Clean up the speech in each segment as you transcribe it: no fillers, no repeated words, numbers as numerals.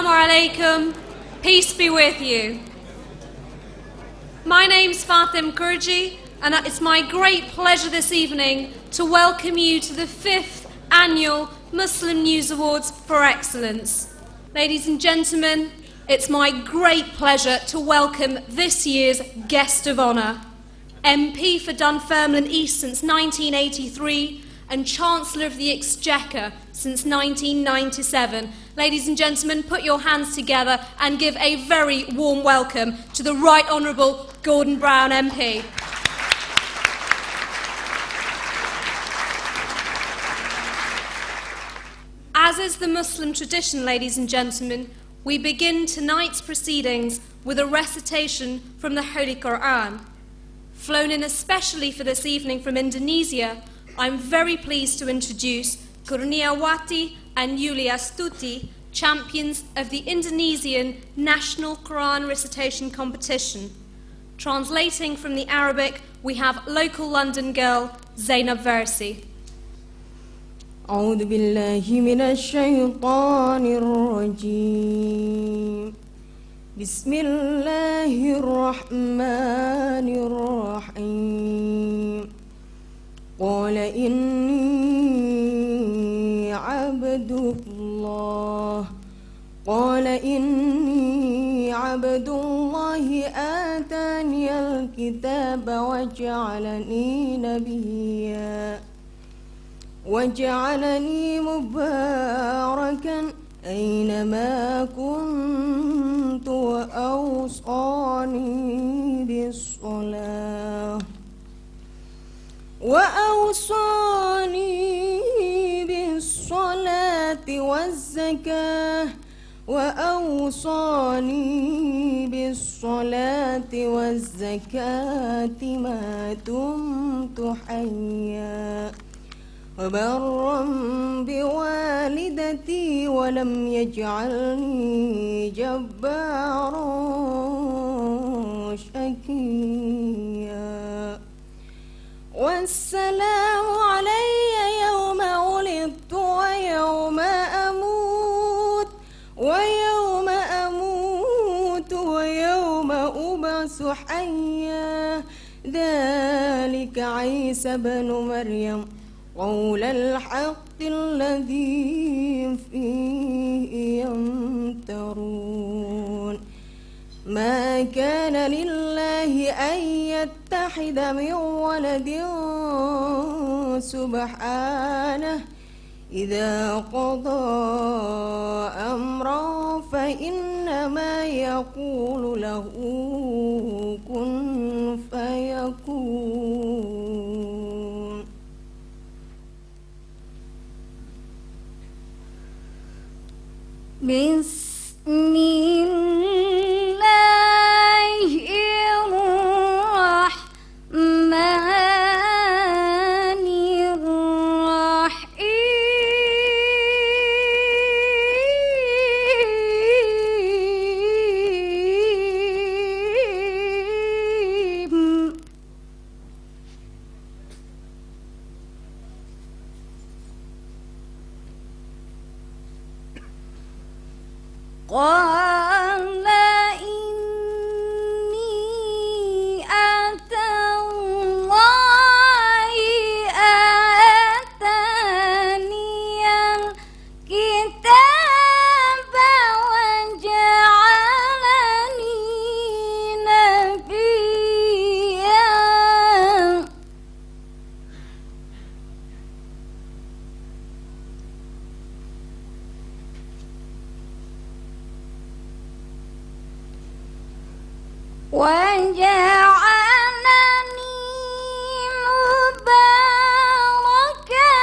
Assalamu alaikum. Peace be with you. My name's Fatim Kurji, and it's my great pleasure this evening to welcome you to the 5th Annual Muslim News Awards for Excellence. Ladies and gentlemen, it's my great pleasure to welcome this year's guest of honour, MP for Dunfermline East since 1983 and Chancellor of the Exchequer since 1997. Ladies and gentlemen, put your hands together and give a very warm welcome to the Right Honourable Gordon Brown MP. As is the Muslim tradition, ladies and gentlemen, we begin tonight's proceedings with a recitation from the Holy Quran. Flown in especially for this evening from Indonesia, I'm very pleased to introduce Kurniawati and Yulia Stuti, champions of the Indonesian National Quran Recitation Competition. Translating from the Arabic, we have local London girl Zainab Versi. أعوذ بالله من الشيطان الرجيم بسم الله الرحمن الرحيم قال إني عبد الله آتاني الكتاب وجعلني مباركا أينما كنت وأوصاني بالصلاة والزكاة ما دمت حيا وبرا بوالدتي ولم يجعلني جبارا شقيا والسلام علي يوم ولدت ويوم أموت ويوم أبعث حيا ذلك عيسى بن مريم قول الحق الذي فيه يمترون ما كان لله أن يتخذ من ولد سبحانه إذا قضى أمرا فإنما يقول له كن فيكون. بسم الله الرحمن الرحيم قال إني أتى الله آتاني الكتاب وجعلني نبيا وجعلني مباركا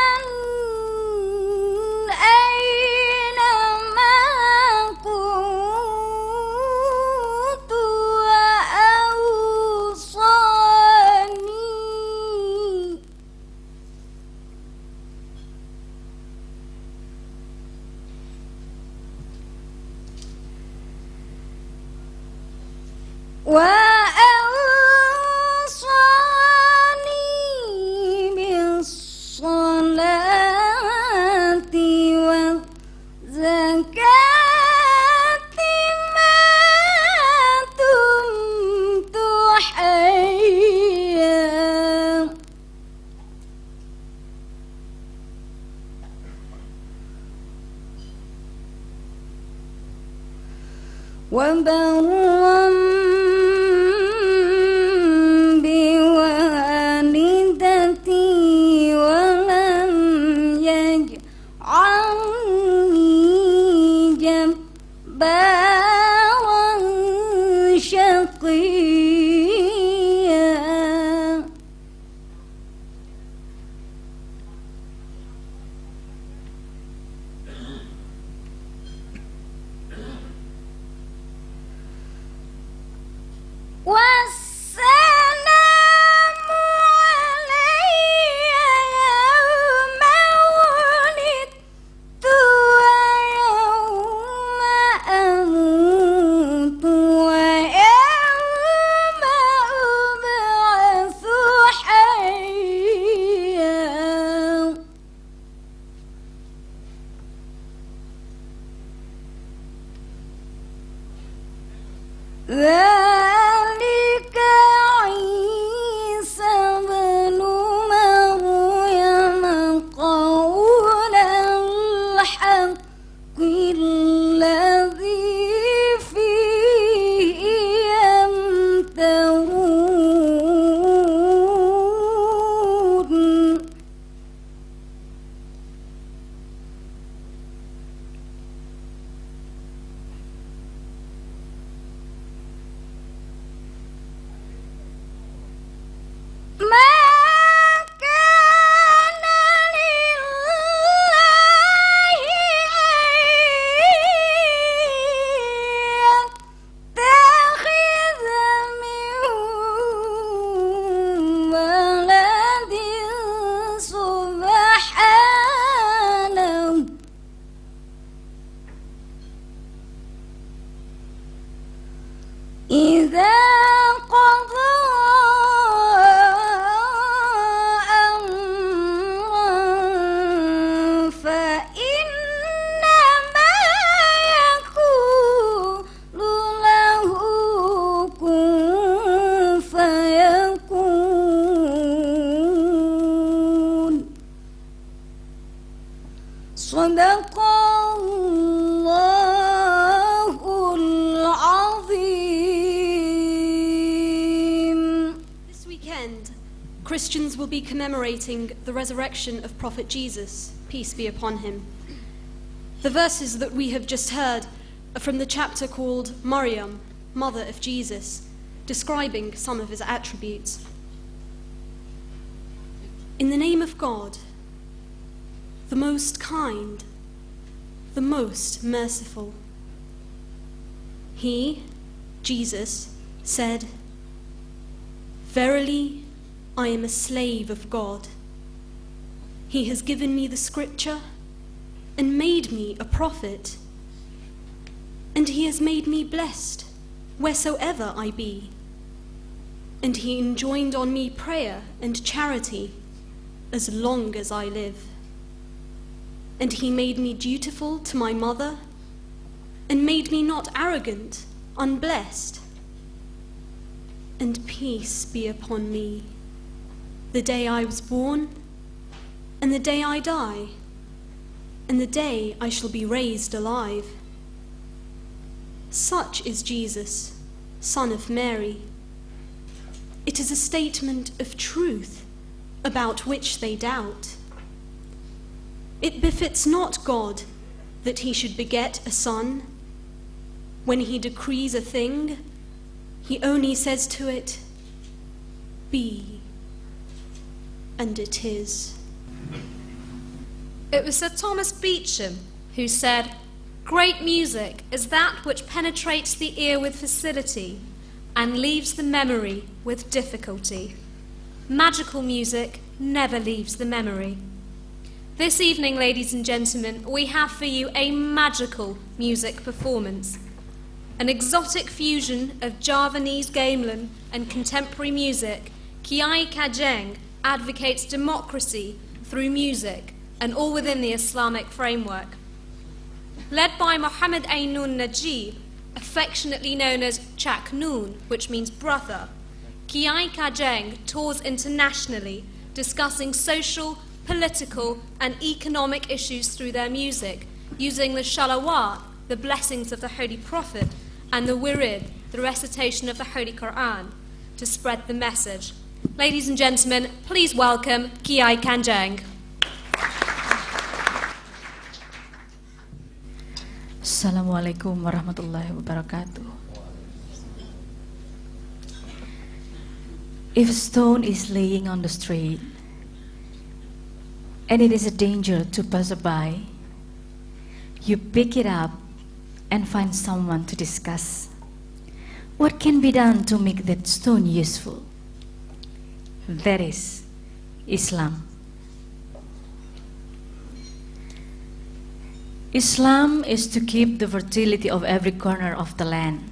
أينما كنت وأوصاني بالصلاة والزكاة وبرا بوالدتي ولم يجعلني جبارا شقيا والسلام علي يوم ولدت ويوم أموت ويوم أبعث حيا ذلك عيسى بن مريم قول الحق الذي فيه يمترون ما كان لله أن يتخذ من ولد سبحانه إذا قضى أمرا فإنما يقول له كن فيكون صدق الله العظيم. This weekend, Christians will be commemorating the resurrection of Prophet Jesus, peace be upon him. The verses that we have just heard are from the chapter called Maryam, Mother of Jesus, describing some of his attributes. In the name of God, the most kind, the most merciful. He, Jesus, said, "Verily, I am a slave of God. He has given me the scripture and made me a prophet. And he has made me blessed wheresoever I be. And he enjoined on me prayer and charity as long as I live. And he made me dutiful to my mother, and made me not arrogant, unblessed. And peace be upon me, the day I was born, and the day I die, and the day I shall be raised alive." Such is Jesus, Son of Mary. It is a statement of truth about which they doubt. It befits not God that he should beget a son. When he decrees a thing, he only says to it, "Be," and it is. It was Sir Thomas Beecham who said, "Great music is that which penetrates the ear with facility and leaves the memory with difficulty. Magical music never leaves the memory." This evening, ladies and gentlemen, we have for you a magical music performance. An exotic fusion of Javanese gamelan and contemporary music, Kiai Kanjeng advocates democracy through music, and all within the Islamic framework. Led by Mohammed Ainun Najib, affectionately known as Chak Noon, which means brother, Kiai Kanjeng tours internationally, discussing social, political, and economic issues through their music, using the shalawat, the blessings of the Holy Prophet, and the wirid, the recitation of the Holy Quran, to spread the message. Ladies and gentlemen, please welcome Kiai Kanjeng. Assalamualaikum warahmatullahi wabarakatuh. If a stone is laying on the street and it is a danger to pass by, you pick it up and find someone to discuss. What can be done to make that stone useful? That is Islam. Islam is to keep the fertility of every corner of the land,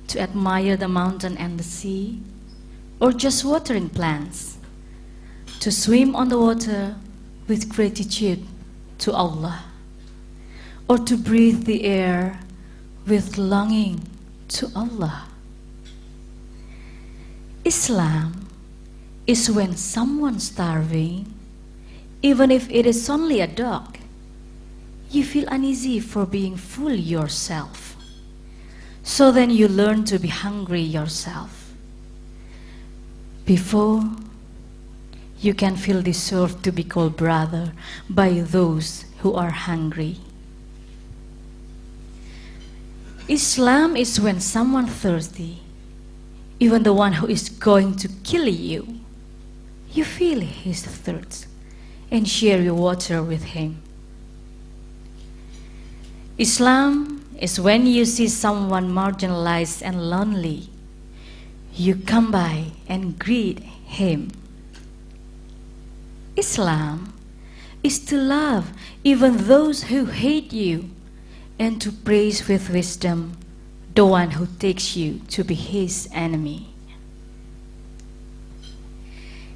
to admire the mountain and the sea, or just watering plants, to swim on the water with gratitude to Allah, or to breathe the air with longing to Allah. Islam is when someone's starving, even if it is only a dog, you feel uneasy for being full yourself. So then you learn to be hungry yourself. Before you can feel deserved to be called brother by those who are hungry. Islam is when someone thirsty, even the one who is going to kill you, you feel his thirst and share your water with him. Islam is when you see someone marginalized and lonely, you come by and greet him. Islam is to love even those who hate you and to praise with wisdom the one who takes you to be his enemy.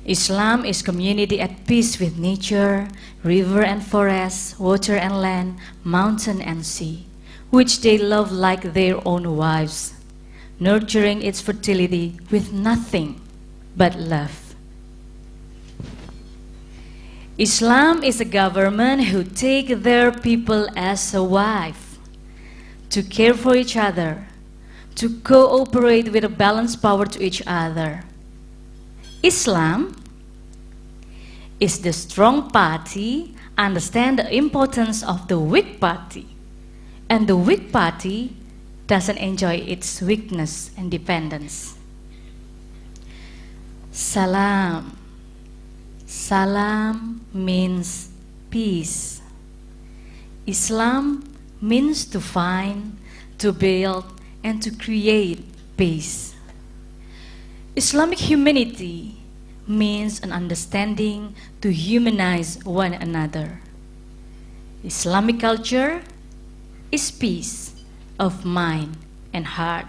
Islam is community at peace with nature, river and forest, water and land, mountain and sea, which they love like their own wives, nurturing its fertility with nothing but love. Islam is a government who take their people as a wife, to care for each other, to cooperate with a balanced power to each other. Islam is the strong party understand the importance of the weak party, and the weak party doesn't enjoy its weakness and dependence. Salam. Salam means peace. Islam means to find, to build, and to create peace. Islamic humanity means an understanding to humanize one another. Islamic culture is peace of mind and heart.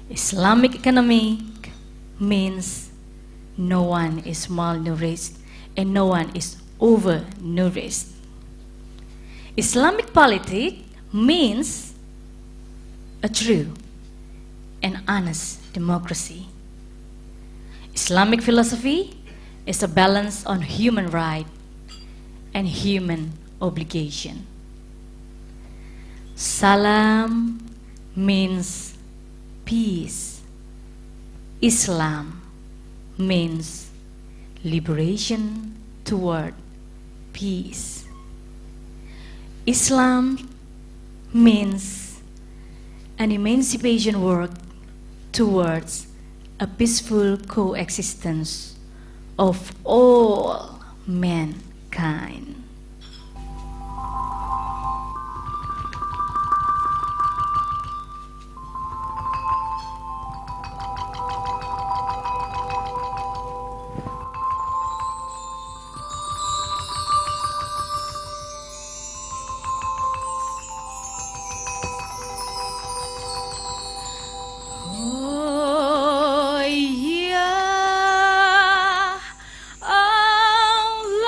Islamic economic means no one is malnourished and no one is overnourished. Islamic politics means a true and honest democracy. Islamic philosophy is a balance on human right and human obligation. Salam means peace. Islam means liberation toward peace. Islam means an emancipation work towards a peaceful coexistence of all mankind. Allah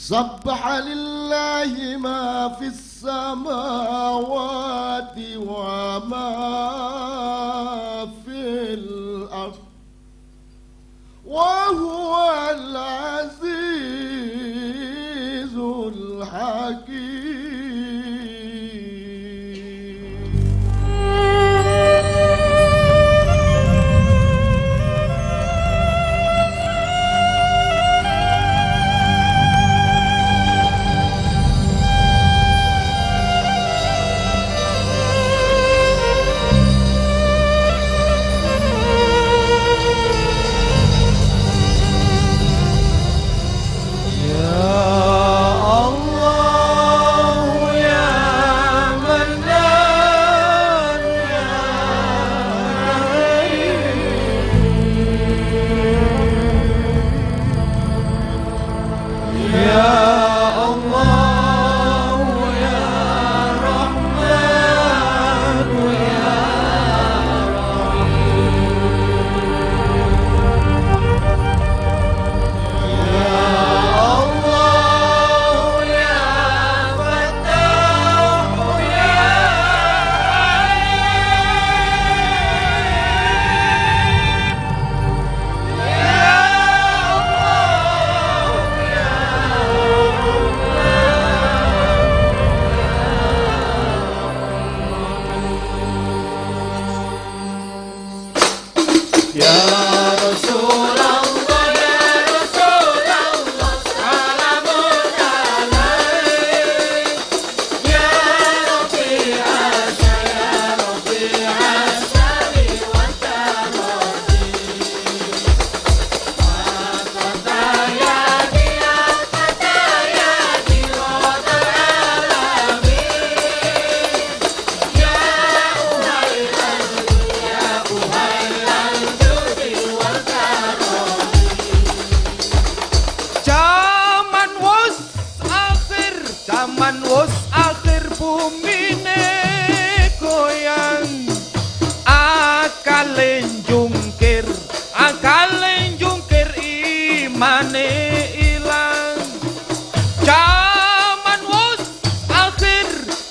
سبح لله ما في السماوات وما في الأرض وهو العزيز الحكيم.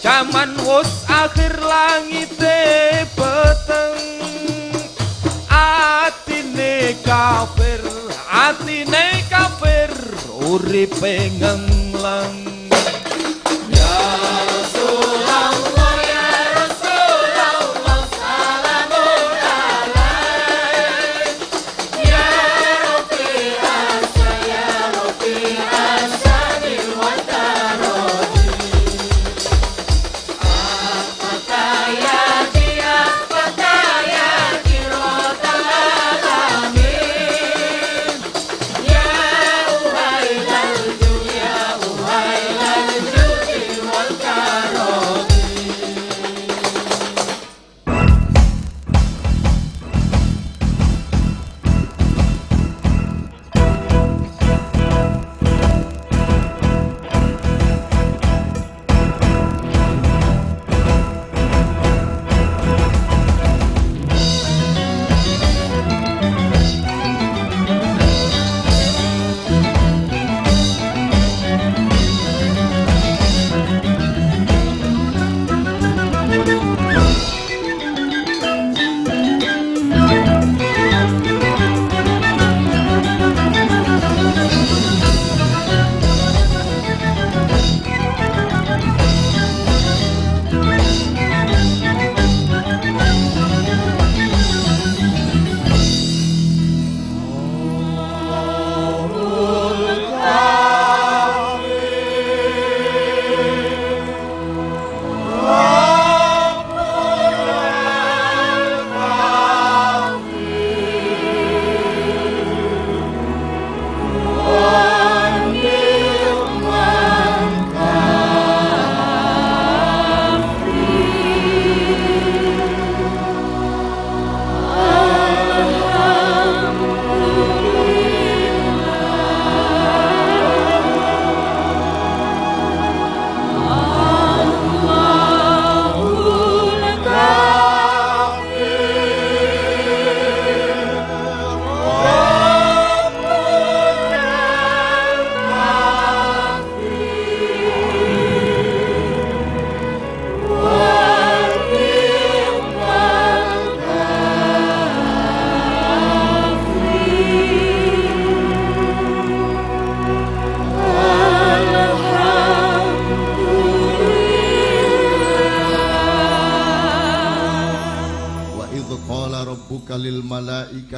Zaman wus akhir langit peteng, atine kafir uripe ngenglang. Ya Rasulullah, ya Rasulullah, salamun alaik. Ya Rabbi asa, ya Rabbi asanil wa tarodi. Ya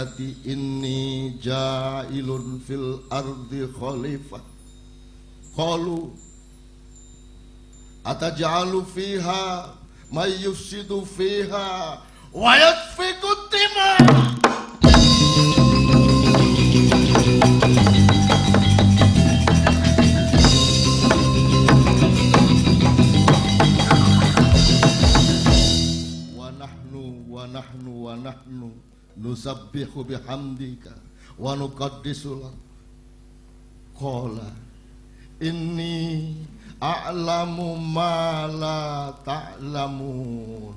malaikati inni ja'ilun fil ardi khalifah. Qalu ataj'alu fiha may yufsidu fiha wa yasfiku dima. Wa nahnu nusabbihu bihamdika wa nuqaddisu lak. Qala inni a'lamu ma la ta'lamun.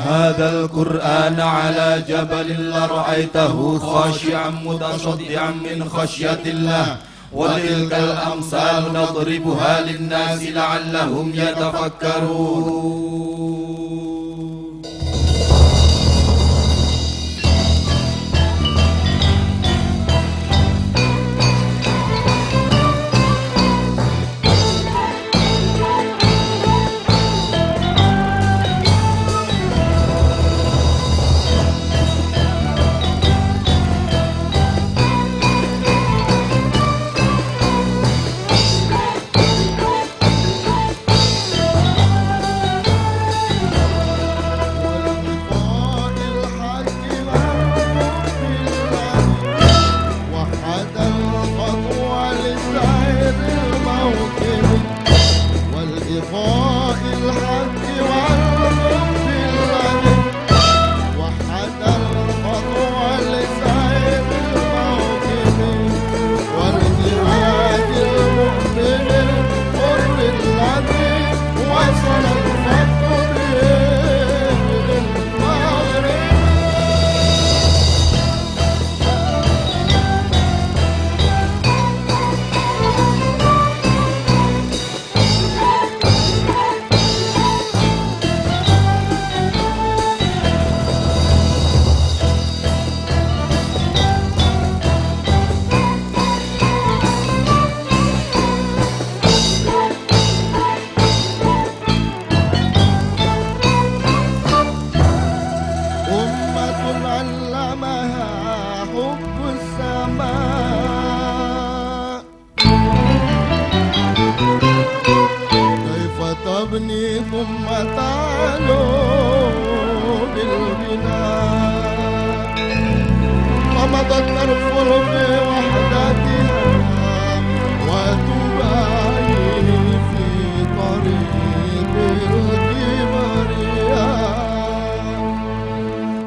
هذا القرآن على جبل لرأيته خاشعا متصدعا من خشية الله وتلك الأمثال نضربها للناس لعلهم يتفكرون.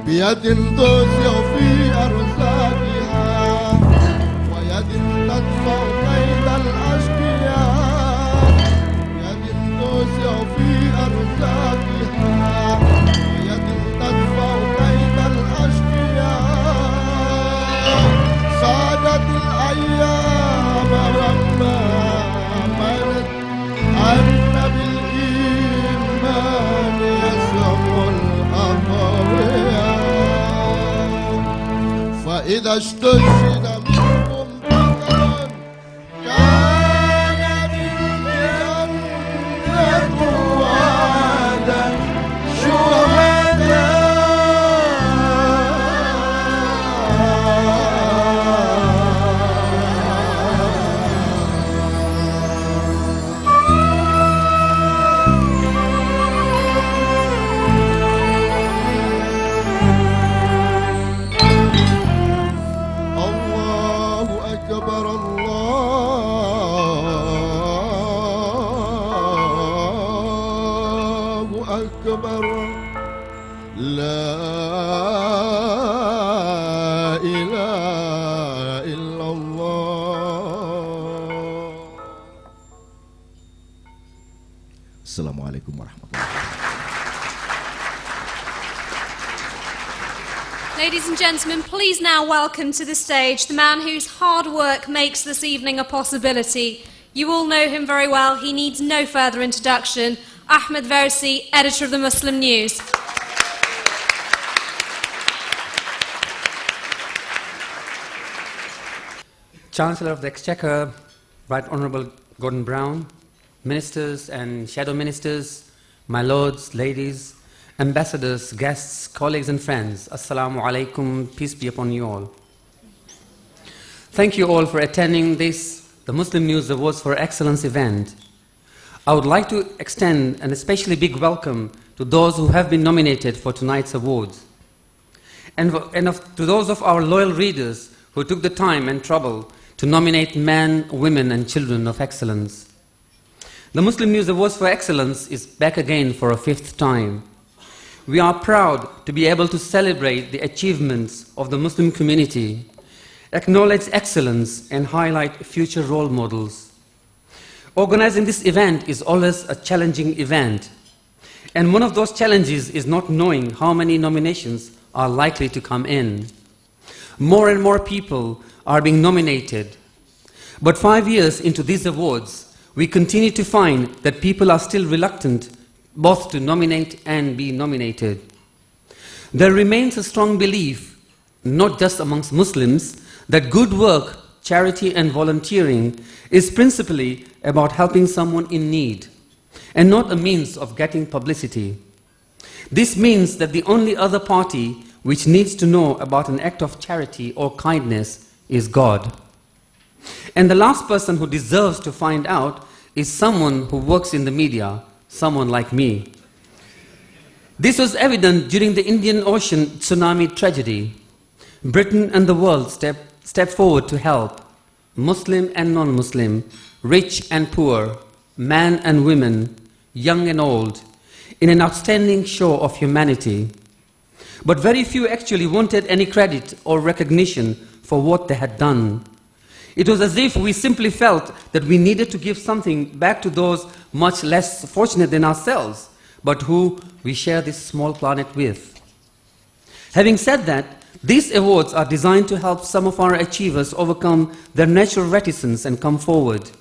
بيد تسع في أرزاقها ويد تدفع كيد الأشقياء. بيد تسع في أرزاقها ويد تدفع كيد الأشقياء. سادت الأيام لما مرت أن بالإيمان يسمو الأقوياء. فإذا استشهد منكم بطل كان بالجنة أكبر لا إله إلا الله. Assalamualaikum warahmatullahi wabarakatuh. Ladies and gentlemen, please now welcome to the stage the man whose hard work makes this evening a possibility. You all know him very well. He needs no further introduction. Ahmed Versi, editor of the Muslim News. Chancellor of the Exchequer, Right Honourable Gordon Brown, Ministers and Shadow Ministers, my lords, ladies, ambassadors, guests, colleagues and friends, Assalamu alaikum, peace be upon you all. Thank you all for attending this, the Muslim News Awards for Excellence event. I would like to extend an especially big welcome to those who have been nominated for tonight's awards, and to those of our loyal readers who took the time and trouble to nominate men, women and children of excellence. The Muslim News Awards for Excellence is back again for a 5th time. We are proud to be able to celebrate the achievements of the Muslim community, acknowledge excellence and highlight future role models. Organizing this event is always a challenging event, and one of those challenges is not knowing how many nominations are likely to come in. More and more people are being nominated, but 5 years into these awards, we continue to find that people are still reluctant both to nominate and be nominated. There remains a strong belief, not just amongst Muslims, that good work, charity and volunteering is principally about helping someone in need and not a means of getting publicity. This means that the only other party which needs to know about an act of charity or kindness is God. And the last person who deserves to find out is someone who works in the media, someone like me. This was evident during the Indian Ocean tsunami tragedy. Britain and the world stepped forward to help, Muslim and non-Muslim, rich and poor, man and women, young and old, in an outstanding show of humanity. But very few actually wanted any credit or recognition for what they had done. It was as if we simply felt that we needed to give something back to those much less fortunate than ourselves, but who we share this small planet with. Having said that, these awards are designed to help some of our achievers overcome their natural reticence and come forward,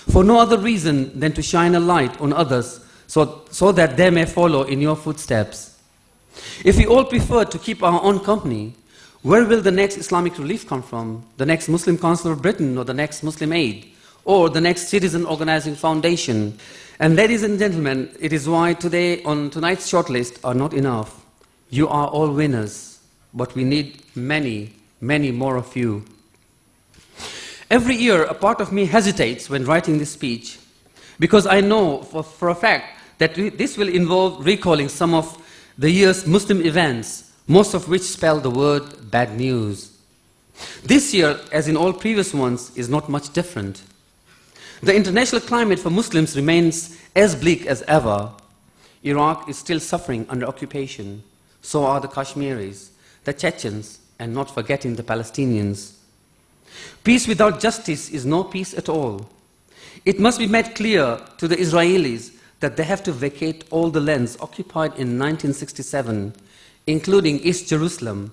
for no other reason than to shine a light on others so that they may follow in your footsteps. If we all prefer to keep our own company, where will the next Islamic Relief come from? The next Muslim Council of Britain, or the next Muslim Aid, or the next Citizen Organizing Foundation? And ladies and gentlemen, it is why today on tonight's shortlist are not enough. You are all winners, but we need many, many more of you. Every year, a part of me hesitates when writing this speech, because I know for a fact that this will involve recalling some of the year's Muslim events, most of which spell the word bad news. This year, as in all previous ones, is not much different. The international climate for Muslims remains as bleak as ever. Iraq is still suffering under occupation. So are the Kashmiris, the Chechens, and not forgetting the Palestinians. Peace without justice is no peace at all. It must be made clear to the Israelis that they have to vacate all the lands occupied in 1967, including East Jerusalem,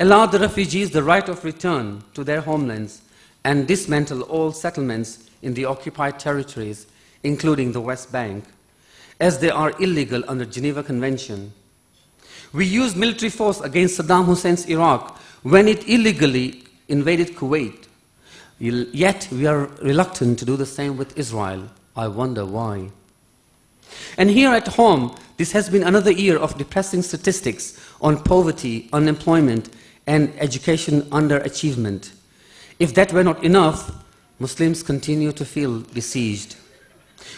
allow the refugees the right of return to their homelands, and dismantle all settlements in the occupied territories, including the West Bank, as they are illegal under Geneva Convention. We used military force against Saddam Hussein's Iraq when it illegally invaded Kuwait. Yet we are reluctant to do the same with Israel. I wonder why. And here at home, this has been another year of depressing statistics on poverty, unemployment, and education underachievement. If that were not enough, Muslims continue to feel besieged.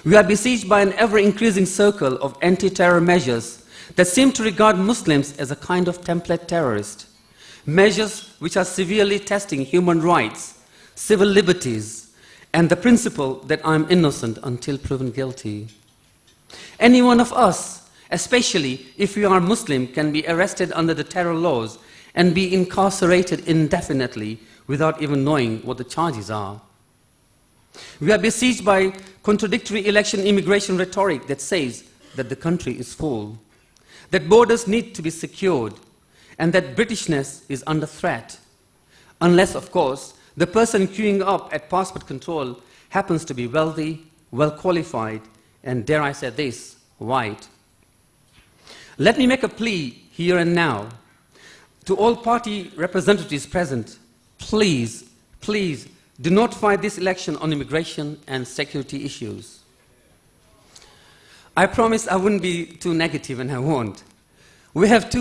We are besieged by an ever-increasing circle of anti-terror measures that seem to regard Muslims as a kind of template terrorist. Measures which are severely testing human rights, civil liberties, and the principle that I am innocent until proven guilty. Any one of us, especially if you are Muslim, can be arrested under the terror laws and be incarcerated indefinitely without even knowing what the charges are. We are besieged by contradictory election immigration rhetoric that says that the country is full, that borders need to be secured, and that Britishness is under threat. Unless, of course, the person queuing up at passport control happens to be wealthy, well qualified, and dare I say this, white. Let me make a plea here and now to all party representatives present. Please, please, do not fight this election on immigration and security issues. I promised I wouldn't be too negative, and I won't. We have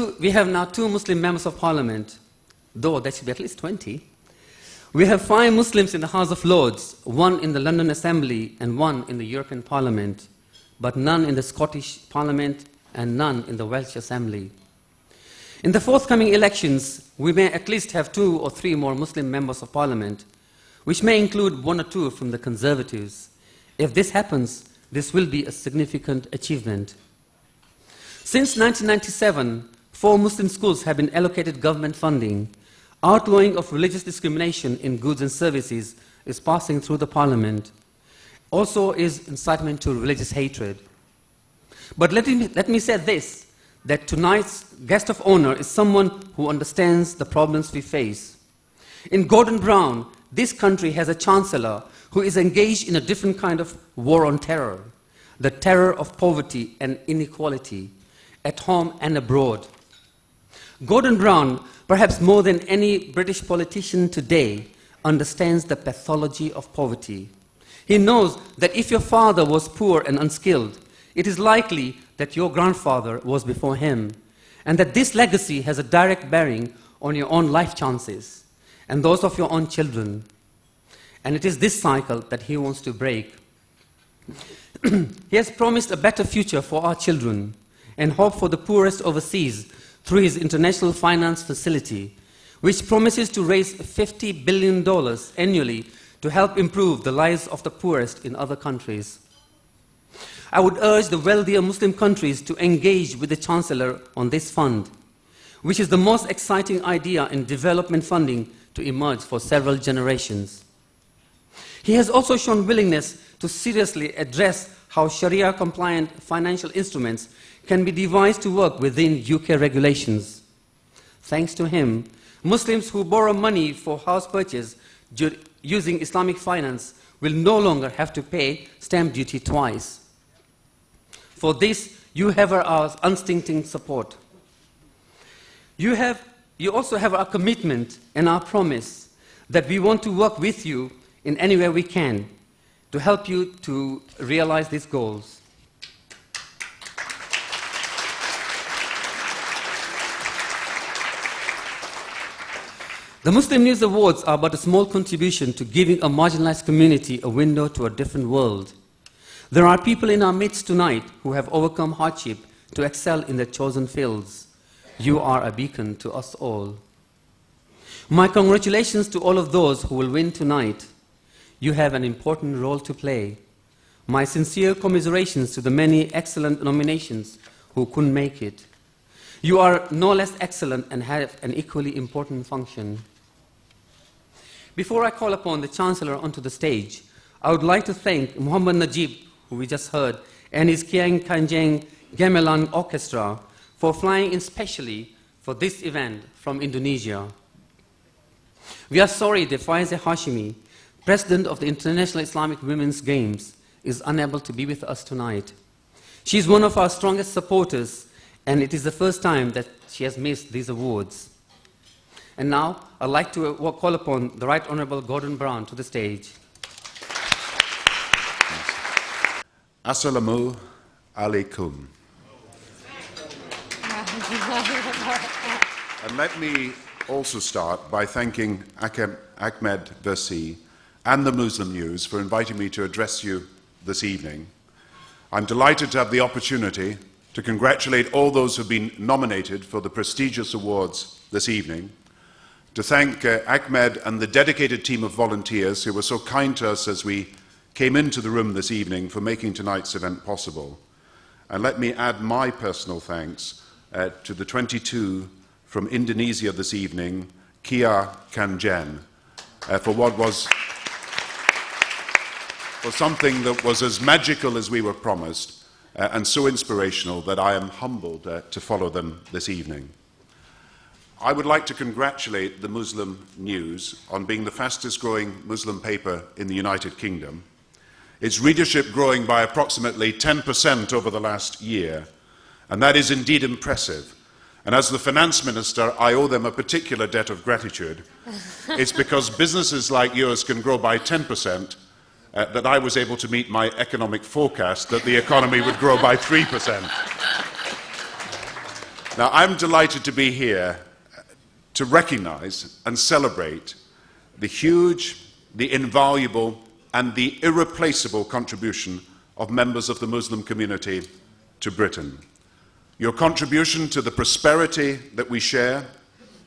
now two Muslim members of parliament, though there should be at least 20. We have 5 Muslims in the House of Lords, 1 in the London Assembly and 1 in the European Parliament, but none in the Scottish Parliament and none in the Welsh Assembly. In the forthcoming elections, we may at least have 2 or 3 more Muslim members of Parliament, which may include 1 or 2 from the Conservatives. If this happens, this will be a significant achievement. Since 1997, 4 Muslim schools have been allocated government funding. Outlawing of religious discrimination in goods and services is passing through the Parliament. Also is incitement to religious hatred. But let me say this, that tonight's guest of honor is someone who understands the problems we face. In Gordon Brown, this country has a chancellor who is engaged in a different kind of war on terror, the terror of poverty and inequality, at home and abroad. Gordon Brown, perhaps more than any British politician today, understands the pathology of poverty. He knows that if your father was poor and unskilled, it is likely that your grandfather was before him, and that this legacy has a direct bearing on your own life chances and those of your own children. And it is this cycle that he wants to break. He has promised a better future for our children and hope for the poorest overseas through his international finance facility, which promises to raise $50 billion annually to help improve the lives of the poorest in other countries. I would urge the wealthier Muslim countries to engage with the Chancellor on this fund, which is the most exciting idea in development funding to emerge for several generations. He has also shown willingness to seriously address how Sharia-compliant financial instruments can be devised to work within UK regulations. Thanks to him, Muslims who borrow money for house purchase using Islamic finance will no longer have to pay stamp duty twice. For this, you have our unstinting support. You also have our commitment and our promise that we want to work with you in any way we can to help you to realize these goals. The Muslim News Awards are but a small contribution to giving a marginalized community a window to a different world. There are people in our midst tonight who have overcome hardship to excel in their chosen fields. You are a beacon to us all. My congratulations to all of those who will win tonight. You have an important role to play. My sincere commiserations to the many excellent nominations who couldn't make it. You are no less excellent and have an equally important function. Before I call upon the Chancellor onto the stage, I would like to thank Muhammad Najib, who we just heard, and his Kiai Kanjeng Gamelan Orchestra for flying in specially for this event from Indonesia. We are sorry that Faiza Hashimi, President of the International Islamic Women's Games, is unable to be with us tonight. She is one of our strongest supporters, and it is the first time that she has missed these awards. And now, I'd like to call upon the Right Honourable Gordon Brown to the stage. Assalamu alaikum. And let me also start by thanking Ahmed Versi and the Muslim News for inviting me to address you this evening. I'm delighted to have the opportunity to congratulate all those who have been nominated for the prestigious awards this evening, to thank Ahmed and the dedicated team of volunteers who were so kind to us as we came into the room this evening for making tonight's event possible, And let me add my personal thanks to the 22 from Indonesia this evening, Kiai, Kanjeng, for something that was as magical as we were promised and so inspirational that I am humbled to follow them this evening. I would like to congratulate the Muslim News on being the fastest growing Muslim paper in the United Kingdom, its readership growing by approximately 10% over the last year, and that is indeed impressive. And as the finance minister, I owe them a particular debt of gratitude. It's because businesses like yours can grow by 10% that I was able to meet my economic forecast that the economy would grow by 3%. Now, I'm delighted to be here to recognize and celebrate the huge, the invaluable, and the irreplaceable contribution of members of the Muslim community to Britain. Your contribution to the prosperity that we share,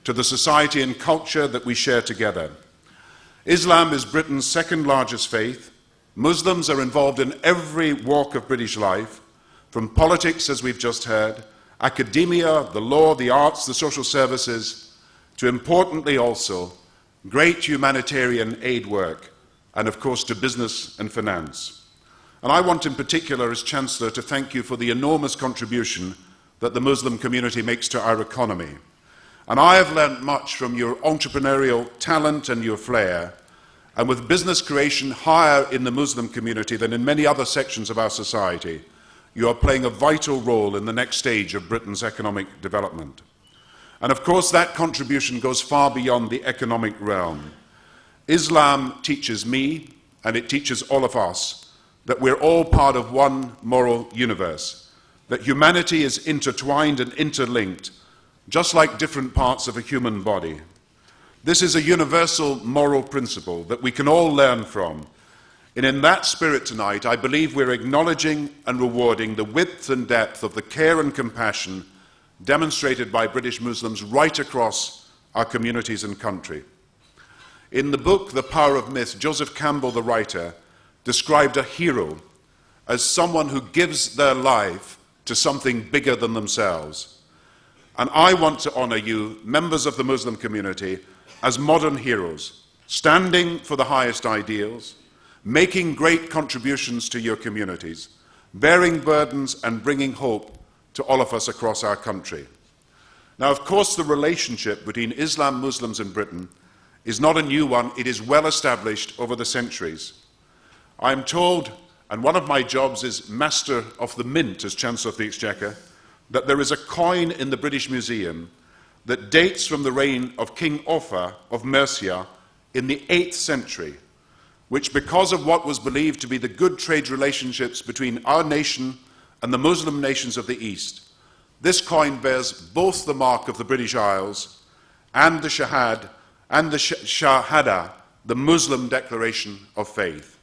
to the society and culture that we share together. Islam is Britain's second largest faith. Muslims are involved in every walk of British life, from politics, as we've just heard, academia, the law, the arts, the social services, to importantly also, great humanitarian aid work, and of course to business and finance. And I want in particular, as Chancellor, to thank you for the enormous contribution that the Muslim community makes to our economy. And I have learnt much from your entrepreneurial talent and your flair, and with business creation higher in the Muslim community than in many other sections of our society, you are playing a vital role in the next stage of Britain's economic development. And of course that contribution goes far beyond the economic realm. Islam teaches me, and it teaches all of us, that we're all part of one moral universe, that humanity is intertwined and interlinked, just like different parts of a human body. This is a universal moral principle that we can all learn from. And in that spirit tonight, I believe we're acknowledging and rewarding the width and depth of the care and compassion demonstrated by British Muslims right across our communities and country. In the book, The Power of Myth, Joseph Campbell, the writer, described a hero as someone who gives their life to something bigger than themselves. And I want to honor you, members of the Muslim community, as modern heroes, standing for the highest ideals, making great contributions to your communities, bearing burdens and bringing hope to all of us across our country. Now, of course, the relationship between Islam, Muslims and Britain is not a new one. It is well established over the centuries. I'm told, and one of my jobs is Master of the Mint as Chancellor of the Exchequer, that there is a coin in the British Museum that dates from the reign of King Offa of Mercia in the 8th century, which, because of what was believed to be the good trade relationships between our nation and the Muslim nations of the East, this coin bears both the mark of the British Isles and the Shahada, the Muslim declaration of faith.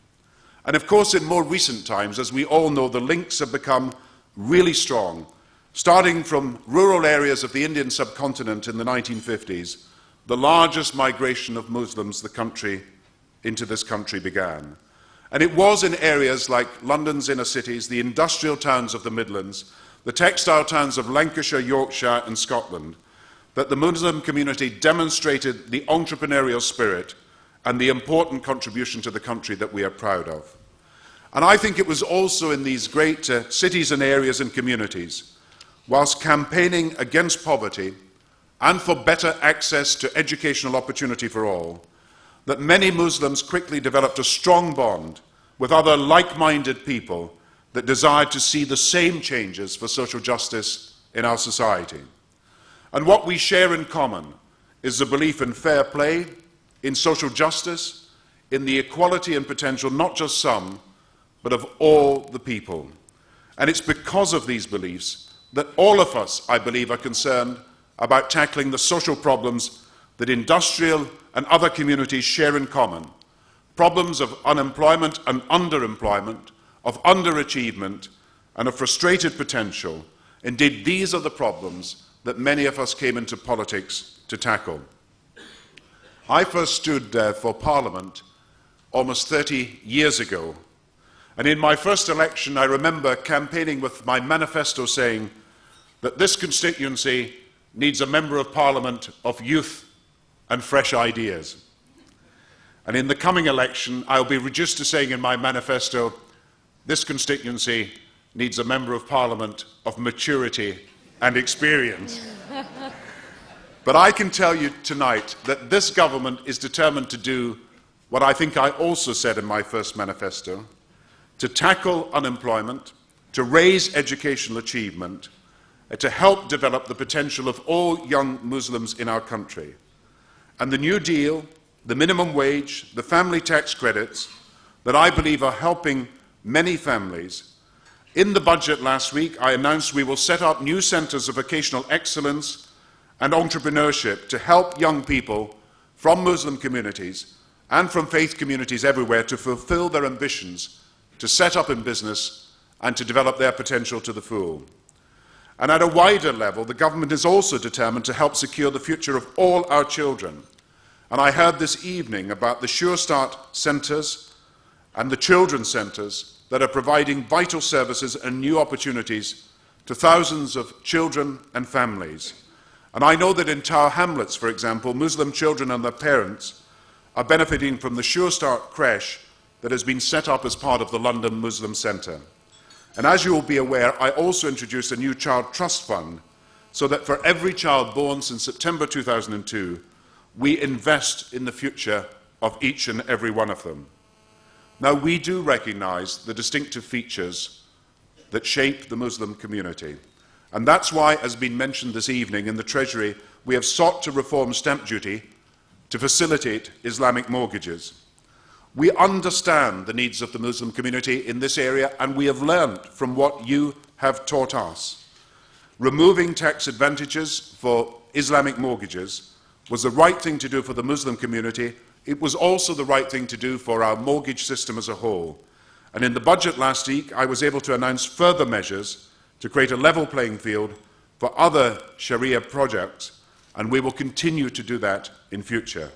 And of course, in more recent times, as we all know, the links have become really strong. Starting from rural areas of the Indian subcontinent in the 1950s, the largest migration of Muslims into this country began. And it was in areas like London's inner cities, the industrial towns of the Midlands, the textile towns of Lancashire, Yorkshire and Scotland, that the Muslim community demonstrated the entrepreneurial spirit and the important contribution to the country that we are proud of. And I think it was also in these great cities and areas and communities, whilst campaigning against poverty and for better access to educational opportunity for all, that many Muslims quickly developed a strong bond with other like-minded people that desired to see the same changes for social justice in our society. And what we share in common is the belief in fair play, in social justice, in the equality and potential, not just some, but of all the people. And it's because of these beliefs that all of us, I believe, are concerned about tackling the social problems that industrial and other communities share in common. Problems of unemployment and underemployment, of underachievement, and of frustrated potential. Indeed, these are the problems that many of us came into politics to tackle. I first stood for Parliament almost 30 years ago, And in my first election, I remember campaigning with my manifesto saying that this constituency needs a member of parliament of youth and fresh ideas. And in the coming election, I'll be reduced to saying in my manifesto, this constituency needs a member of parliament of maturity and experience. But I can tell you tonight that this government is determined to do what I think I also said in my first manifesto, to tackle unemployment, to raise educational achievement, to help develop the potential of all young Muslims in our country. And the New Deal, the minimum wage, the family tax credits that I believe are helping many families. In the budget last week, I announced we will set up new centres of vocational excellence and entrepreneurship to help young people from Muslim communities and from faith communities everywhere to fulfill their ambitions, to set up in business and to develop their potential to the full. And at a wider level, the government is also determined to help secure the future of all our children. And I heard this evening about the Sure Start centres and the children's centres that are providing vital services and new opportunities to thousands of children and families. And I know that in Tower Hamlets, for example, Muslim children and their parents are benefiting from the Sure Start creche that has been set up as part of the London Muslim Centre. And as you will be aware, I also introduced a new child trust fund so that for every child born since September 2002, we invest in the future of each and every one of them. Now, we do recognise the distinctive features that shape the Muslim community. And that's why, as has been mentioned this evening in the Treasury, we have sought to reform stamp duty to facilitate Islamic mortgages. We understand the needs of the Muslim community in this area, and we have learned from what you have taught us. Removing tax advantages for Islamic mortgages was the right thing to do for the Muslim community. It was also the right thing to do for our mortgage system as a whole. And in the budget last week, I was able to announce further measures to create a level playing field for other Sharia projects, and we will continue to do that in future.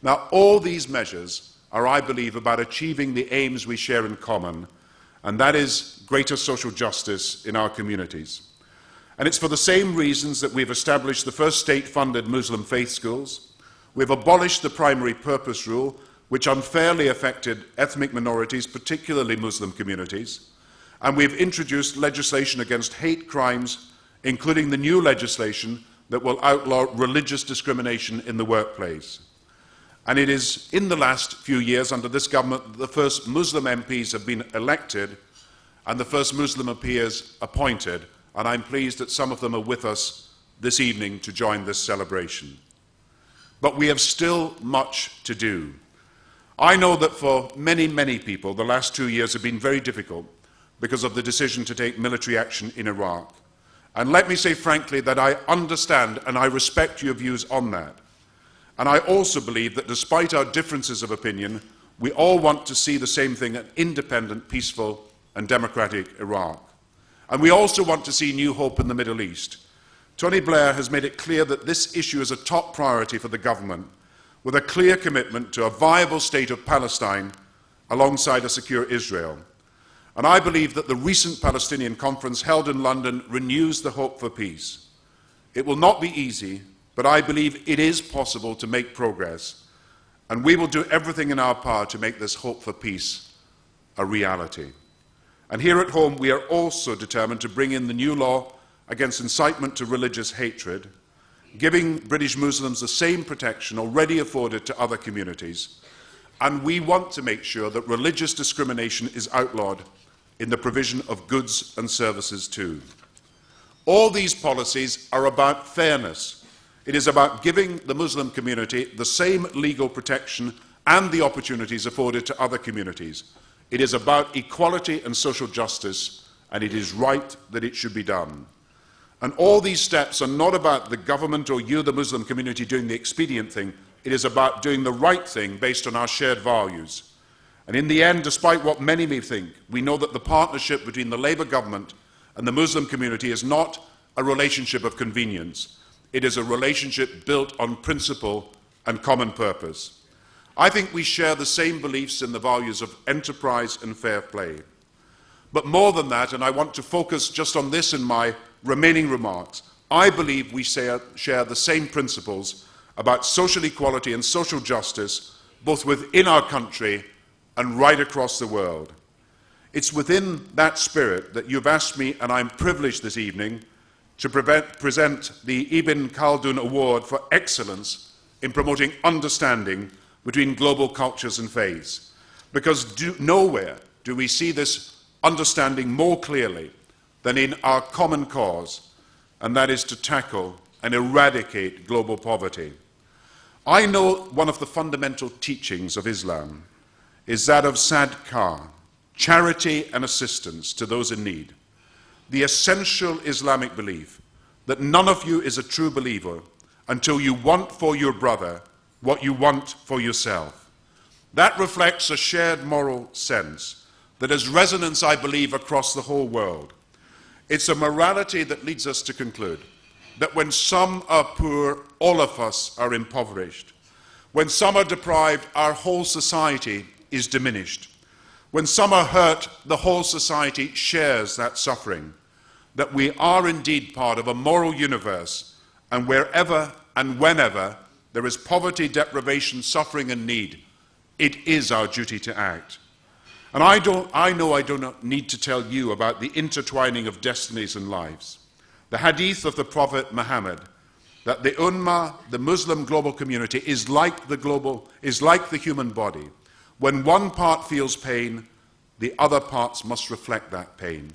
Now, all these measures are, I believe, about achieving the aims we share in common, and that is greater social justice in our communities. And it's for the same reasons that we've established the first state-funded Muslim faith schools. We've abolished the primary purpose rule, which unfairly affected ethnic minorities, particularly Muslim communities. And we've introduced legislation against hate crimes, including the new legislation that will outlaw religious discrimination in the workplace. And it is in the last few years under this government that the first Muslim MPs have been elected and the first Muslim peers appointed, and I'm pleased that some of them are with us this evening to join this celebration. But we have still much to do. I know that for many, many people, the last 2 years have been very difficult because of the decision to take military action in Iraq. And let me say frankly that I understand and I respect your views on that. And I also believe that despite our differences of opinion, we all want to see the same thing, an independent, peaceful and democratic Iraq. And we also want to see new hope in the Middle East. Tony Blair has made it clear that this issue is a top priority for the government, with a clear commitment to a viable state of Palestine alongside a secure Israel. And I believe that the recent Palestinian conference held in London renews the hope for peace. It will not be easy, but I believe it is possible to make progress, and we will do everything in our power to make this hope for peace a reality. And here at home, we are also determined to bring in the new law against incitement to religious hatred, giving British Muslims the same protection already afforded to other communities, and we want to make sure that religious discrimination is outlawed in the provision of goods and services too. All these policies are about fairness. It is about giving the Muslim community the same legal protection and the opportunities afforded to other communities. It is about equality and social justice, and it is right that it should be done. And all these steps are not about the government or you, the Muslim community, doing the expedient thing. It is about doing the right thing based on our shared values. And in the end, despite what many may think, we know that the partnership between the Labour government and the Muslim community is not a relationship of convenience. It is a relationship built on principle and common purpose. I think we share the same beliefs in the values of enterprise and fair play. But more than that, and I want to focus just on this in my remaining remarks, I believe we share the same principles about social equality and social justice, both within our country and right across the world. It's within that spirit that you've asked me, and I'm privileged this evening, to present the Ibn Khaldun Award for Excellence in promoting understanding between global cultures and faiths. Because nowhere do we see this understanding more clearly than in our common cause, and that is to tackle and eradicate global poverty. I know one of the fundamental teachings of Islam is that of sadaqah, charity and assistance to those in need. The essential Islamic belief that none of you is a true believer until you want for your brother what you want for yourself. That reflects a shared moral sense that has resonance, I believe, across the whole world. It's a morality that leads us to conclude that when some are poor, all of us are impoverished. When some are deprived, our whole society is diminished. When some are hurt, the whole society shares that suffering. That we are indeed part of a moral universe, and wherever and whenever there is poverty, deprivation, suffering and need, it is our duty to act. And I know I do not need to tell you about the intertwining of destinies and lives. The hadith of the Prophet Muhammad, that the ummah, the Muslim global community, is like the human body. When one part feels pain, the other parts must reflect that pain.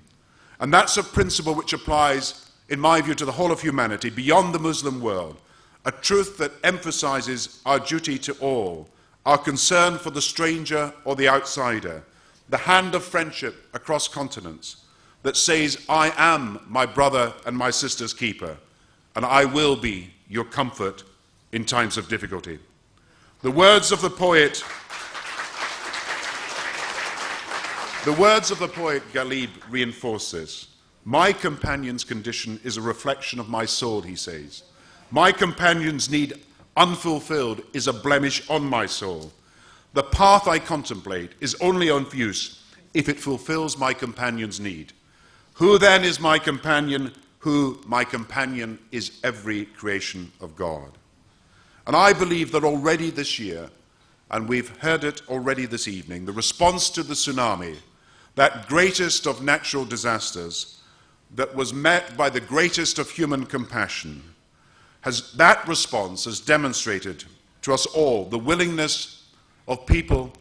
And that's a principle which applies, in my view, to the whole of humanity, beyond the Muslim world, a truth that emphasizes our duty to all, our concern for the stranger or the outsider, the hand of friendship across continents that says, I am my brother and my sister's keeper, and I will be your comfort in times of difficulty. The words of the poet Ghalib reinforce this. My companion's condition is a reflection of my soul, he says. My companion's need unfulfilled is a blemish on my soul. The path I contemplate is only of use if it fulfills my companion's need. Who then is my companion? Who, my companion, is every creation of God. And I believe that already this year, and we've heard it already this evening, the response to the tsunami, that greatest of natural disasters, that was met by the greatest of human compassion, that response has demonstrated to us all the willingness of people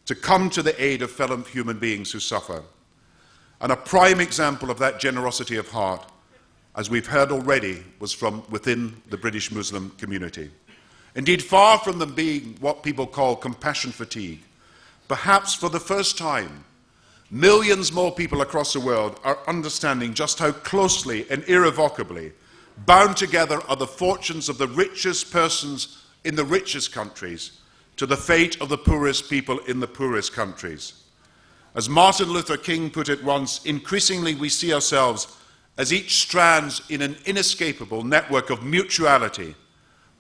to come to the aid of fellow human beings who suffer. And a prime example of that generosity of heart, as we've heard already, was from within the British Muslim community. Indeed, far from them being what people call compassion fatigue, perhaps for the first time, millions more people across the world are understanding just how closely and irrevocably bound together are the fortunes of the richest persons in the richest countries to the fate of the poorest people in the poorest countries. As Martin Luther King put it once, increasingly we see ourselves as each strands in an inescapable network of mutuality.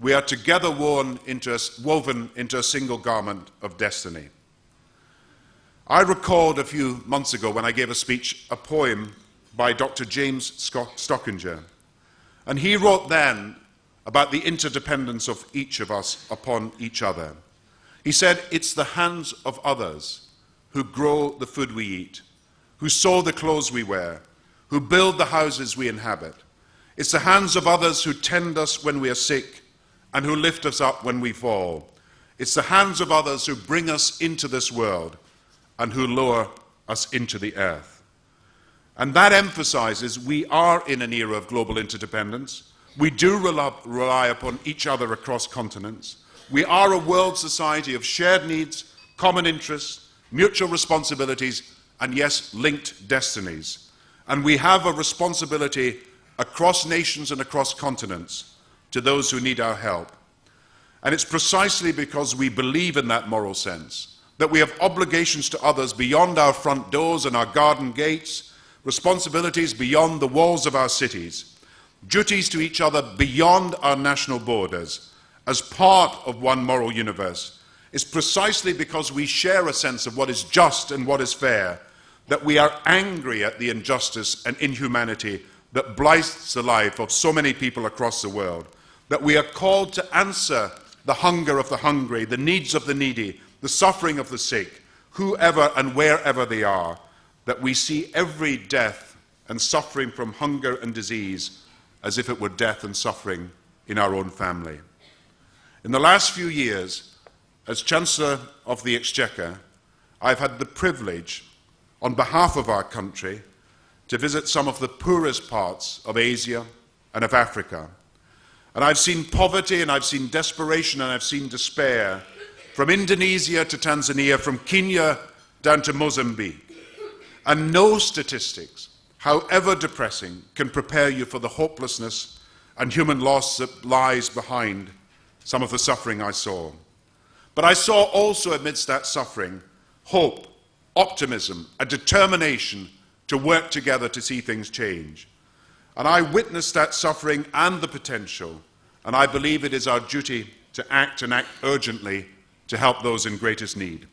We are together woven into a single garment of destiny. I recalled a few months ago when I gave a speech, a poem by Dr. James Stockinger. And he wrote then about the interdependence of each of us upon each other. He said, it's the hands of others who grow the food we eat, who sew the clothes we wear, who build the houses we inhabit. It's the hands of others who tend us when we are sick and who lift us up when we fall. It's the hands of others who bring us into this world and who lower us into the earth. And that emphasizes we are in an era of global interdependence. We do rely upon each other across continents. We are a world society of shared needs, common interests, mutual responsibilities, and yes, linked destinies. And we have a responsibility across nations and across continents to those who need our help. And it's precisely because we believe in that moral sense that we have obligations to others beyond our front doors and our garden gates, responsibilities beyond the walls of our cities, duties to each other beyond our national borders, as part of one moral universe is precisely because we share a sense of what is just and what is fair, that we are angry at the injustice and inhumanity that blights the life of so many people across the world, that we are called to answer the hunger of the hungry, the needs of the needy, the suffering of the sick, whoever and wherever they are, that we see every death and suffering from hunger and disease as if it were death and suffering in our own family. In the last few years, as Chancellor of the Exchequer, I've had the privilege, on behalf of our country, to visit some of the poorest parts of Asia and of Africa. And I've seen poverty, and I've seen desperation, and I've seen despair, from Indonesia to Tanzania, from Kenya down to Mozambique. And no statistics, however depressing, can prepare you for the hopelessness and human loss that lies behind some of the suffering I saw. But I saw also amidst that suffering hope, optimism, a determination to work together to see things change. And I witnessed that suffering and the potential, and I believe it is our duty to act and act urgently to help those in greatest need.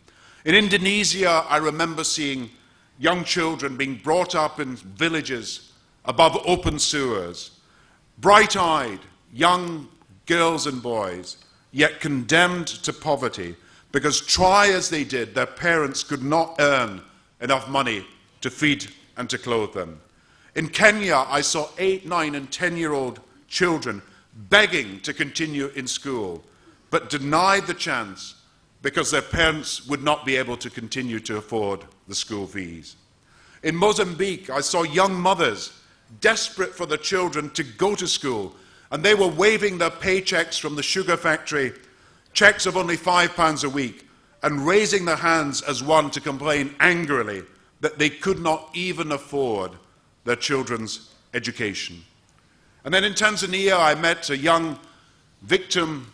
In Indonesia, I remember seeing young children being brought up in villages above open sewers, bright-eyed young girls and boys, yet condemned to poverty because, try as they did, their parents could not earn enough money to feed and to clothe them. In Kenya, I saw 8, 9, and 10-year-old children begging to continue in school, but denied the chance because their parents would not be able to continue to afford the school fees. In Mozambique, I saw young mothers desperate for their children to go to school, and they were waving their paychecks from the sugar factory, checks of only £5 a week, and raising their hands as one to complain angrily that they could not even afford their children's education. And then in Tanzania, I met a young victim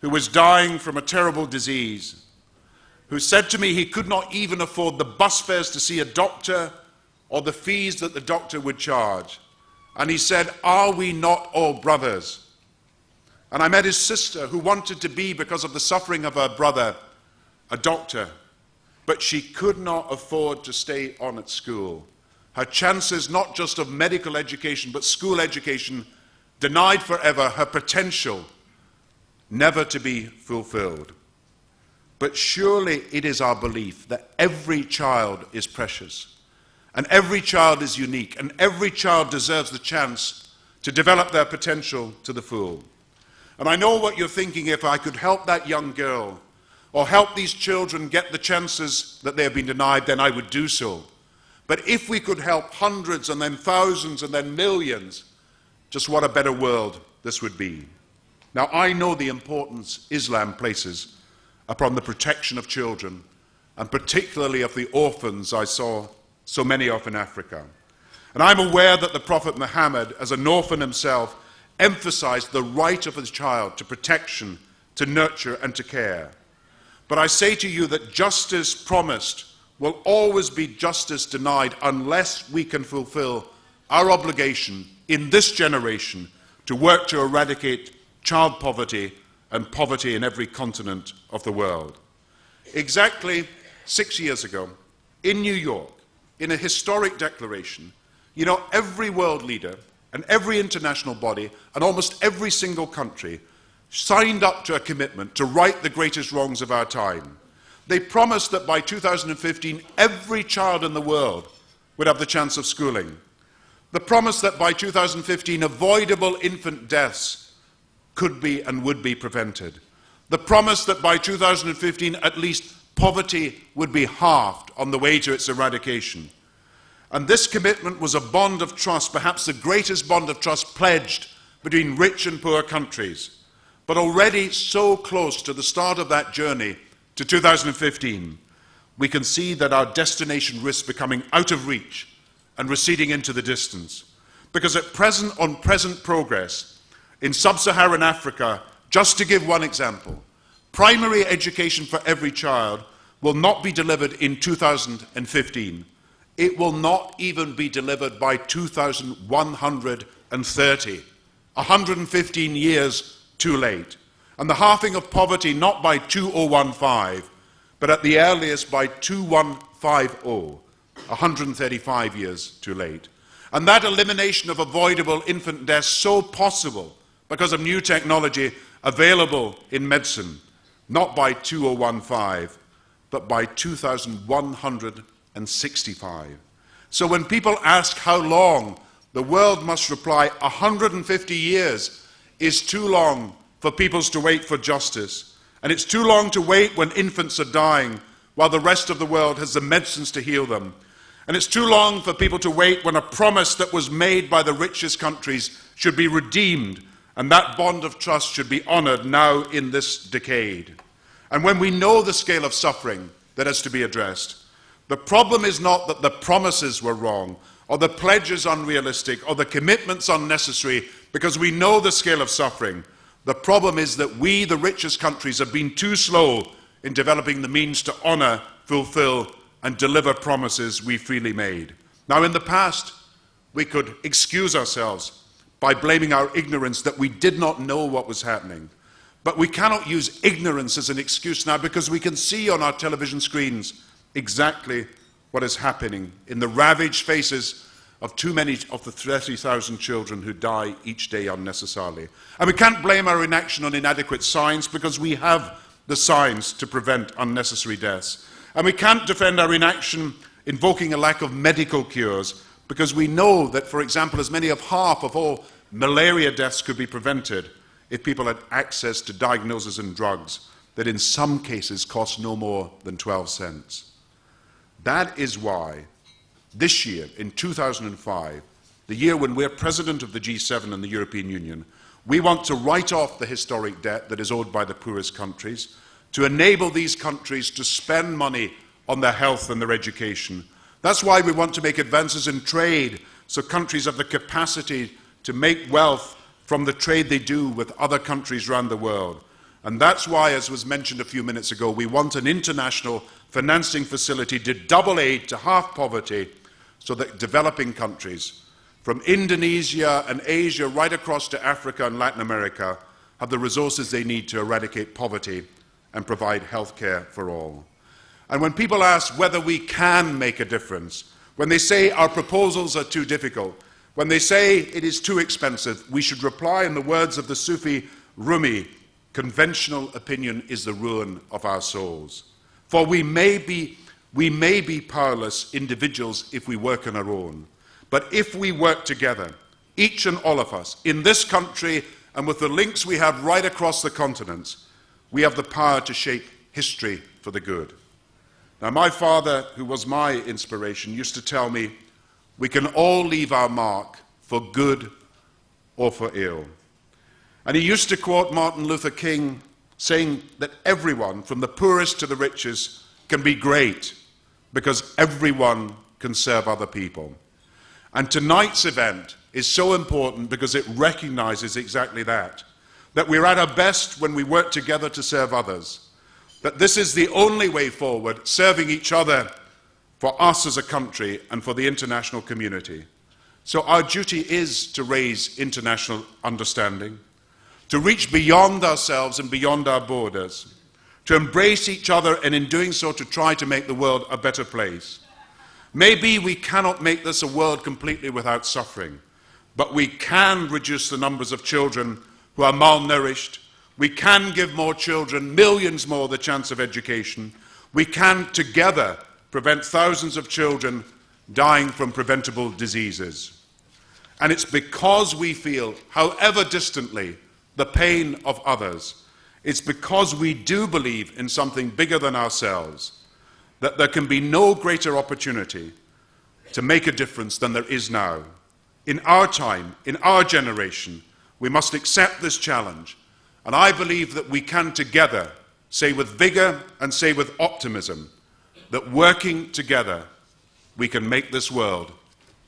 who was dying from a terrible disease, who said to me he could not even afford the bus fares to see a doctor or the fees that the doctor would charge. And he said, "Are we not all brothers?" And I met his sister, who wanted to be, because of the suffering of her brother, a doctor, but she could not afford to stay on at school. Her chances, not just of medical education, but school education, denied forever, her potential never to be fulfilled. But surely it is our belief that every child is precious, and every child is unique, and every child deserves the chance to develop their potential to the full. And I know what you're thinking: if I could help that young girl, or help these children get the chances that they have been denied, then I would do so. But if we could help hundreds and then thousands and then millions, just what a better world this would be. Now, I know the importance Islam places upon the protection of children, and particularly of the orphans I saw so many of in Africa. And I'm aware that the Prophet Muhammad, as an orphan himself, emphasized the right of his child to protection, to nurture, and to care. But I say to you that justice promised will always be justice denied unless we can fulfill our obligation in this generation to work to eradicate child poverty and poverty in every continent of the world. Exactly 6 years ago, in New York, in a historic declaration, every world leader and every international body and almost every single country signed up to a commitment to right the greatest wrongs of our time. They promised that by 2015, every child in the world would have the chance of schooling. The promise that by 2015, avoidable infant deaths could be and would be prevented. The promise that by 2015, at least poverty would be halved on the way to its eradication. And this commitment was a bond of trust, perhaps the greatest bond of trust pledged between rich and poor countries. But already so close to the start of that journey to 2015, we can see that our destination risks becoming out of reach and receding into the distance. Because at present, on present progress, in sub-Saharan Africa, just to give one example, primary education for every child will not be delivered in 2015. It will not even be delivered by 2130, 115 years too late. and the halving of poverty not by 2015, but at the earliest by 2150, 135 years too late. And that elimination of avoidable infant deaths so possible because of new technology available in medicine, not by 2015, but by 2165. So when people ask how long, the world must reply 150 years is too long for peoples to wait for justice. And it's too long to wait when infants are dying while the rest of the world has the medicines to heal them. And it's too long for people to wait when a promise that was made by the richest countries should be redeemed, and that bond of trust should be honored now in this decade. And when we know the scale of suffering that has to be addressed, the problem is not that the promises were wrong, or the pledges unrealistic, or the commitments unnecessary, because we know the scale of suffering. The problem is that we, the richest countries, have been too slow in developing the means to honor, fulfill, and deliver promises we freely made. Now, in the past, we could excuse ourselves by blaming our ignorance that we did not know what was happening. But we cannot use ignorance as an excuse now, because we can see on our television screens exactly what is happening in the ravaged faces of too many of the 30,000 children who die each day unnecessarily. And we can't blame our inaction on inadequate science, because we have the science to prevent unnecessary deaths. And we can't defend our inaction invoking a lack of medical cures, because we know that, for example, as many as half of all malaria deaths could be prevented if people had access to diagnoses and drugs that in some cases cost no more than 12 cents. That is why this year, in 2005, the year when we're president of the G7 and the European Union, we want to write off the historic debt that is owed by the poorest countries, to enable these countries to spend money on their health and their education. That's why we want to make advances in trade, so countries have the capacity to make wealth from the trade they do with other countries around the world. And that's why, as was mentioned a few minutes ago, we want an international financing facility to double aid to half poverty, so that developing countries, from Indonesia and Asia right across to Africa and Latin America, have the resources they need to eradicate poverty and provide health care for all. And when people ask whether we can make a difference, when they say our proposals are too difficult, when they say it is too expensive, we should reply in the words of the Sufi Rumi, conventional opinion is the ruin of our souls. For we may be powerless individuals if we work on our own. But if we work together, each and all of us, in this country and with the links we have right across the continents, we have the power to shape history for the good. Now, my father, who was my inspiration, used to tell me, we can all leave our mark for good or for ill. And he used to quote Martin Luther King, saying that everyone, from the poorest to the richest, can be great, because everyone can serve other people. And tonight's event is so important because it recognizes exactly that we're at our best when we work together to serve others, that this is the only way forward, serving each other for us as a country and for the international community. So our duty is to raise international understanding, to reach beyond ourselves and beyond our borders, to embrace each other, and in doing so to try to make the world a better place. Maybe we cannot make this a world completely without suffering, but we can reduce the numbers of children who are malnourished. We can give more children, millions more, the chance of education. We can together prevent thousands of children dying from preventable diseases. And it's because we feel, however distantly, the pain of others. It's because we do believe in something bigger than ourselves that there can be no greater opportunity to make a difference than there is now. In our time, in our generation, we must accept this challenge. And I believe that we can together say with vigor and say with optimism that working together we can make this world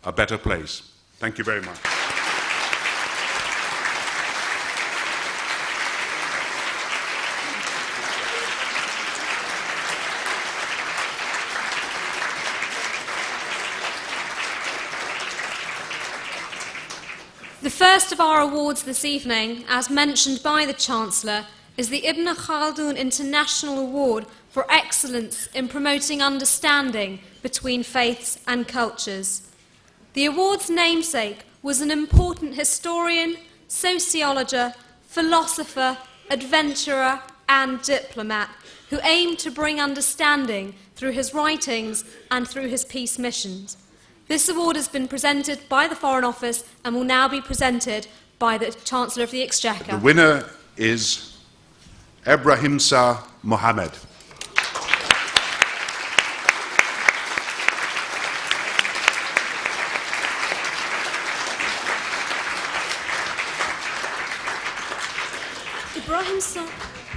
a better place. Thank you very much. The first of our awards this evening, as mentioned by the Chancellor, is the Ibn Khaldun International Award for Excellence in Promoting Understanding Between Faiths and Cultures. The award's namesake was an important historian, sociologist, philosopher, adventurer, and diplomat who aimed to bring understanding through his writings and through his peace missions. This award has been presented by the Foreign Office and will now be presented by the Chancellor of the Exchequer. The winner is Ebrahimsa Mohammed.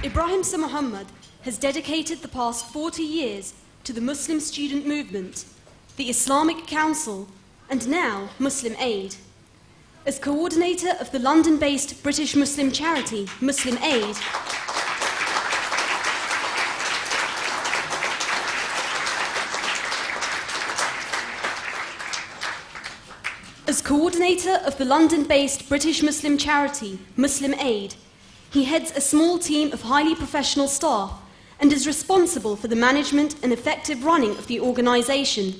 Ibrahimsa Muhammad has dedicated the past 40 years to the Muslim student movement, the Islamic Council, and now Muslim Aid. As coordinator of the London-based British Muslim charity Muslim Aid, Muslim Aid, he heads a small team of highly professional staff and is responsible for the management and effective running of the organisation.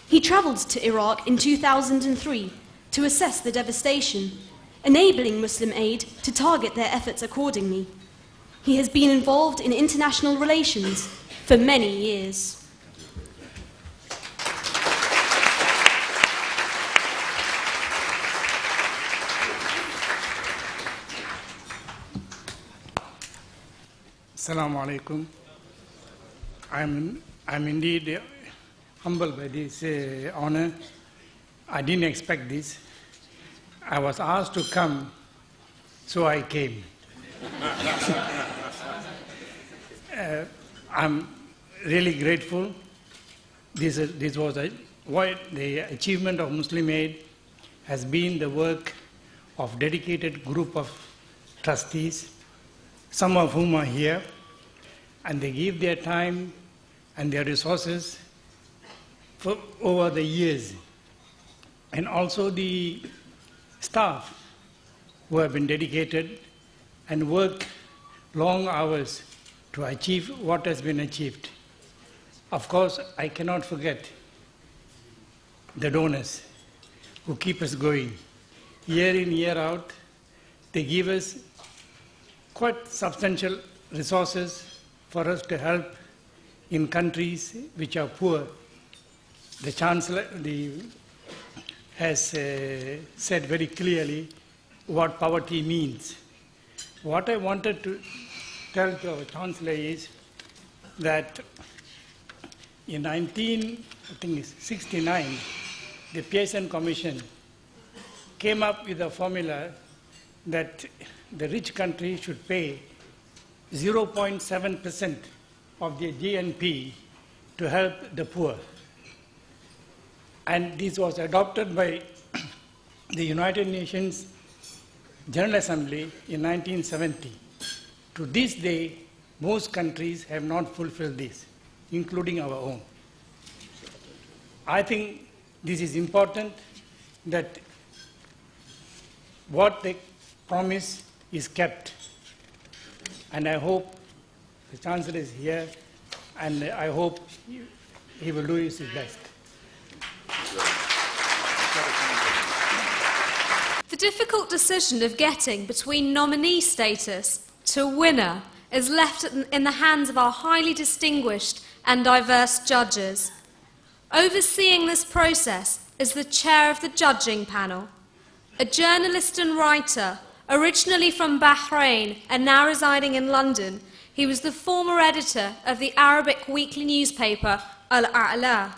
He travelled to Iraq in 2003 to assess the devastation, enabling Muslim Aid to target their efforts accordingly. He has been involved in international relations for many years. Assalamu alaikum. I'm indeed humbled by this honor. I didn't expect this. I was asked to come, so I came. I'm really grateful. This was the achievement of Muslim Aid has been the work of dedicated group of trustees, some of whom are here, and they give their time and their resources for over the years. And also the staff who have been dedicated and work long hours to achieve what has been achieved. Of course, I cannot forget the donors who keep us going. Year in, year out, they give us quite substantial resources for us to help in countries which are poor. The Chancellor has said very clearly what poverty means. What I wanted to tell to our Chancellor is that in 1969, the Pearson Commission came up with a formula that the rich country should pay 0.7% of their GNP to help the poor. And this was adopted by the United Nations General Assembly in 1970. To this day, most countries have not fulfilled this, including our own. I think this is important that what they promise is kept. And I hope the Chancellor is here, and I hope he will do his best. The difficult decision of getting between nominee status to winner is left in the hands of our highly distinguished and diverse judges. Overseeing this process is the chair of the judging panel, a journalist and writer originally from Bahrain and now residing in London. He was the former editor of the Arabic weekly newspaper Al-A'la.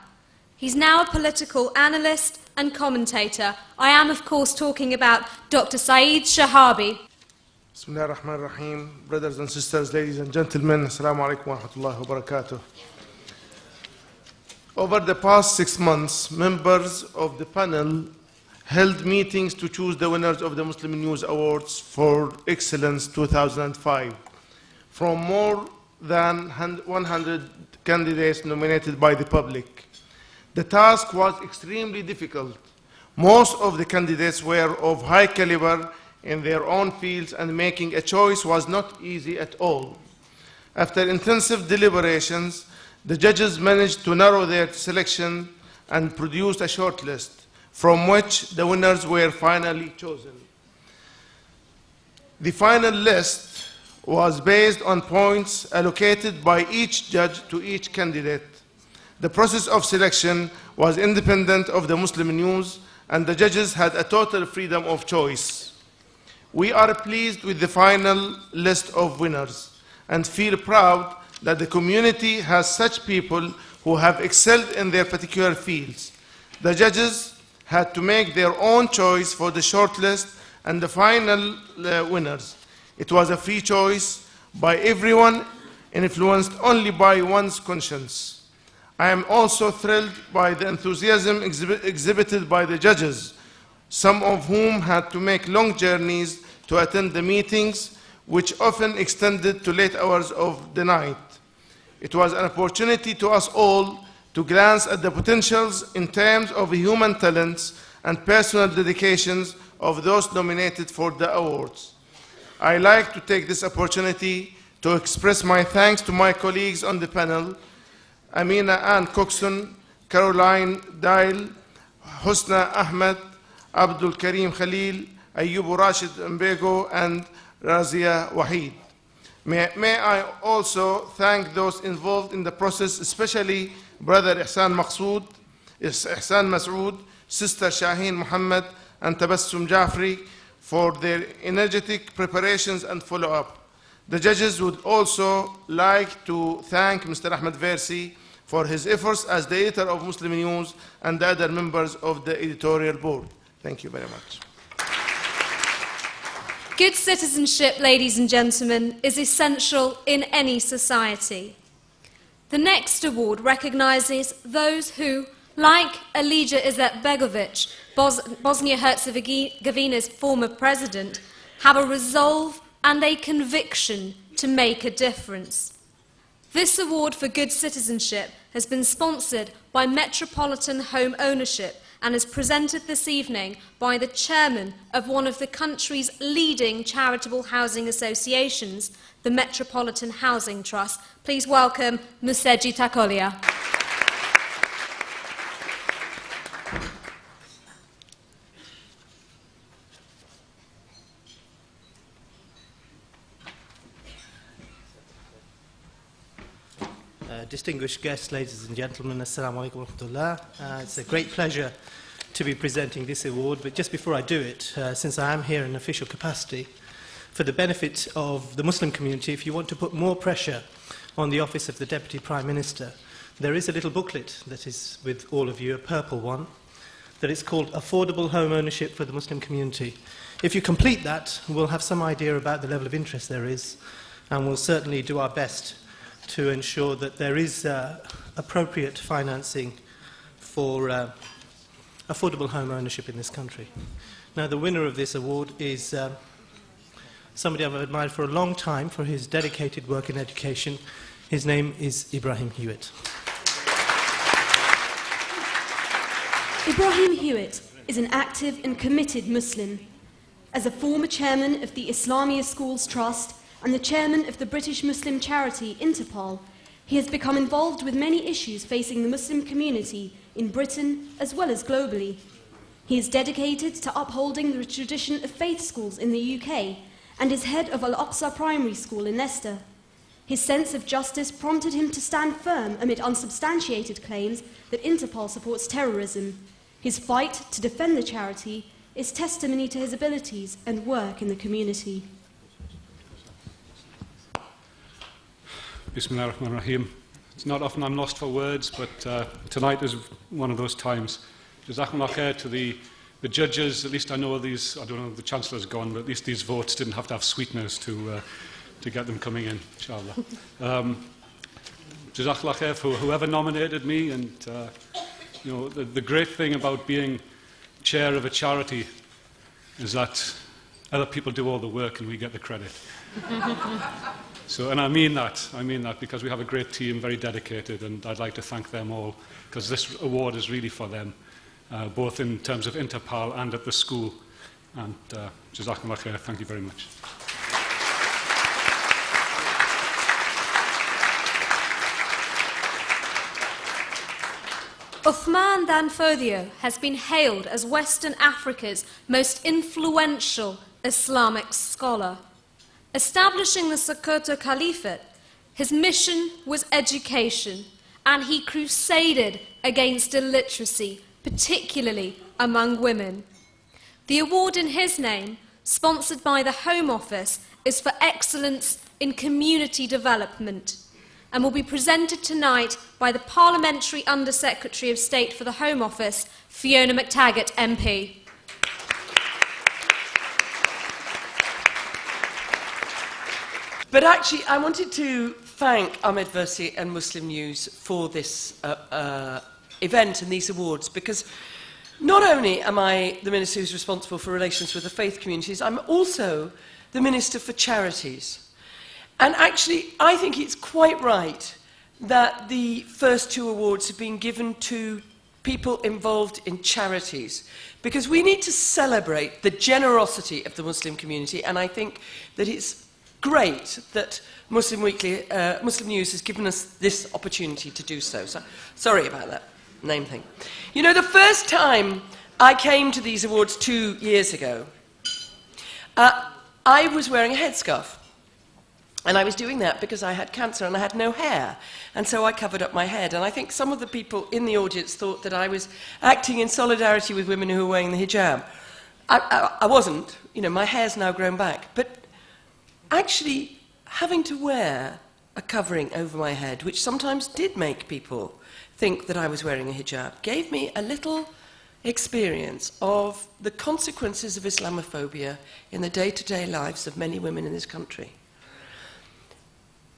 He's now a political analyst and commentator. I am, of course, talking about Dr. Saeed Shahabi. Bismillah ar-Rahman ar-Rahim. Brothers and sisters, ladies and gentlemen, Assalamu alaikum wa rahmatullahi wa barakatuh. Over the past 6 months, members of the panel held meetings to choose the winners of the Muslim News Awards for Excellence 2005 from more than 100 candidates nominated by the public. The task was extremely difficult. Most of the candidates were of high caliber in their own fields, and making a choice was not easy at all. After intensive deliberations, the judges managed to narrow their selection and produced a short list, from which the winners were finally chosen. The final list was based on points allocated by each judge to each candidate. The process of selection was independent of the Muslim News, and the judges had a total freedom of choice. We are pleased with the final list of winners and feel proud that the community has such people who have excelled in their particular fields. The judges had to make their own choice for the short list and the final winners. It was a free choice by everyone, influenced only by one's conscience. I am also thrilled by the enthusiasm exhibited by the judges, some of whom had to make long journeys to attend the meetings, which often extended to late hours of the night. It was an opportunity to us all to glance at the potentials in terms of human talents and personal dedications of those nominated for the awards. I like to take this opportunity to express my thanks to my colleagues on the panel, Amina Ann Coxon, Caroline Dial, Husna Ahmed, Abdul Karim Khalil, Ayyub Rashid Mbego, and Razia Wahid. May I also thank those involved in the process, especially Brother Ihsan Masood, Sister Shaheen Muhammad, and Tabassum Jafri for their energetic preparations and follow-up. The judges would also like to thank Mr. Ahmed Versi for his efforts as the editor of Muslim News and the other members of the editorial board. Thank you very much. Good citizenship, ladies and gentlemen, is essential in any society. The next award recognises those who, like Alija Izetbegovic, Bosnia-Herzegovina's former president, have a resolve and a conviction to make a difference. This award for good citizenship has been sponsored by Metropolitan Home Ownership and is presented this evening by the chairman of one of the country's leading charitable housing associations, the Metropolitan Housing Trust. Please welcome Museji Takolia. Distinguished guests, ladies and gentlemen, Assalamu alaikum wa rahmatullah. It's a great pleasure to be presenting this award, but just before I do it, since I am here in official capacity, for the benefit of the Muslim community, if you want to put more pressure on the office of the Deputy Prime Minister, there is a little booklet that is with all of you, a purple one, that is called Affordable Home Ownership for the Muslim Community. If you complete that, we'll have some idea about the level of interest there is, and we'll certainly do our best to ensure that there is appropriate financing for affordable home ownership in this country. Now, the winner of this award is somebody I've admired for a long time for his dedicated work in education. His name is Ibrahim Hewitt. Ibrahim Hewitt is an active and committed Muslim. As a former chairman of the Islamia Schools Trust and the chairman of the British Muslim charity Interpol, he has become involved with many issues facing the Muslim community in Britain as well as globally. He is dedicated to upholding the tradition of faith schools in the UK and is head of Al-Aqsa Primary School in Leicester. His sense of justice prompted him to stand firm amid unsubstantiated claims that Interpol supports terrorism. His fight to defend the charity is testimony to his abilities and work in the community. Bismillah ar-Rahman ar-Rahim. It's not often I'm lost for words, but tonight is one of those times. Jazakumullah khair to the judges. At least I know these, I don't know if the Chancellor's gone, but at least these votes didn't have to have sweeteners to get them coming in, inshallah. Jazakumullah khair for whoever nominated me, and you know, the great thing about being chair of a charity is that other people do all the work and we get the credit. So, and I mean that because we have a great team, very dedicated, and I'd like to thank them all, because this award is really for them, both in terms of Interpol and at the school. And Jazakallah khair, thank you very much. Uthman Danfodio has been hailed as Western Africa's most influential Islamic scholar. Establishing the Sokoto Caliphate, his mission was education, and he crusaded against illiteracy, particularly among women. The award in his name, sponsored by the Home Office, is for excellence in community development and will be presented tonight by the Parliamentary Under-Secretary of State for the Home Office, Fiona McTaggart MP. But actually, I wanted to thank Ahmed Versi and Muslim News for this event and these awards, because not only am I the Minister who's responsible for relations with the faith communities, I'm also the Minister for Charities. And actually, I think it's quite right that the first two awards have been given to people involved in charities, because we need to celebrate the generosity of the Muslim community, and I think that it's great that Muslim News has given us this opportunity to do so. So sorry about that name thing. You know, the first time I came to these awards 2 years ago, I was wearing a headscarf. And I was doing that because I had cancer and I had no hair. And so I covered up my head. And I think some of the people in the audience thought that I was acting in solidarity with women who were wearing the hijab. I wasn't. You know, my hair's now grown back. But actually, having to wear a covering over my head, which sometimes did make people think that I was wearing a hijab, gave me a little experience of the consequences of Islamophobia in the day-to-day lives of many women in this country.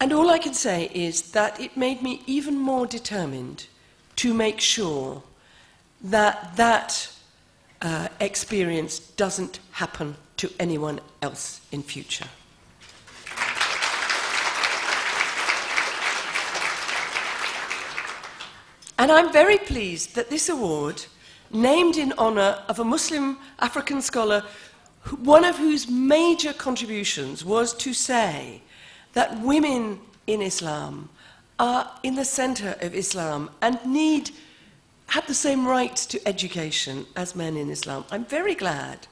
And all I can say is that it made me even more determined to make sure that that experience doesn't happen to anyone else in future. And I'm very pleased that this award, named in honour of a Muslim African scholar, one of whose major contributions was to say that women in Islam are in the centre of Islam and have the same rights to education as men in Islam. I'm very glad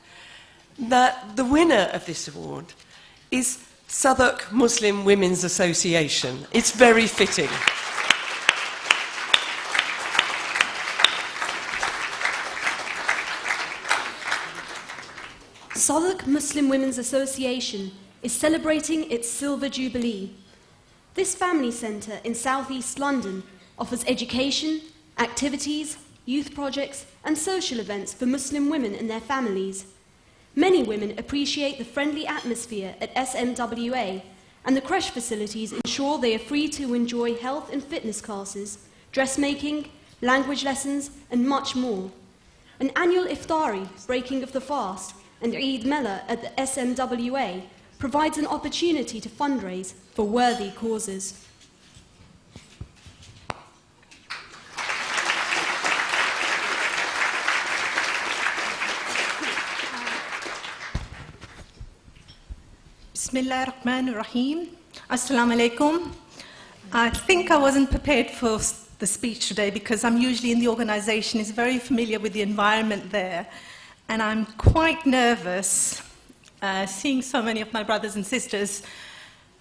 that the winner of this award is Southwark Muslim Women's Association. It's very fitting. Southwark Muslim Women's Association is celebrating its Silver Jubilee. This family centre in southeast London offers education, activities, youth projects and social events for Muslim women and their families. Many women appreciate the friendly atmosphere at SMWA, and the creche facilities ensure they are free to enjoy health and fitness classes, dressmaking, language lessons and much more. An annual iftari, breaking of the fast, and Eid Mela at the SMWA provides an opportunity to fundraise for worthy causes. Bismillah ar-Rahman ar-Rahim. Assalamu alaikum. I think I wasn't prepared for the speech today because I'm usually in the organization, is very familiar with the environment there. And I'm quite nervous seeing so many of my brothers and sisters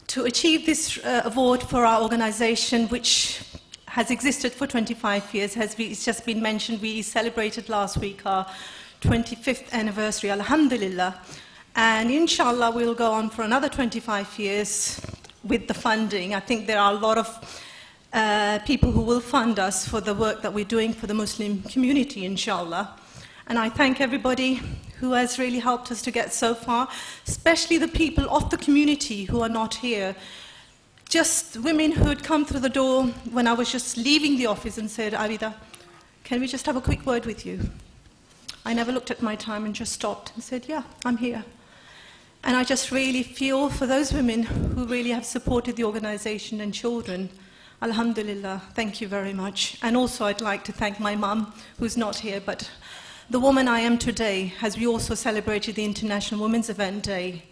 to achieve this award for our organization, which has existed for 25 years. It's just been mentioned, we celebrated last week our 25th anniversary, alhamdulillah. And inshallah, we'll go on for another 25 years with the funding. I think there are a lot of people who will fund us for the work that we're doing for the Muslim community, inshallah. And I thank everybody who has really helped us to get so far, especially the people of the community who are not here. Just women who had come through the door when I was just leaving the office and said, Abida, can we just have a quick word with you? I never looked at my time and just stopped and said, yeah, I'm here. And I just really feel for those women who really have supported the organization and children. Alhamdulillah, thank you very much. And also I'd like to thank my mum, who's not here, but the woman I am today, as we also celebrated the International Women's Event Day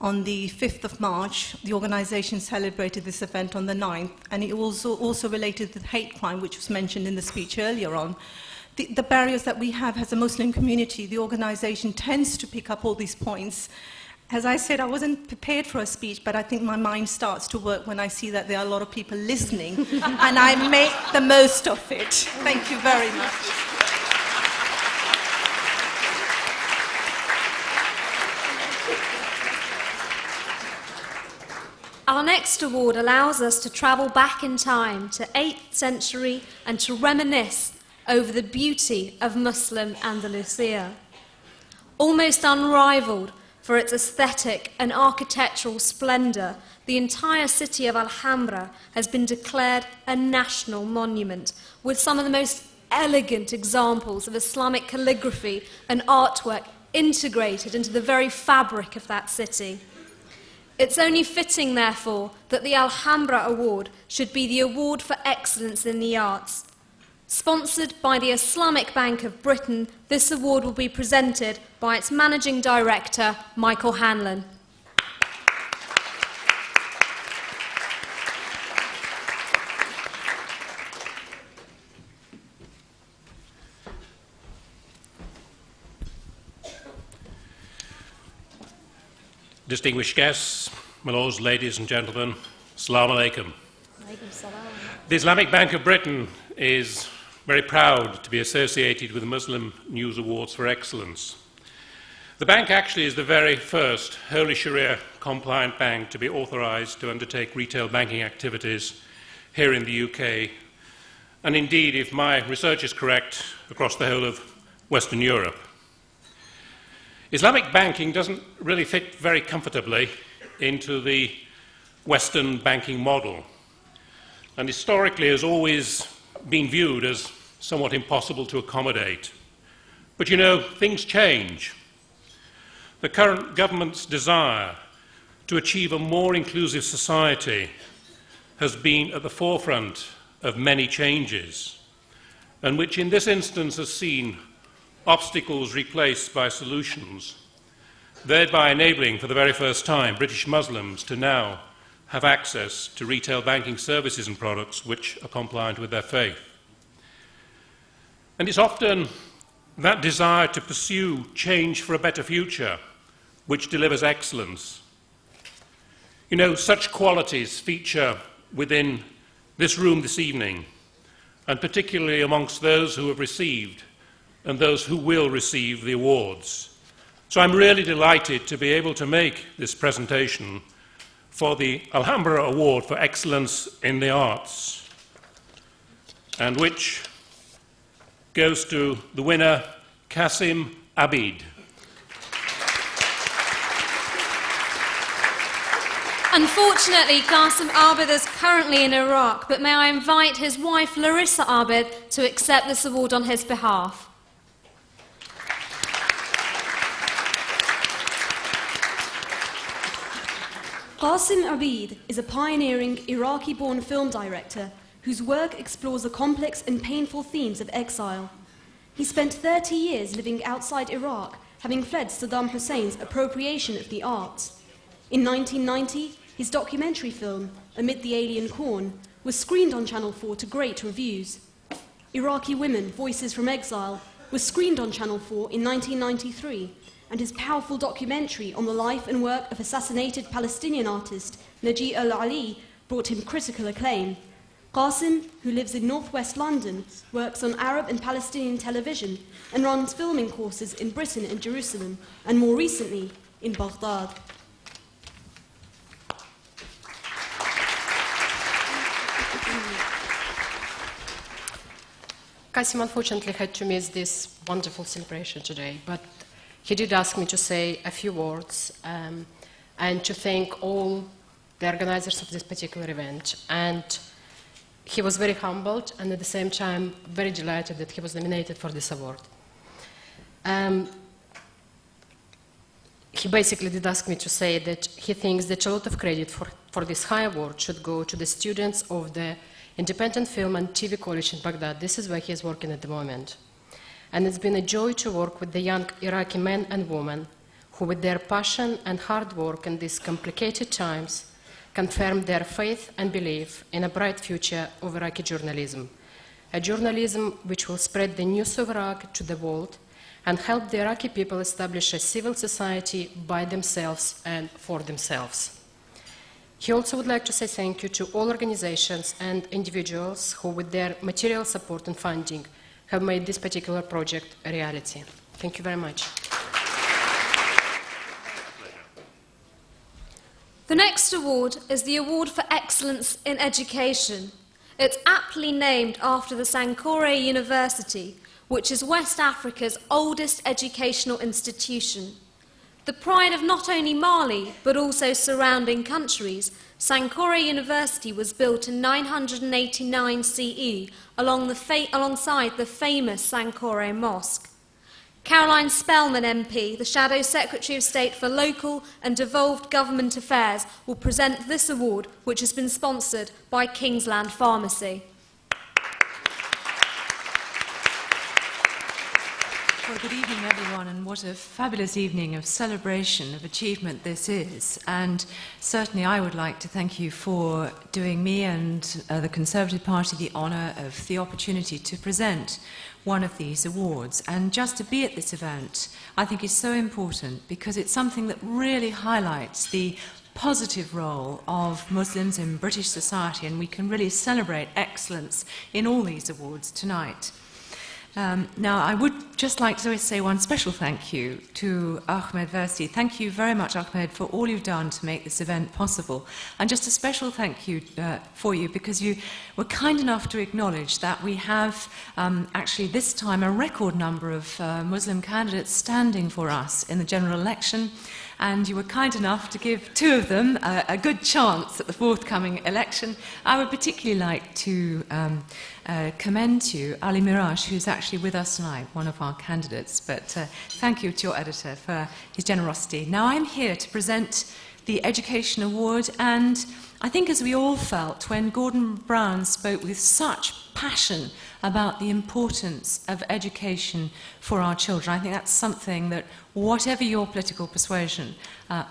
on the 5th of March, the organisation celebrated this event on the 9th, and it also related to hate crime, which was mentioned in the speech earlier on. The barriers that we have as a Muslim community, the organisation tends to pick up all these points. As I said, I wasn't prepared for a speech, but I think my mind starts to work when I see that there are a lot of people listening, and I make the most of it. Thank you very much. Our next award allows us to travel back in time to 8th century and to reminisce over the beauty of Muslim Andalusia. Almost unrivaled for its aesthetic and architectural splendour, the entire city of Alhambra has been declared a national monument, with some of the most elegant examples of Islamic calligraphy and artwork integrated into the very fabric of that city. It's only fitting, therefore, that the Alhambra Award should be the award for excellence in the arts. Sponsored by the Islamic Bank of Britain, this award will be presented by its Managing Director, Michael Hanlon. Distinguished guests, my lords, ladies and gentlemen, Assalamu alaikum. The Islamic Bank of Britain is very proud to be associated with the Muslim News Awards for Excellence. The bank actually is the very first wholly Sharia compliant bank to be authorised to undertake retail banking activities here in the UK, and indeed, if my research is correct, across the whole of Western Europe. Islamic banking doesn't really fit very comfortably into the Western banking model, and historically has always been viewed as somewhat impossible to accommodate. But you know, things change. The current government's desire to achieve a more inclusive society has been at the forefront of many changes, and which in this instance has seen obstacles replaced by solutions, thereby enabling for the very first time British Muslims to now have access to retail banking services and products which are compliant with their faith. And it's often that desire to pursue change for a better future which delivers excellence. You know, such qualities feature within this room this evening, and particularly amongst those who have received and those who will receive the awards. So I'm really delighted to be able to make this presentation for the Alhambra Award for Excellence in the Arts, and which goes to the winner, Qasim Abid. Unfortunately, Qasim Abid is currently in Iraq, but may I invite his wife, Larissa Abid, to accept this award on his behalf. Qasim Abid is a pioneering Iraqi-born film director whose work explores the complex and painful themes of exile. He spent 30 years living outside Iraq, having fled Saddam Hussein's appropriation of the arts. In 1990, his documentary film, Amid the Alien Corn, was screened on Channel 4 to great reviews. Iraqi Women, Voices from Exile, was screened on Channel 4 in 1993, and his powerful documentary on the life and work of assassinated Palestinian artist Naji al-Ali brought him critical acclaim. Qasim, who lives in northwest London, works on Arab and Palestinian television and runs filming courses in Britain and Jerusalem, and more recently, in Baghdad. Qasim unfortunately had to miss this wonderful celebration today, but he did ask me to say a few words and to thank all the organizers of this particular event. And he was very humbled and at the same time very delighted that he was nominated for this award. He basically did ask me to say that he thinks that a lot of credit for this high award should go to the students of the Independent Film and TV College in Baghdad. This is where he is working at the moment. and it's been a joy to work with the young Iraqi men and women who, with their passion and hard work in these complicated times, confirm their faith and belief in a bright future of Iraqi journalism, a journalism which will spread the news of Iraq to the world and help the Iraqi people establish a civil society by themselves and for themselves. He also would like to say thank you to all organizations and individuals who, with their material support and funding, have made this particular project a reality. Thank you very much. The next award is the Award for Excellence in Education. It's aptly named after the Sankore University, which is West Africa's oldest educational institution. The pride of not only Mali, but also surrounding countries, Sankore University was built in 989 CE alongside the famous Sankore Mosque. Caroline Spellman MP, the Shadow Secretary of State for Local and Devolved Government Affairs, will present this award, which has been sponsored by Kingsland Pharmacy. Well, good evening, everyone, and what a fabulous evening of celebration of achievement this is. And certainly I would like to thank you for doing me and the Conservative Party the honour of the opportunity to present one of these awards. And just to be at this event, I think is so important because it's something that really highlights the positive role of Muslims in British society, and we can really celebrate excellence in all these awards tonight. Now, I would just like to say one special thank you to Ahmed Versi. Thank you very much, Ahmed, for all you've done to make this event possible. And just a special thank you for you because you were kind enough to acknowledge that we have actually this time a record number of Muslim candidates standing for us in the general election. And you were kind enough to give two of them a good chance at the forthcoming election. I would particularly like to commend to you Ali Miraj, who's actually with us tonight, one of our candidates. But thank you to your editor for his generosity. Now I'm here to present the Education Award, and I think as we all felt when Gordon Brown spoke with such passion about the importance of education for our children, I think that's something that, whatever your political persuasion,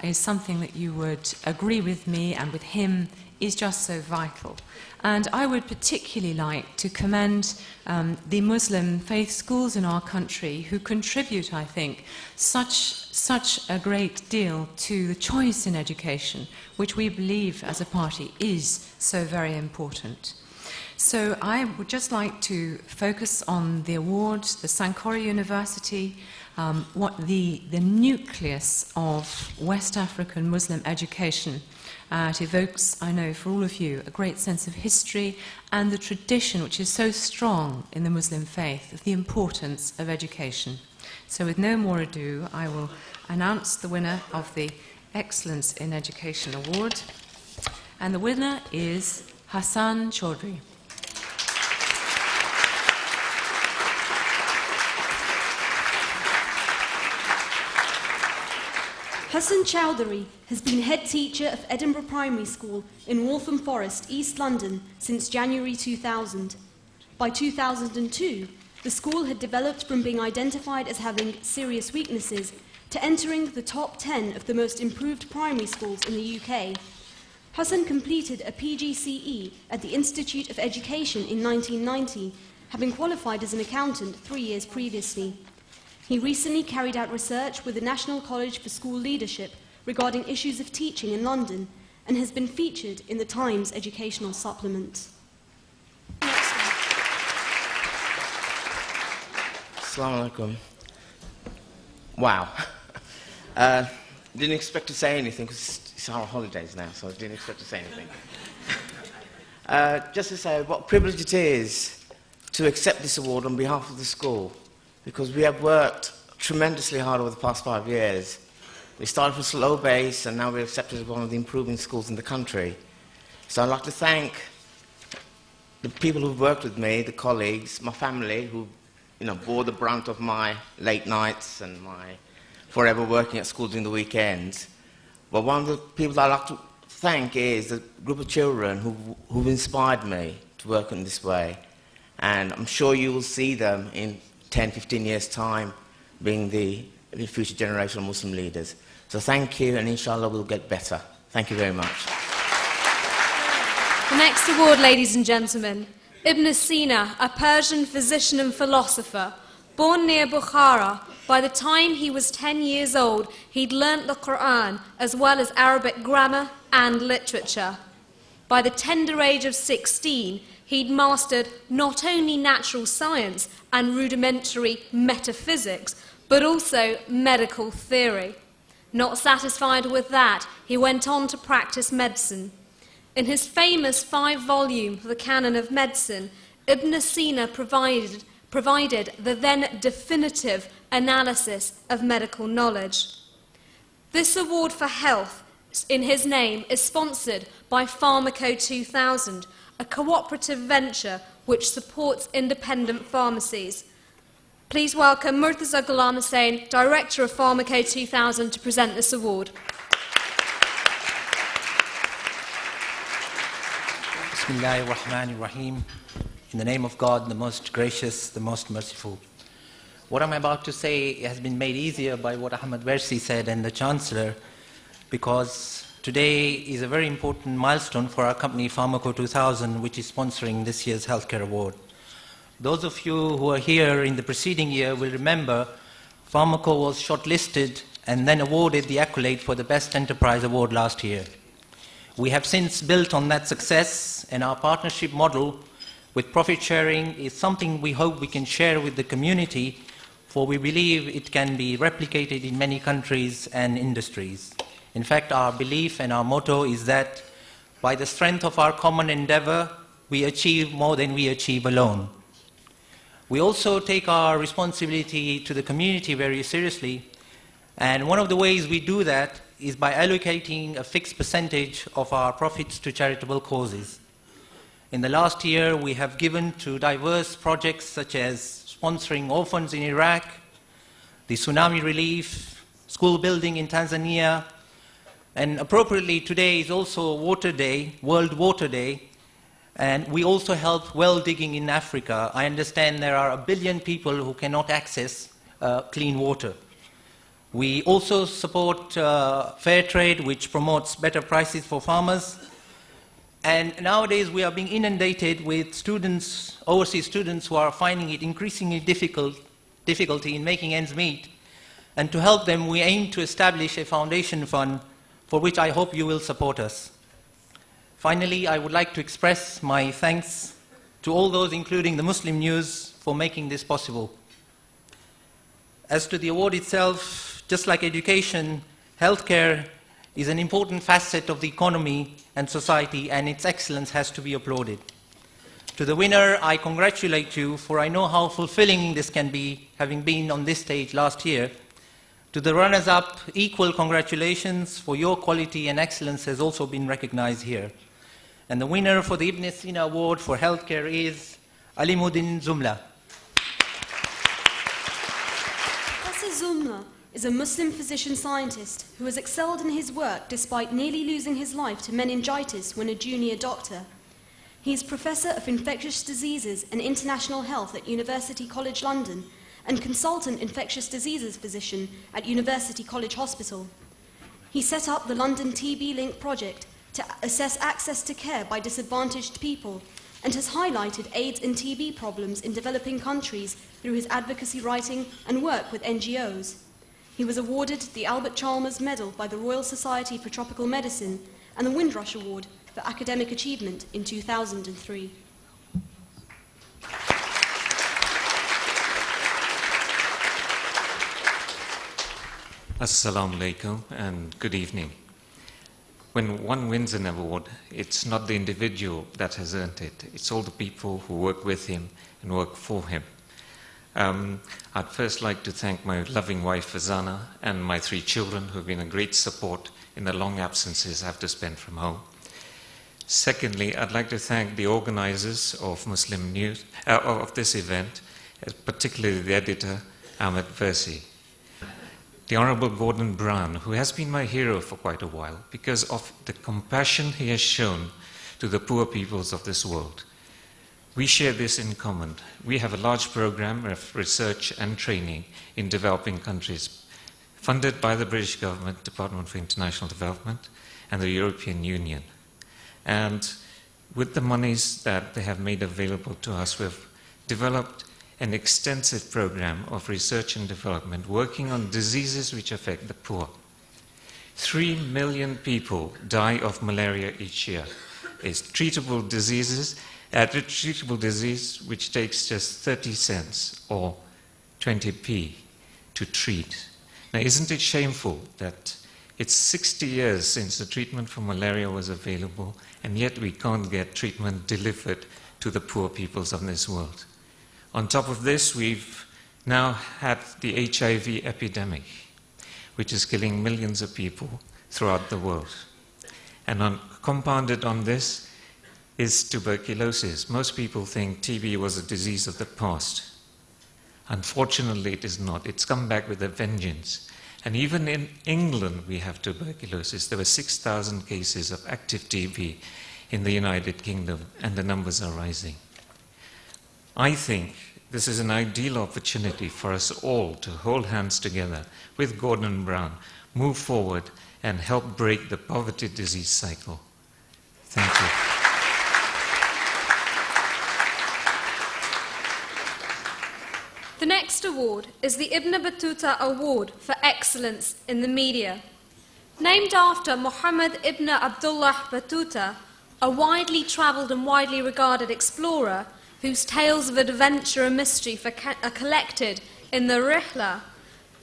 is something that you would agree with me and with him is just so vital. And I would particularly like to commend the Muslim faith schools in our country who contribute, I think, such a great deal to the choice in education, which we believe as a party is so very important. So I would just like to focus on the award, the Sankore University, what the nucleus of West African Muslim education. It evokes, I know, for all of you, a great sense of history and the tradition which is so strong in the Muslim faith of the importance of education. So with no more ado, I will announce the winner of the Excellence in Education Award. And the winner is Hassan Chaudhry. Hassan Chowdhury has been head teacher of Edinburgh Primary School in Waltham Forest, East London, since January 2000. By 2002, the school had developed from being identified as having serious weaknesses to entering the top 10 of the most improved primary schools in the UK. Hassan completed a PGCE at the Institute of Education in 1990, having qualified as an accountant 3 years previously. He recently carried out research with the National College for School Leadership regarding issues of teaching in London and has been featured in the Times educational supplement. Assalamu alaikum. Wow. Didn't expect to say anything because it's our holidays now, so I didn't expect to say anything. Just to say what a privilege it is to accept this award on behalf of the school, because we have worked tremendously hard over the past 5 years. We started from a slow base, and now we're accepted as one of the improving schools in the country. So I'd like to thank the people who've worked with me, the colleagues, my family, who bore the brunt of my late nights and my forever working at school during the weekends. But one of the people I'd like to thank is the group of children who've inspired me to work in this way. And I'm sure you will see them in 10, 15 years' time, being the future generation of Muslim leaders. So thank you, and inshallah we'll get better. Thank you very much. The next award, ladies and gentlemen, Ibn Sina, a Persian physician and philosopher, born near Bukhara. By the time he was 10 years old, he'd learnt the Quran as well as Arabic grammar and literature. By the tender age of 16, he'd mastered not only natural science and rudimentary metaphysics, but also medical theory. Not satisfied with that, he went on to practice medicine. In his famous 5-volume The Canon of Medicine, Ibn Sina provided the then definitive analysis of medical knowledge. This award for health in his name is sponsored by Pharmacau 2000, a cooperative venture which supports independent pharmacies. Please welcome Murtaza Ghulam Hussain, Director of Pharmacau 2000, to present this award. Bismillahir Rahmanir Rahim. In the name of God, the most gracious, the most merciful. What I'm about to say has been made easier by what Ahmed Versi said and the Chancellor, because today is a very important milestone for our company Pharmacau 2000, which is sponsoring this year's Healthcare Award. Those of you who are here in the preceding year will remember Pharmacau was shortlisted and then awarded the accolade for the Best Enterprise Award last year. We have since built on that success, and our partnership model with profit sharing is something we hope we can share with the community, for we believe it can be replicated in many countries and industries. In fact, our belief and our motto is that by the strength of our common endeavor, we achieve more than we achieve alone. We also take our responsibility to the community very seriously, and one of the ways we do that is by allocating a fixed percentage of our profits to charitable causes. In the last year, we have given to diverse projects such as sponsoring orphans in Iraq, the tsunami relief, school building in Tanzania, and appropriately today is also Water Day, World Water Day, and we also help well digging in Africa. I understand there are 1 billion people who cannot access clean water. We also support fair trade, which promotes better prices for farmers. And nowadays we are being inundated with students, overseas students, who are finding it increasingly difficulty in making ends meet. And to help them, we aim to establish a foundation fund for which I hope you will support us. Finally, I would like to express my thanks to all those, including the Muslim News, for making this possible. As to the award itself, just like education, healthcare is an important facet of the economy and society, and its excellence has to be applauded. To the winner, I congratulate you, for I know how fulfilling this can be, having been on this stage last year. To the runners-up, equal congratulations, for your quality and excellence has also been recognized here. And the winner for the Ibn Sina Award for Healthcare is Alimuddin Zumla. Professor Zumla is a Muslim physician-scientist who has excelled in his work despite nearly losing his life to meningitis when a junior doctor. He is Professor of Infectious Diseases and International Health at University College London and Consultant Infectious Diseases Physician at University College Hospital. He set up the London TB Link project to assess access to care by disadvantaged people and has highlighted AIDS and TB problems in developing countries through his advocacy writing and work with NGOs. He was awarded the Albert Chalmers Medal by the Royal Society for Tropical Medicine and the Windrush Award for Academic Achievement in 2003. Assalamu alaikum and good evening. When one wins an award, it's not the individual that has earned it. It's all the people who work with him and work for him. I'd first like to thank my loving wife, Fazana, and my 3 children who've been a great support in the long absences I have to spend from home. Secondly, I'd like to thank the organizers of Muslim News, of this event, particularly the editor, Ahmed Versi. The Honorable Gordon Brown, who has been my hero for quite a while because of the compassion he has shown to the poor peoples of this world. We share this in common. We have a large program of research and training in developing countries, funded by the British government, Department for International Development, and the European Union. And with the monies that they have made available to us, we've developed an extensive program of research and development working on diseases which affect the poor. 3 million people die of malaria each year. It's treatable disease which takes just 30 cents or 20p to treat. Now, isn't it shameful that it's 60 years since the treatment for malaria was available, and yet we can't get treatment delivered to the poor peoples of this world? On top of this, we've now had the HIV epidemic, which is killing millions of people throughout the world. And compounded on this is tuberculosis. Most people think TB was a disease of the past. Unfortunately, it is not. It's come back with a vengeance. And even in England, we have tuberculosis. There were 6,000 cases of active TB in the United Kingdom, and the numbers are rising. I think this is an ideal opportunity for us all to hold hands together with Gordon Brown, move forward, and help break the poverty disease cycle. Thank you. The next award is the Ibn Battuta Award for Excellence in the Media. Named after Muhammad ibn Abdullah Battuta, a widely travelled and widely regarded explorer whose tales of adventure and mystery are collected in the Rihla,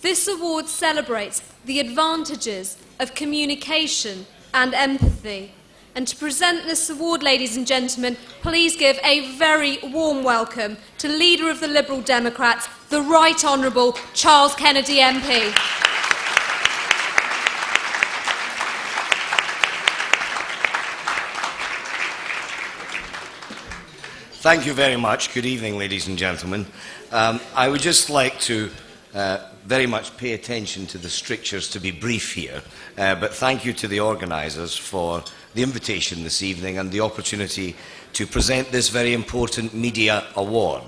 this award celebrates the advantages of communication and empathy. And to present this award, ladies and gentlemen, please give a very warm welcome to Leader of the Liberal Democrats, the Right Honourable Charles Kennedy MP. Thank you very much. Good evening, ladies and gentlemen. I would just like to very much pay attention to the strictures to be brief here, but thank you to the organisers for the invitation this evening and the opportunity to present this very important media award.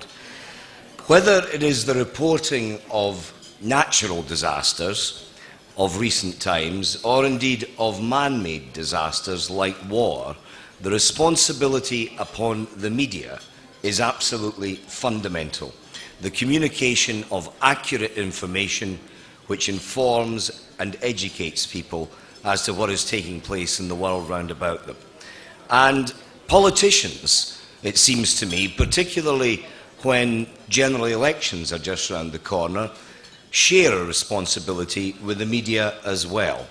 Whether it is the reporting of natural disasters of recent times, or indeed of man-made disasters like war, the responsibility upon the media is absolutely fundamental. The communication of accurate information which informs and educates people as to what is taking place in the world round about them. And politicians, it seems to me, particularly when general elections are just round the corner, share a responsibility with the media as well,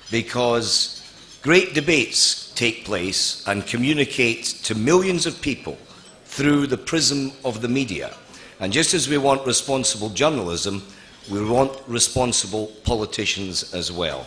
because great debates take place and communicate to millions of people through the prism of the media. And just as we want responsible journalism, we want responsible politicians as well.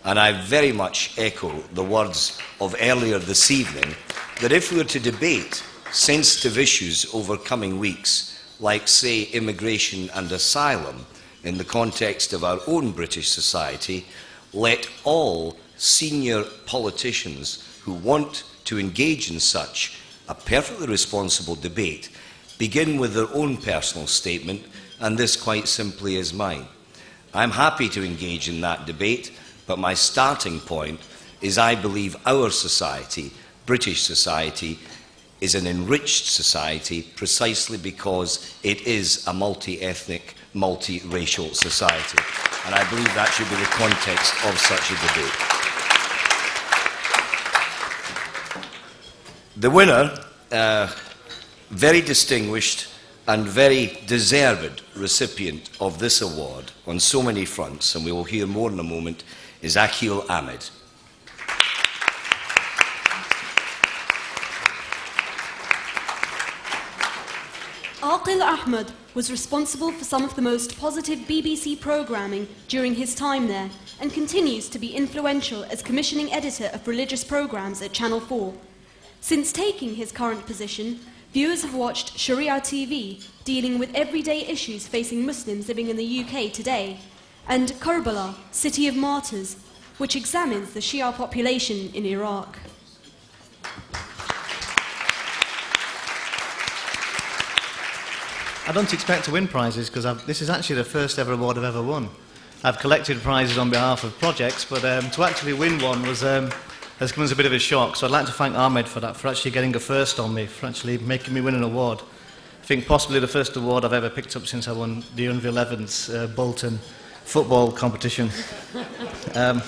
And I very much echo the words of earlier this evening, that if we were to debate sensitive issues over coming weeks, like, say, immigration and asylum, in the context of our own British society, let all senior politicians who want to engage in such a perfectly responsible debate begin with their own personal statement, and this quite simply is mine. I'm happy to engage in that debate, but my starting point is I believe our society, British society, is an enriched society precisely because it is a multi-ethnic, multi-racial society. And I believe that should be the context of such a debate. The winner, very distinguished and very deserved recipient of this award on so many fronts, and we will hear more in a moment, is Akhil Ahmed. Akhil Ahmed was responsible for some of the most positive BBC programming during his time there, and continues to be influential as commissioning editor of religious programmes at Channel 4. Since taking his current position, viewers have watched Sharia TV, dealing with everyday issues facing Muslims living in the UK today, and Karbala, City of Martyrs, which examines the Shia population in Iraq. I don't expect to win prizes because this is actually the first ever award I've ever won. I've collected prizes on behalf of projects, but to actually win one has come as a bit of a shock. So I'd like to thank Ahmed for that, for actually getting a first on me, for actually making me win an award. I think possibly the first award I've ever picked up since I won the Under 11s Bolton football competition. And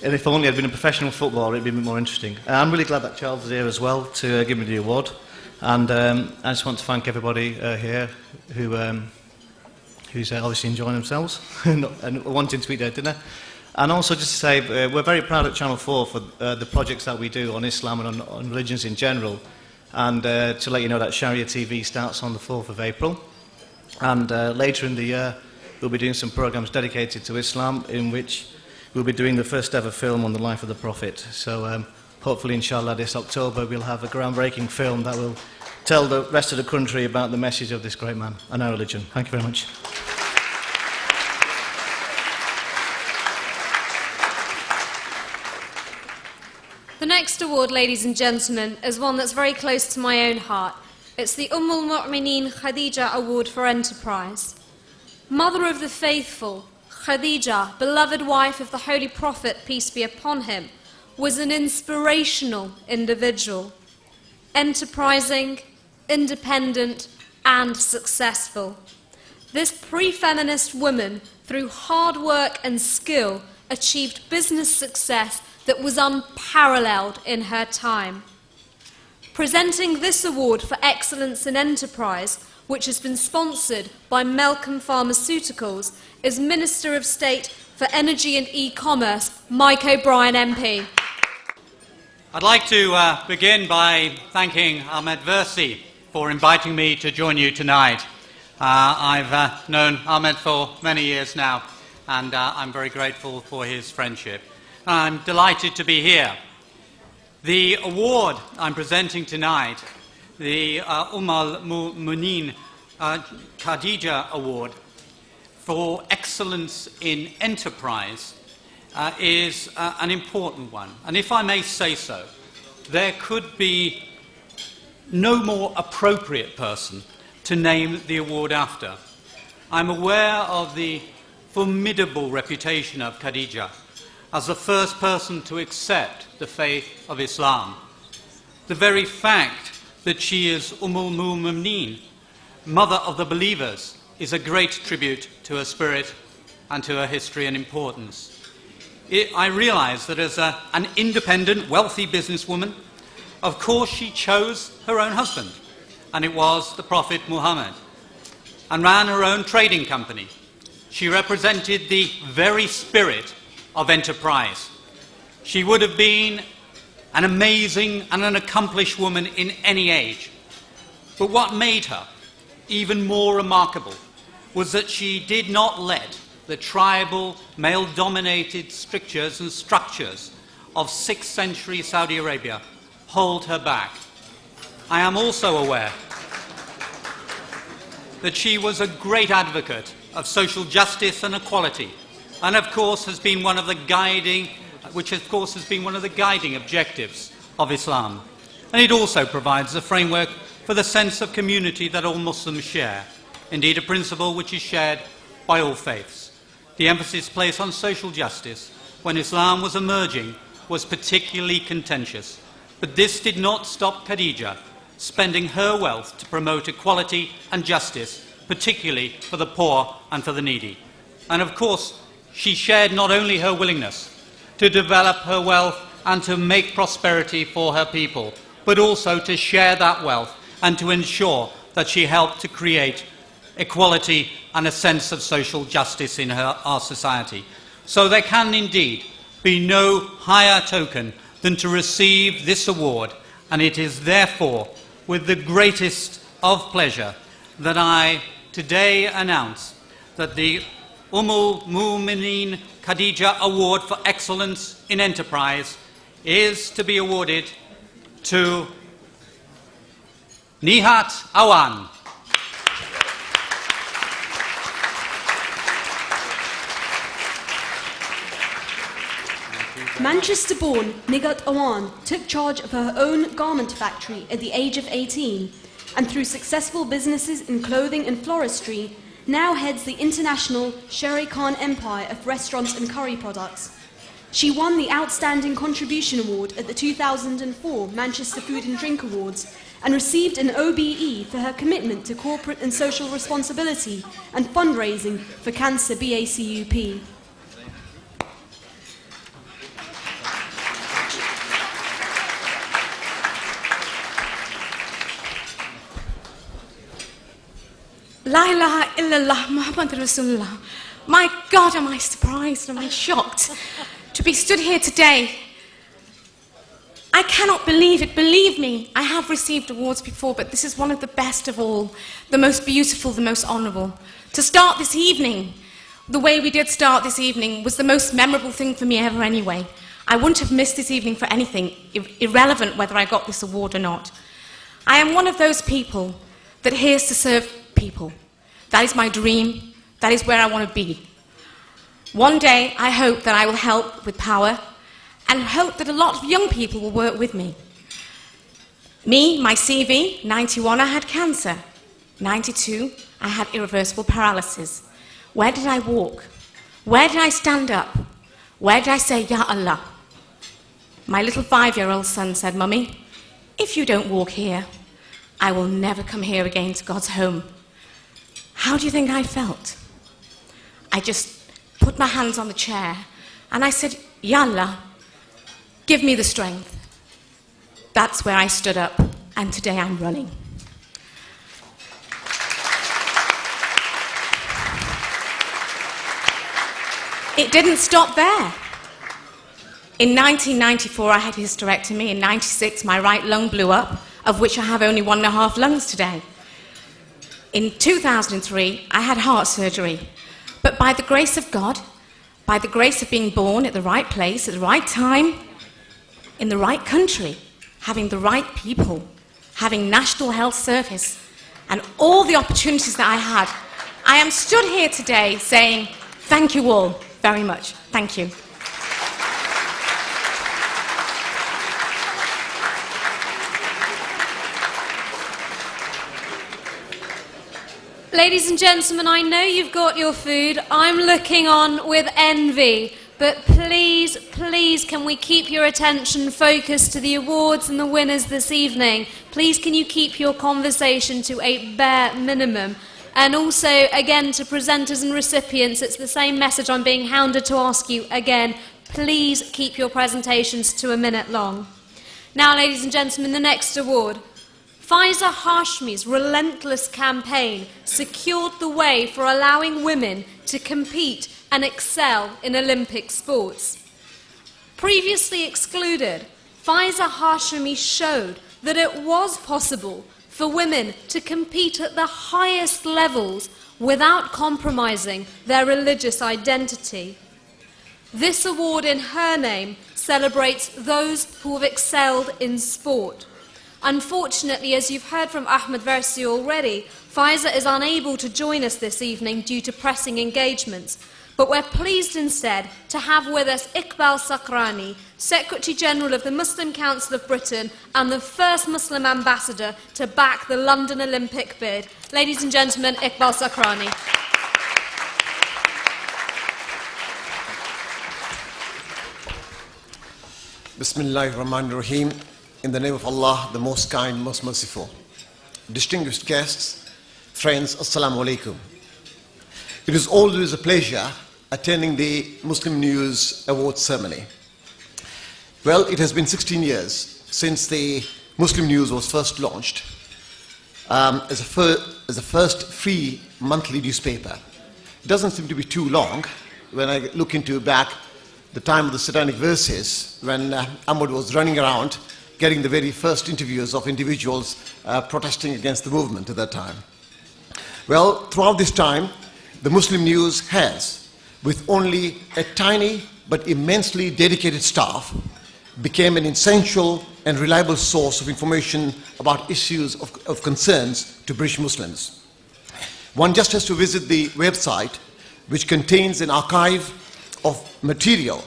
if only I'd been a professional footballer, it'd be a bit more interesting. I'm really glad that Charles is here as well to give me the award. And I just want to thank everybody here who's obviously enjoying themselves and wanting to eat their dinner. And also just to say, we're very proud at Channel 4 for the projects that we do on Islam and on religions in general. And to let you know that Sharia TV starts on the 4th of April. And later in the year, we'll be doing some programs dedicated to Islam, in which we'll be doing the first ever film on the life of the Prophet. So hopefully, inshallah, this October we'll have a groundbreaking film that will tell the rest of the country about the message of this great man and our religion. Thank you very much. The next award, ladies and gentlemen, is one that's very close to my own heart. It's the al-Mu'mineen Khadija Award for Enterprise. Mother of the faithful, Khadija, beloved wife of the Holy Prophet, peace be upon him, was an inspirational individual, enterprising, independent, and successful. This pre-feminist woman, through hard work and skill, achieved business success that was unparalleled in her time. Presenting this award for excellence in enterprise, which has been sponsored by Melcom Pharmaceuticals, is Minister of State for Energy and E-Commerce, Mike O'Brien MP. I'd like to begin by thanking Ahmed Versi for inviting me to join you tonight. I've known Ahmed for many years now, and I'm very grateful for his friendship. I'm delighted to be here. The award I'm presenting tonight, the al-Mu'mineen Khadija Award for Excellence in Enterprise, is an important one. And if I may say so, there could be no more appropriate person to name the award after. I'm aware of the formidable reputation of Khadija as the first person to accept the faith of Islam. The very fact that she is al-Mu'mineen, mother of the believers, is a great tribute to her spirit and to her history and importance. I realise that as an independent, wealthy businesswoman, of course she chose her own husband, and it was the Prophet Muhammad, and ran her own trading company. She represented the very spirit of enterprise. She would have been an amazing and an accomplished woman in any age. But what made her even more remarkable was that she did not let the tribal, male-dominated strictures and structures of 6th century Saudi Arabia hold her back. I am also aware that she was a great advocate of social justice and equality, and of course has been one of the guiding, objectives of Islam. And it also provides a framework for the sense of community that all Muslims share, indeed a principle which is shared by all faiths. The emphasis placed on social justice when Islam was emerging was particularly contentious, but this did not stop Khadija spending her wealth to promote equality and justice, particularly for the poor and for the needy. And of course, she shared not only her willingness to develop her wealth and to make prosperity for her people, but also to share that wealth and to ensure that she helped to create equality and a sense of social justice in our society. So there can indeed be no higher token than to receive this award, and it is therefore with the greatest of pleasure that I today announce that the al-Mu'mineen Khadija Award for Excellence in Enterprise is to be awarded to Nihat Awan. Manchester-born Nihat Awan took charge of her own garment factory at the age of 18. and through successful businesses in clothing and floristry, now heads the international Sherry Khan empire of restaurants and curry products. She won the Outstanding Contribution Award at the 2004 Manchester Food and Drink Awards and received an OBE for her commitment to corporate and social responsibility and fundraising for Cancer BACUP. La ilaha illallah Muhammad Rasulullah. My God, am I surprised, am I shocked to be stood here today. I cannot believe it. Believe me, I have received awards before, but this is one of the best of all, the most beautiful, the most honourable. To start this evening, the way we did start this evening was the most memorable thing for me ever anyway. I wouldn't have missed this evening for anything, irrelevant whether I got this award or not. I am one of those people that hears to serve people. That is my dream. That is where I want to be. One day, I hope that I will help with power and hope that a lot of young people will work with me. Me, my CV, 91, I had cancer. 92, I had irreversible paralysis. Where did I walk? Where did I stand up? Where did I say, Ya Allah? My little 5-year-old son said, Mummy, if you don't walk here, I will never come here again to God's home. How do you think I felt? I just put my hands on the chair and I said, Ya Allah, give me the strength. That's where I stood up, and today I'm running. It didn't stop there. In 1994, I had hysterectomy. In 96, my right lung blew up, of which I have only 1.5 lungs today. In 2003, I had heart surgery. But by the grace of God, by the grace of being born at the right place, at the right time, in the right country, having the right people, having National Health Service, and all the opportunities that I had, I am stood here today saying, thank you all very much. Thank you. Ladies and gentlemen, I know you've got your food. I'm looking on with envy. But please, please, can we keep your attention focused to the awards and the winners this evening? Please, can you keep your conversation to a bare minimum? And also, again, to presenters and recipients, it's the same message I'm being hounded to ask you again. Please keep your presentations to a minute long. Now, ladies and gentlemen, the next award. Faiza Hashmi's relentless campaign secured the way for allowing women to compete and excel in Olympic sports. Previously excluded, Faiza Hashmi showed that it was possible for women to compete at the highest levels without compromising their religious identity. This award in her name celebrates those who have excelled in sport. Unfortunately, as you've heard from Ahmed Versi already, Faiza is unable to join us this evening due to pressing engagements. But we're pleased instead to have with us Iqbal Sakrani, Secretary-General of the Muslim Council of Britain and the first Muslim ambassador to back the London Olympic bid. Ladies and gentlemen, Iqbal Sakrani. Bismillahirrahmanirrahim. In the name of Allah, the most kind, most merciful. Distinguished guests, friends, Assalamu alaikum. It is always a pleasure attending the Muslim News Awards ceremony. Well, it has been 16 years since the Muslim News was first launched as the first free monthly newspaper. It doesn't seem to be too long when I look into back the time of the satanic verses when Ahmad was running around getting the very first interviews of individuals protesting against the movement at that time. Well, throughout this time, the Muslim News has, with only a tiny but immensely dedicated staff, became an essential and reliable source of information about issues of concerns to British Muslims. One just has to visit the website, which contains an archive of material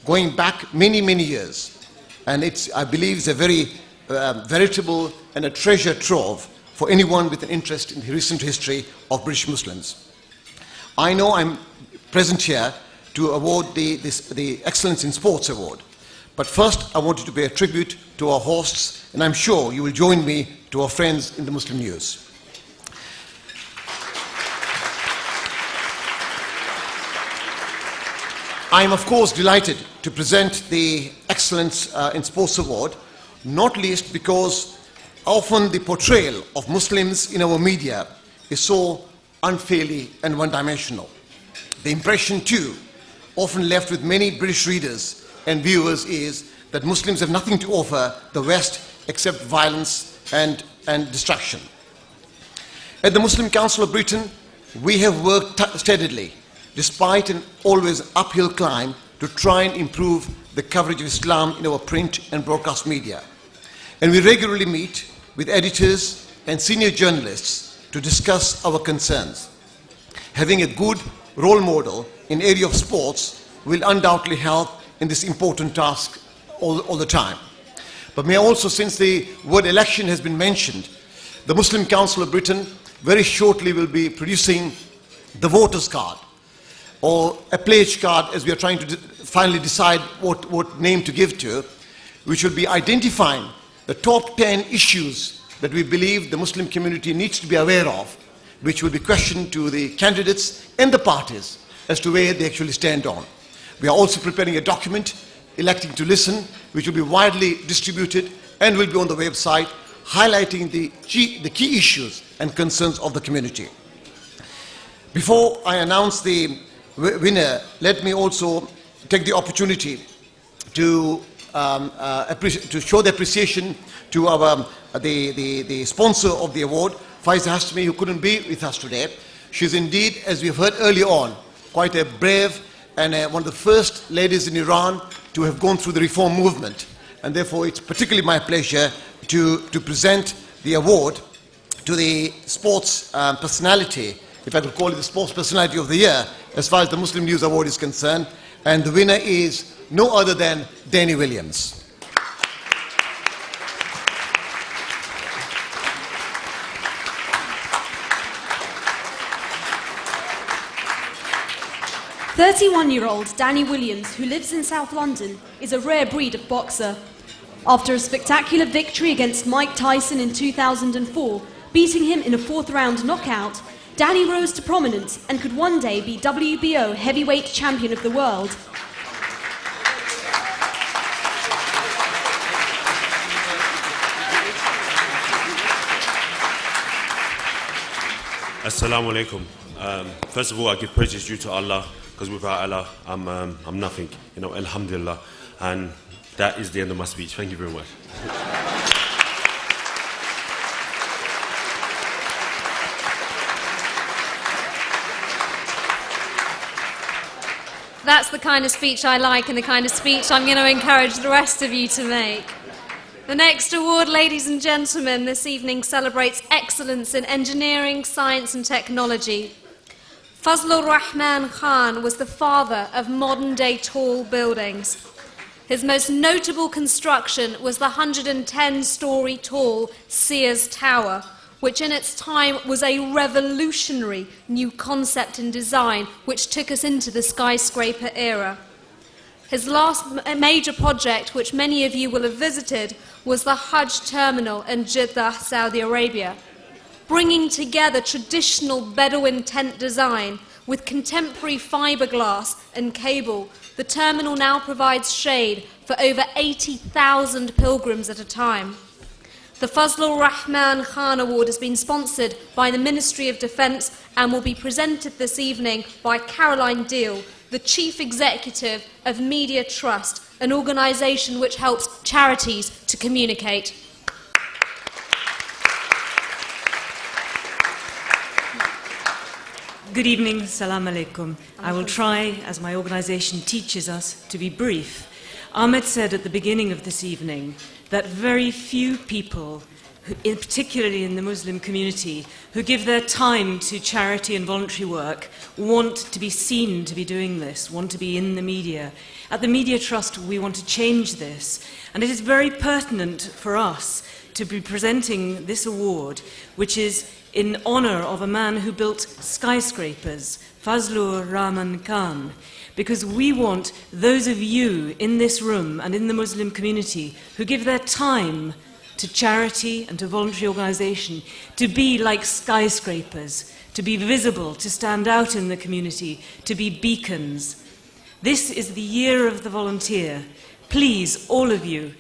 going back many, many years. And it's, I believe, is a very veritable and a treasure trove for anyone with an interest in the recent history of British Muslims. I know I'm present here to award the Excellence in Sports Award. But first, I wanted to pay a tribute to our hosts, and I'm sure you will join me to our friends in the Muslim news. I am, of course, delighted to present the Excellence in Sports Award, not least because often the portrayal of Muslims in our media is so unfairly and one-dimensional. The impression, too, often left with many British readers and viewers is that Muslims have nothing to offer the West except violence and destruction. At the Muslim Council of Britain, we have worked steadily, despite an always uphill climb, to try and improve the coverage of Islam in our print and broadcast media. And we regularly meet with editors and senior journalists to discuss our concerns. Having a good role model in the area of sports will undoubtedly help in this important task all the time. But may I also, since the word election has been mentioned, the Muslim Council of Britain very shortly will be producing the voters card, or a pledge card, as we are trying to finally decide what name to give to, which will be identifying the top 10 issues that we believe the Muslim community needs to be aware of, which will be questioned to the candidates and the parties as to where they actually stand on. We are also preparing a document, Electing to Listen, which will be widely distributed and will be on the website, highlighting the key issues and concerns of the community. Before I announce the winner, let me also take the opportunity to show the appreciation to the sponsor of the award, Faiza Hashmi, who couldn't be with us today. She's indeed, as we've heard earlier on, quite a brave and one of the first ladies in Iran to have gone through the reform movement. And therefore, it's particularly my pleasure to present the award to the sports personality, if I could call it the sports personality of the year, as far as the Muslim News Award is concerned. And the winner is no other than Danny Williams. "31-year-old Danny Williams, who lives in South London, is a rare breed of boxer. After a spectacular victory against Mike Tyson in 2004, beating him in a fourth-round knockout, Danny rose to prominence and could one day be WBO heavyweight champion of the world. Assalamu alaikum. First of all, I give praises due to Allah, because without Allah, I'm nothing. You know, alhamdulillah. And that is the end of my speech. Thank you very much. That's the kind of speech I like and the kind of speech I'm going to encourage the rest of you to make. The next award, ladies and gentlemen, this evening celebrates excellence in engineering, science and technology. Fazlur Rahman Khan was the father of modern-day tall buildings. His most notable construction was the 110-story tall Sears Tower, which in its time was a revolutionary new concept in design which took us into the skyscraper era. His last major project, which many of you will have visited, was the Hajj terminal in Jeddah, Saudi Arabia. Bringing together traditional Bedouin tent design with contemporary fiberglass and cable, the terminal now provides shade for over 80,000 pilgrims at a time. The Fazlur Rahman Khan Award has been sponsored by the Ministry of Defence and will be presented this evening by Caroline Deal, the Chief Executive of Media Trust, an organisation which helps charities to communicate. Good evening, salam alaikum. I will try, as my organisation teaches us, to be brief. Ahmed said at the beginning of this evening that very few people, particularly in the Muslim community, who give their time to charity and voluntary work, want to be seen to be doing this, want to be in the media. At the Media Trust, we want to change this, and it is very pertinent for us to be presenting this award, which is in honor of a man who built skyscrapers, Fazlur Rahman Khan, because we want those of you in this room and in the Muslim community who give their time to charity and to voluntary organization to be like skyscrapers, to be visible, to stand out in the community, to be beacons. This is the year of the volunteer. Please, all of you,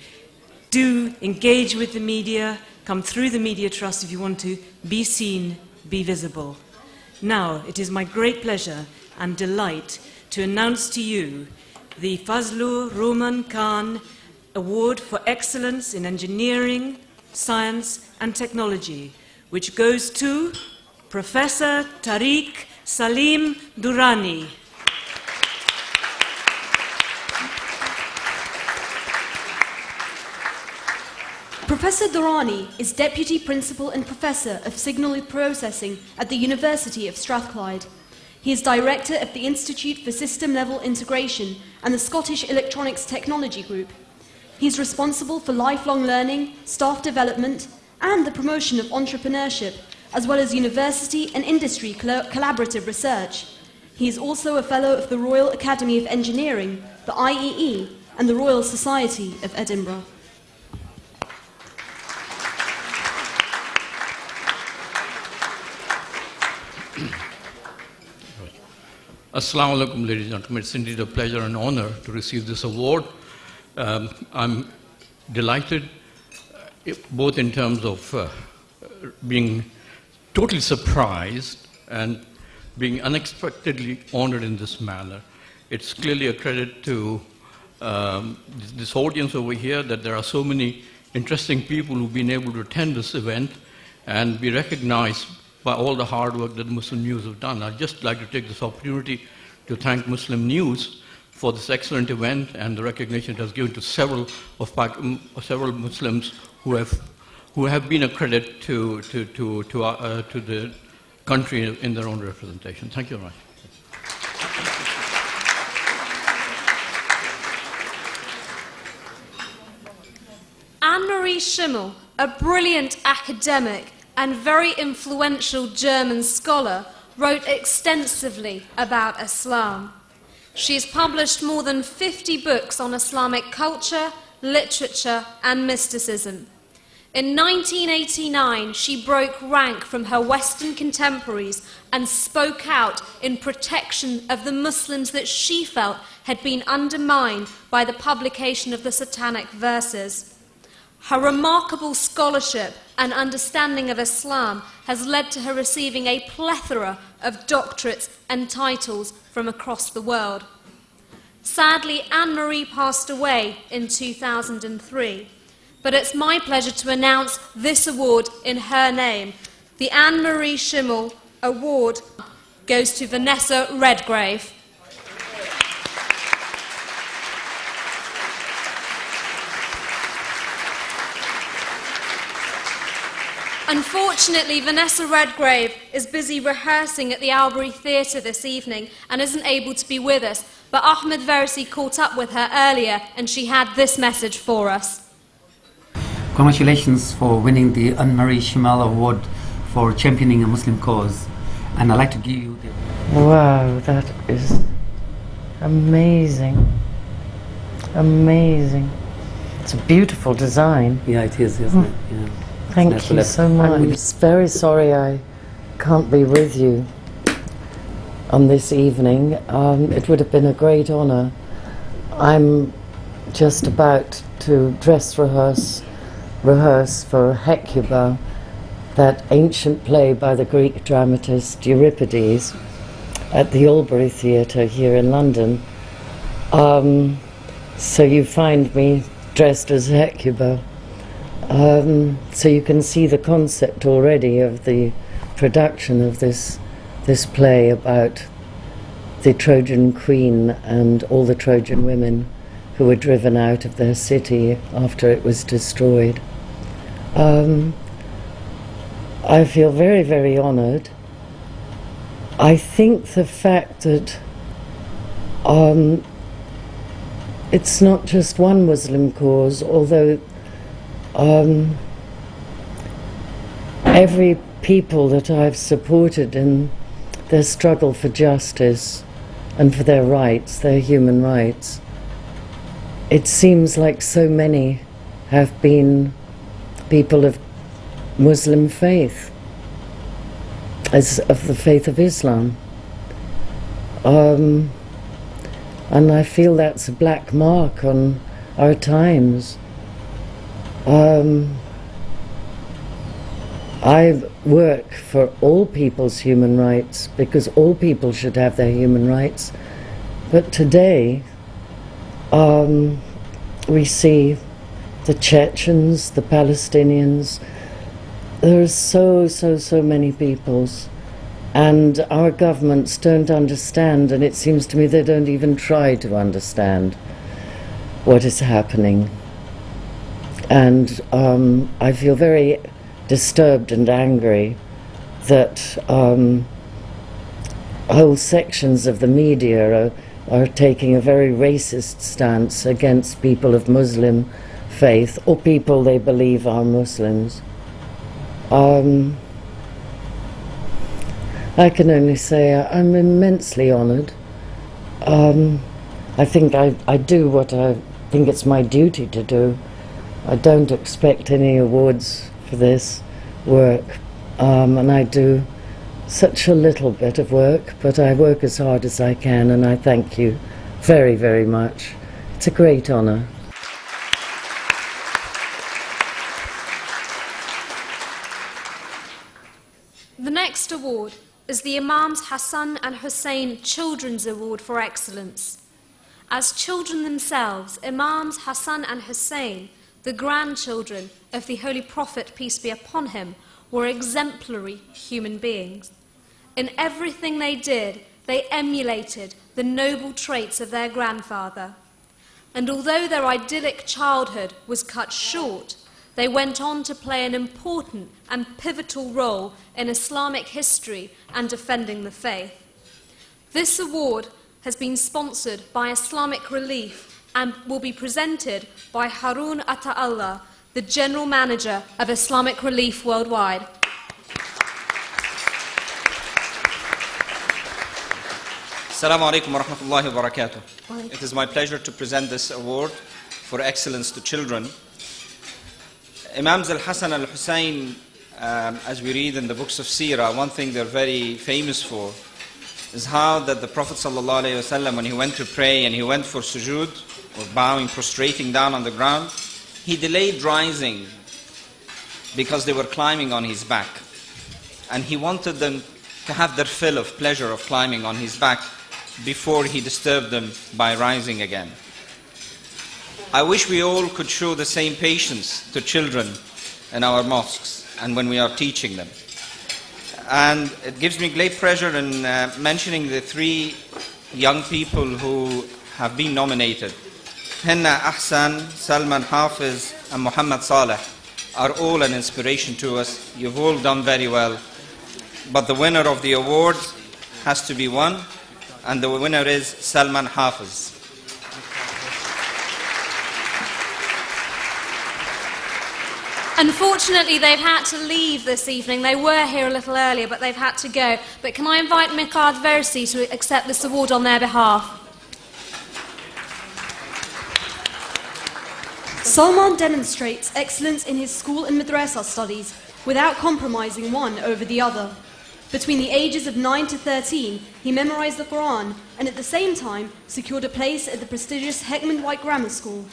do engage with the media, come through the Media Trust if you want to, be seen, be visible. Now, it is my great pleasure and delight to announce to you the Fazlur Rahman Khan Award for Excellence in Engineering, Science and Technology, which goes to Professor Tariq Salim Durrani. Professor Durrani is Deputy Principal and Professor of Signal Processing at the University of Strathclyde. He is Director of the Institute for System Level Integration and the Scottish Electronics Technology Group. He is responsible for lifelong learning, staff development, and the promotion of entrepreneurship, as well as university and industry collaborative research. He is also a Fellow of the Royal Academy of Engineering, the IEE, and the Royal Society of Edinburgh. Assalamu alaikum, ladies and gentlemen. It's indeed a pleasure and honor to receive this award. I'm delighted, both in terms of being totally surprised and being unexpectedly honored in this manner. It's clearly a credit to this audience over here that there are so many interesting people who've been able to attend this event and be recognized by all the hard work that Muslim News have done. I'd just like to take this opportunity to thank Muslim News for this excellent event and the recognition it has given to several Muslims who have been a credit to the country in their own representation. Thank you very much. Anne-Marie Schimmel, a brilliant academic and very influential German scholar, wrote extensively about Islam. She has published more than 50 books on Islamic culture, literature, and mysticism. In 1989, she broke rank from her Western contemporaries and spoke out in protection of the Muslims that she felt had been undermined by the publication of the Satanic verses. Her remarkable scholarship and understanding of Islam has led to her receiving a plethora of doctorates and titles from across the world. Sadly, Anne-Marie passed away in 2003, but it's my pleasure to announce this award in her name. The Anne-Marie Schimmel Award goes to Vanessa Redgrave. Unfortunately, Vanessa Redgrave is busy rehearsing at the Albury Theatre this evening and isn't able to be with us, but Ahmed Versi caught up with her earlier and she had this message for us. Congratulations for winning the Anne-Marie Schimmel Award for championing a Muslim cause, and I'd like to give you the... Wow, that is amazing. Amazing. It's a beautiful design. Yeah, it is, isn't it? Yeah. Thank you so much. I'm very sorry I can't be with you on this evening. It would have been a great honour. I'm just about to dress rehearse for Hecuba, that ancient play by the Greek dramatist Euripides, at the Albury Theatre here in London. So you find me dressed as Hecuba. So you can see the concept already of the production of this play about the Trojan queen and all the Trojan women who were driven out of their city after it was destroyed. I feel very, very honoured. I think the fact that it's not just one Muslim cause, although every people that I've supported in their struggle for justice and for their rights, their human rights. It seems like so many have been people of Muslim faith, as of the faith of Islam. And I feel that's a black mark on our times. I work for all people's human rights because all people should have their human rights. But today, we see the Chechens, the Palestinians. There are so many peoples, and our governments don't understand, and it seems to me they don't even try to understand what is happening. And I feel very disturbed and angry that whole sections of the media are taking a very racist stance against people of Muslim faith or people they believe are Muslims. I can only say I'm immensely honoured. I think I do what I think it's my duty to do. I don't expect any awards for this work, and I do such a little bit of work, but I work as hard as I can, and I thank you very, very much. It's a great honour. The next award is the Imams Hassan and Hussein Children's Award for Excellence. As children themselves, Imams Hassan and Hussein, the grandchildren of the Holy Prophet, peace be upon him, were exemplary human beings. In everything they did, they emulated the noble traits of their grandfather. And although their idyllic childhood was cut short, they went on to play an important and pivotal role in Islamic history and defending the faith. This award has been sponsored by Islamic Relief and will be presented by Harun Ata'Allah, the General Manager of Islamic Relief Worldwide. Assalamu alaikum wa rahmatullahi wa barakatuh. It is my pleasure to present this award for excellence to children. Imams al-Hassan al-Hussein, as we read in the books of Seerah, one thing they're very famous for is how that the Prophet ﷺ, when he went to pray and he went for sujood, or bowing, prostrating down on the ground, he delayed rising because they were climbing on his back. And he wanted them to have their fill of pleasure of climbing on his back before he disturbed them by rising again. I wish we all could show the same patience to children in our mosques and when we are teaching them. And it gives me great pleasure in mentioning the three young people who have been nominated. Henna Ahsan, Salman Hafiz, and Muhammad Salah are all an inspiration to us. You've all done very well. But the winner of the award has to be one, and the winner is Salman Hafiz. Unfortunately, they've had to leave this evening. They were here a little earlier, but they've had to go. But can I invite Melihat Versi to accept this award on their behalf? Salman demonstrates excellence in his school and madrasa studies without compromising one over the other. Between the ages of 9 to 13, he memorized the Quran and at the same time secured a place at the prestigious Heckman White Grammar School.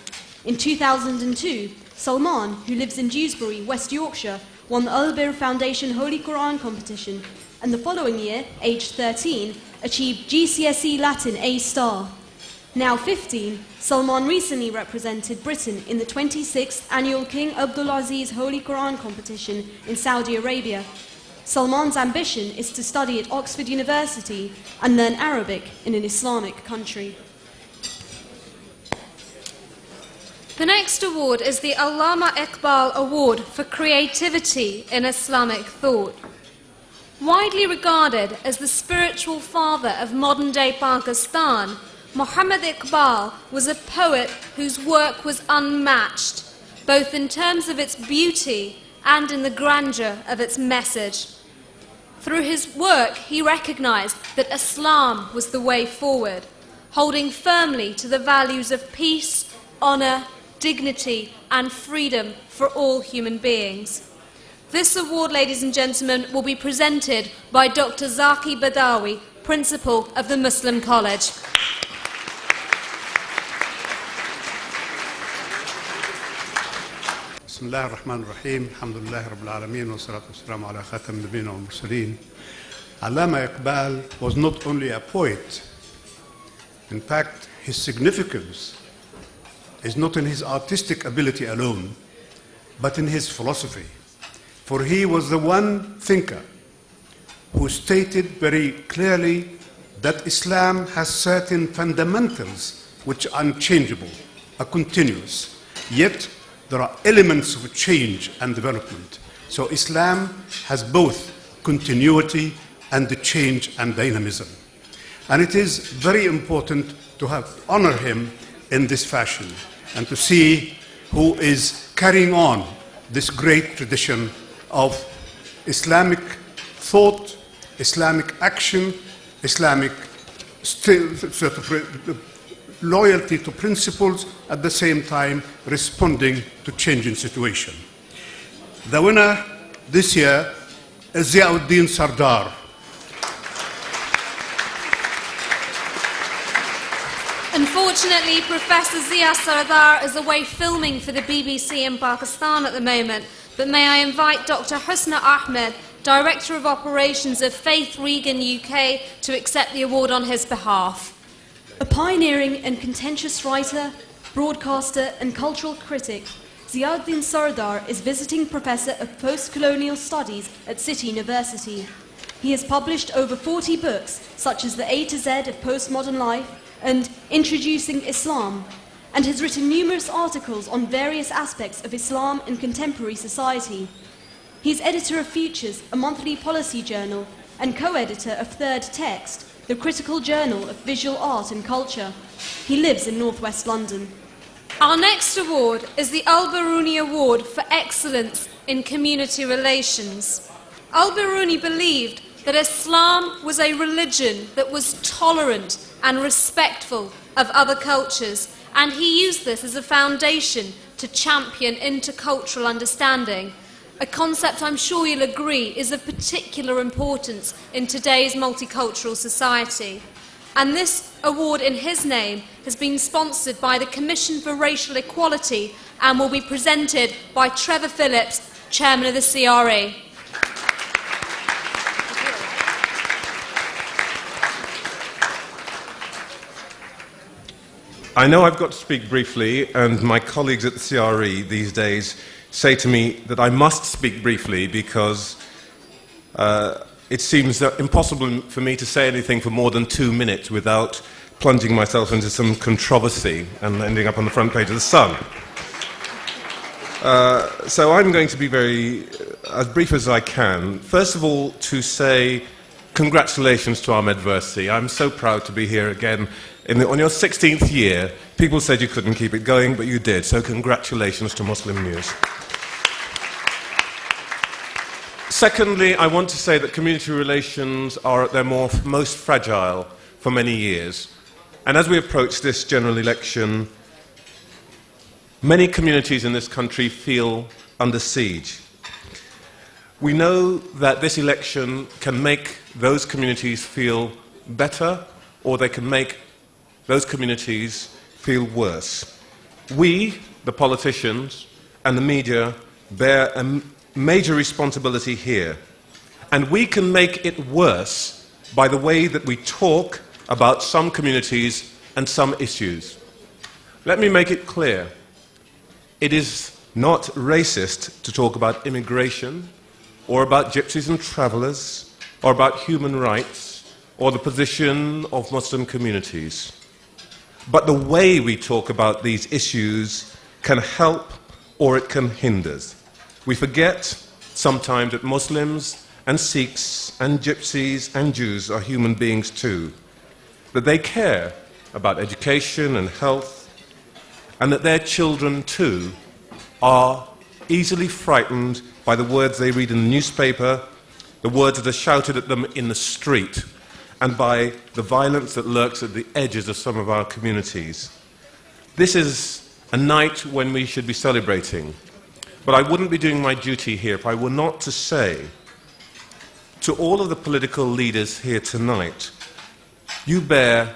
In 2002, Salman, who lives in Dewsbury, West Yorkshire, won the Al-Bir Foundation Holy Quran competition, and the following year, aged 13, achieved GCSE Latin A*. Now 15, Salman recently represented Britain in the 26th annual King Abdulaziz Holy Quran competition in Saudi Arabia. Salman's ambition is to study at Oxford University and learn Arabic in an Islamic country. The next award is the Allama Iqbal Award for Creativity in Islamic Thought. Widely regarded as the spiritual father of modern-day Pakistan, Muhammad Iqbal was a poet whose work was unmatched, both in terms of its beauty and in the grandeur of its message. Through his work, he recognized that Islam was the way forward, holding firmly to the values of peace, honor, dignity, and freedom for all human beings. This award, ladies and gentlemen, will be presented by Dr. Zaki Badawi, Principal of the Muslim College. بسم الله الرحمن الرحيم الحمد لله رب العالمين والصلاة والسلام على خاتم النبيين والمرسلين. Allama Iqbal was not only a poet. In fact, his significance is not in his artistic ability alone, but in his philosophy. For he was the one thinker who stated very clearly that Islam has certain fundamentals which are unchangeable, are continuous, yet there are elements of change and development. So Islam has both continuity and the change and dynamism. And it is very important to honor him in this fashion and to see who is carrying on this great tradition of Islamic thought, Islamic action, Islamic sort of loyalty to principles, at the same time responding to changing situation. The winner this year is Ziauddin Sardar. Unfortunately, Professor Zia Sardar is away filming for the BBC in Pakistan at the moment, but may I invite Dr. Husna Ahmed, Director of Operations of Faith Regan UK, to accept the award on his behalf. A pioneering and contentious writer, broadcaster and cultural critic, Ziauddin Sardar is visiting professor of post-colonial studies at City University. He has published over 40 books, such as The A to Z of Postmodern Life and Introducing Islam, and has written numerous articles on various aspects of Islam and contemporary society. He is editor of Futures, a monthly policy journal, and co-editor of Third Text, the critical journal of visual art and culture. He lives in northwest London. Our next award is the Al-Biruni Award for Excellence in Community Relations. Al-Biruni believed that Islam was a religion that was tolerant and respectful of other cultures, and he used this as a foundation to champion intercultural understanding, a concept I'm sure you'll agree is of particular importance in today's multicultural society. And this award in his name has been sponsored by the Commission for Racial Equality and will be presented by Trevor Phillips, Chairman of the CRE. I know I've got to speak briefly, and my colleagues at the CRE these days say to me that I must speak briefly because it seems impossible for me to say anything for more than 2 minutes without plunging myself into some controversy and ending up on the front page of The Sun. So I'm going to be as brief as I can. First of all, to say congratulations to Ahmed Versi. I'm so proud to be here again. On your 16th year, people said you couldn't keep it going, but you did. So congratulations to Muslim News. Secondly, I want to say that community relations are at their most fragile for many years. And as we approach this general election, many communities in this country feel under siege. We know that this election can make those communities feel better, or they can make those communities feel worse. We, the politicians, and the media bear a major responsibility here. And we can make it worse by the way that we talk about some communities and some issues. Let me make it clear. It is not racist to talk about immigration, or about gypsies and travelers, or about human rights, or the position of Muslim communities. But the way we talk about these issues can help or it can hinder. We forget sometimes that Muslims and Sikhs and Gypsies and Jews are human beings too, that they care about education and health, and that their children too are easily frightened by the words they read in the newspaper, the words that are shouted at them in the street, and by the violence that lurks at the edges of some of our communities. This is a night when we should be celebrating, but I wouldn't be doing my duty here if I were not to say to all of the political leaders here tonight, you bear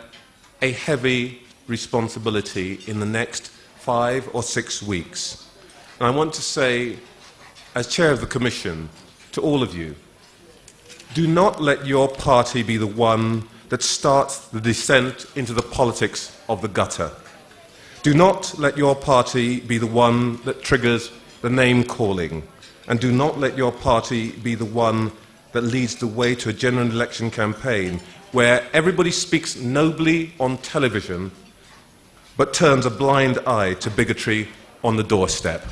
a heavy responsibility in the next 5 or 6 weeks. And I want to say, as chair of the Commission, to all of you, do not let your party be the one that starts the descent into the politics of the gutter. Do not let your party be the one that triggers the name-calling. And do not let your party be the one that leads the way to a general election campaign where everybody speaks nobly on television but turns a blind eye to bigotry on the doorstep.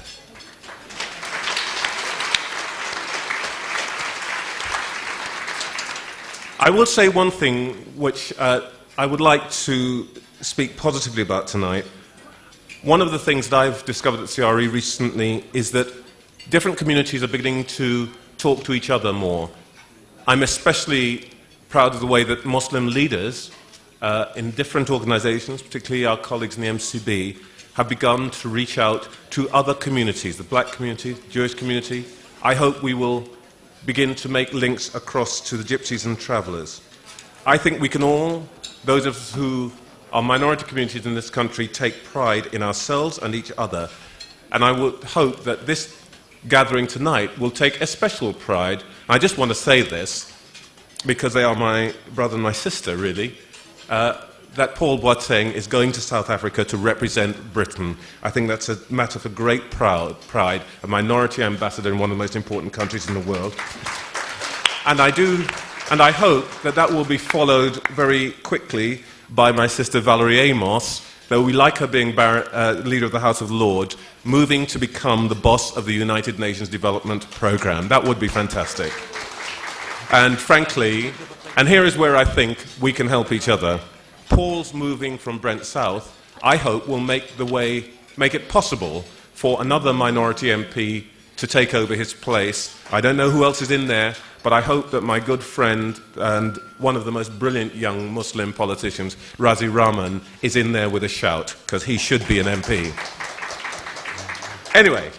I will say one thing which I would like to speak positively about tonight. One of the things that I've discovered at CRE recently is that different communities are beginning to talk to each other more. I'm especially proud of the way that Muslim leaders in different organizations, particularly our colleagues in the MCB, have begun to reach out to other communities, the black community, the Jewish community. I hope we will begin to make links across to the gypsies and travelers. I think we can all, those of us who are minority communities in this country, take pride in ourselves and each other. And I would hope that this gathering tonight will take a special pride. I just want to say this, because they are my brother and my sister, really, that Paul Boateng is going to South Africa to represent Britain. I think that's a matter for great pride, a minority ambassador in one of the most important countries in the world. And I hope that that will be followed very quickly by my sister Valerie Amos, though we like her being leader of the House of Lords, moving to become the boss of the United Nations Development Programme. That would be fantastic. And frankly, and here is where I think we can help each other. Paul's moving from Brent South, I hope, will make it possible for another minority MP to take over his place. I don't know who else is in there, but I hope that my good friend and one of the most brilliant young Muslim politicians, Razi Rahman, is in there with a shout, because he should be an MP. Anyway,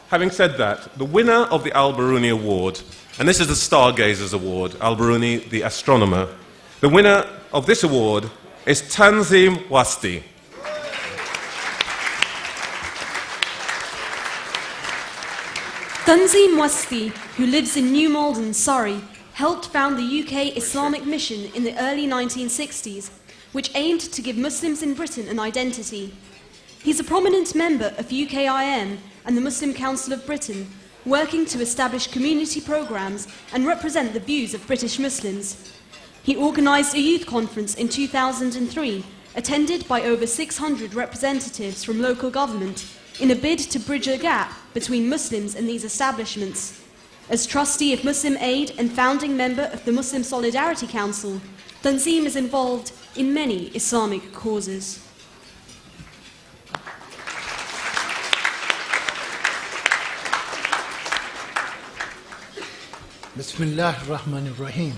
having said that, the winner of the Al-Biruni Award, and this is the Stargazers Award, Al-Biruni, the astronomer, the winner of this award is Tanzim Wasti. Tanzim Wasti, who lives in New Malden, Surrey, helped found the UK Islamic Mission in the early 1960s, which aimed to give Muslims in Britain an identity. He's a prominent member of UKIM and the Muslim Council of Britain, working to establish community programmes and represent the views of British Muslims. He organised a youth conference in 2003, attended by over 600 representatives from local government, in a bid to bridge a gap between Muslims and these establishments. As trustee of Muslim Aid and founding member of the Muslim Solidarity Council, Tanzim is involved in many Islamic causes. Bismillah ar-Rahman ar-Rahim.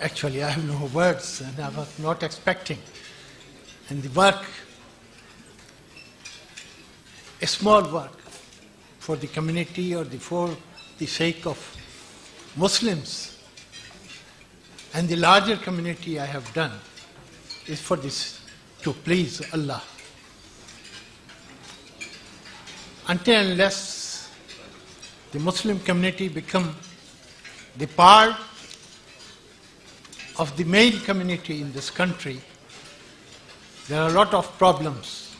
Actually, I have no words, and I was not expecting. And the work, a small work for the community or for the sake of Muslims, and the larger community I have done is for this, to please Allah. Until and unless the Muslim community become the part of the male community in this country, there are a lot of problems,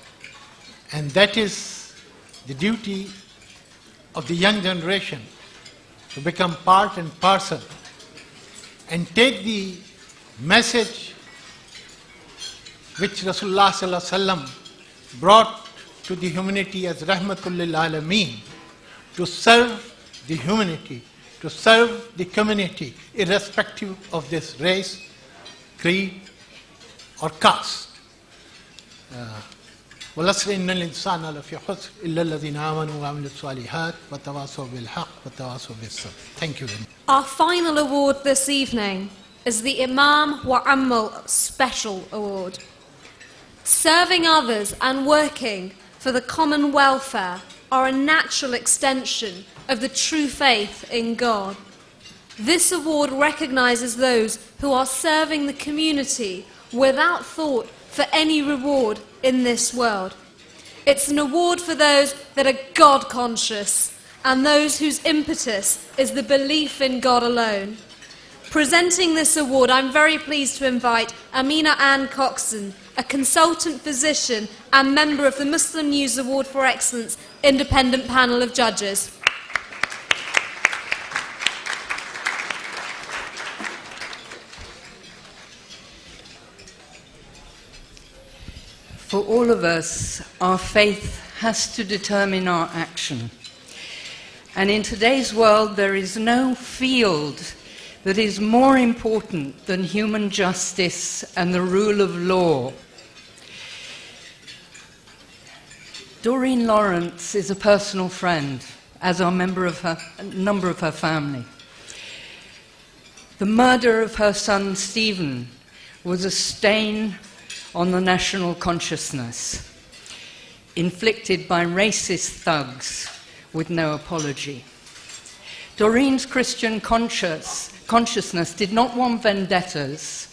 and that is the duty of the young generation to become part and parcel and take the message which Rasulullah ﷺ brought to the humanity as Rahmatul lil Alameen, to serve the humanity, to serve the community, irrespective of this race, creed, or caste. والعصر إن الإنسان لفي خسر إلا الذين آمنوا وعملوا الصالحات وتواصوا بالحق وتواصوا بالصبر. Thank you very much. Our final award this evening is the Imam wa Amal Special Award. Serving others and working for the common welfare are a natural extension of the true faith in God. This award recognises those who are serving the community without thought for any reward in this world. It's an award for those that are God-conscious and those whose impetus is the belief in God alone. Presenting this award, I'm very pleased to invite Amina Ann Coxon, a consultant physician and member of the Muslim News Award for Excellence independent panel of judges. For all of us, our faith has to determine our action. And in today's world, there is no field that is more important than human justice and the rule of law. Doreen Lawrence is a personal friend, as are a number of her family. The murder of her son Stephen was a stain on the national consciousness, inflicted by racist thugs with no apology. Doreen's Christian consciousness did not want vendettas.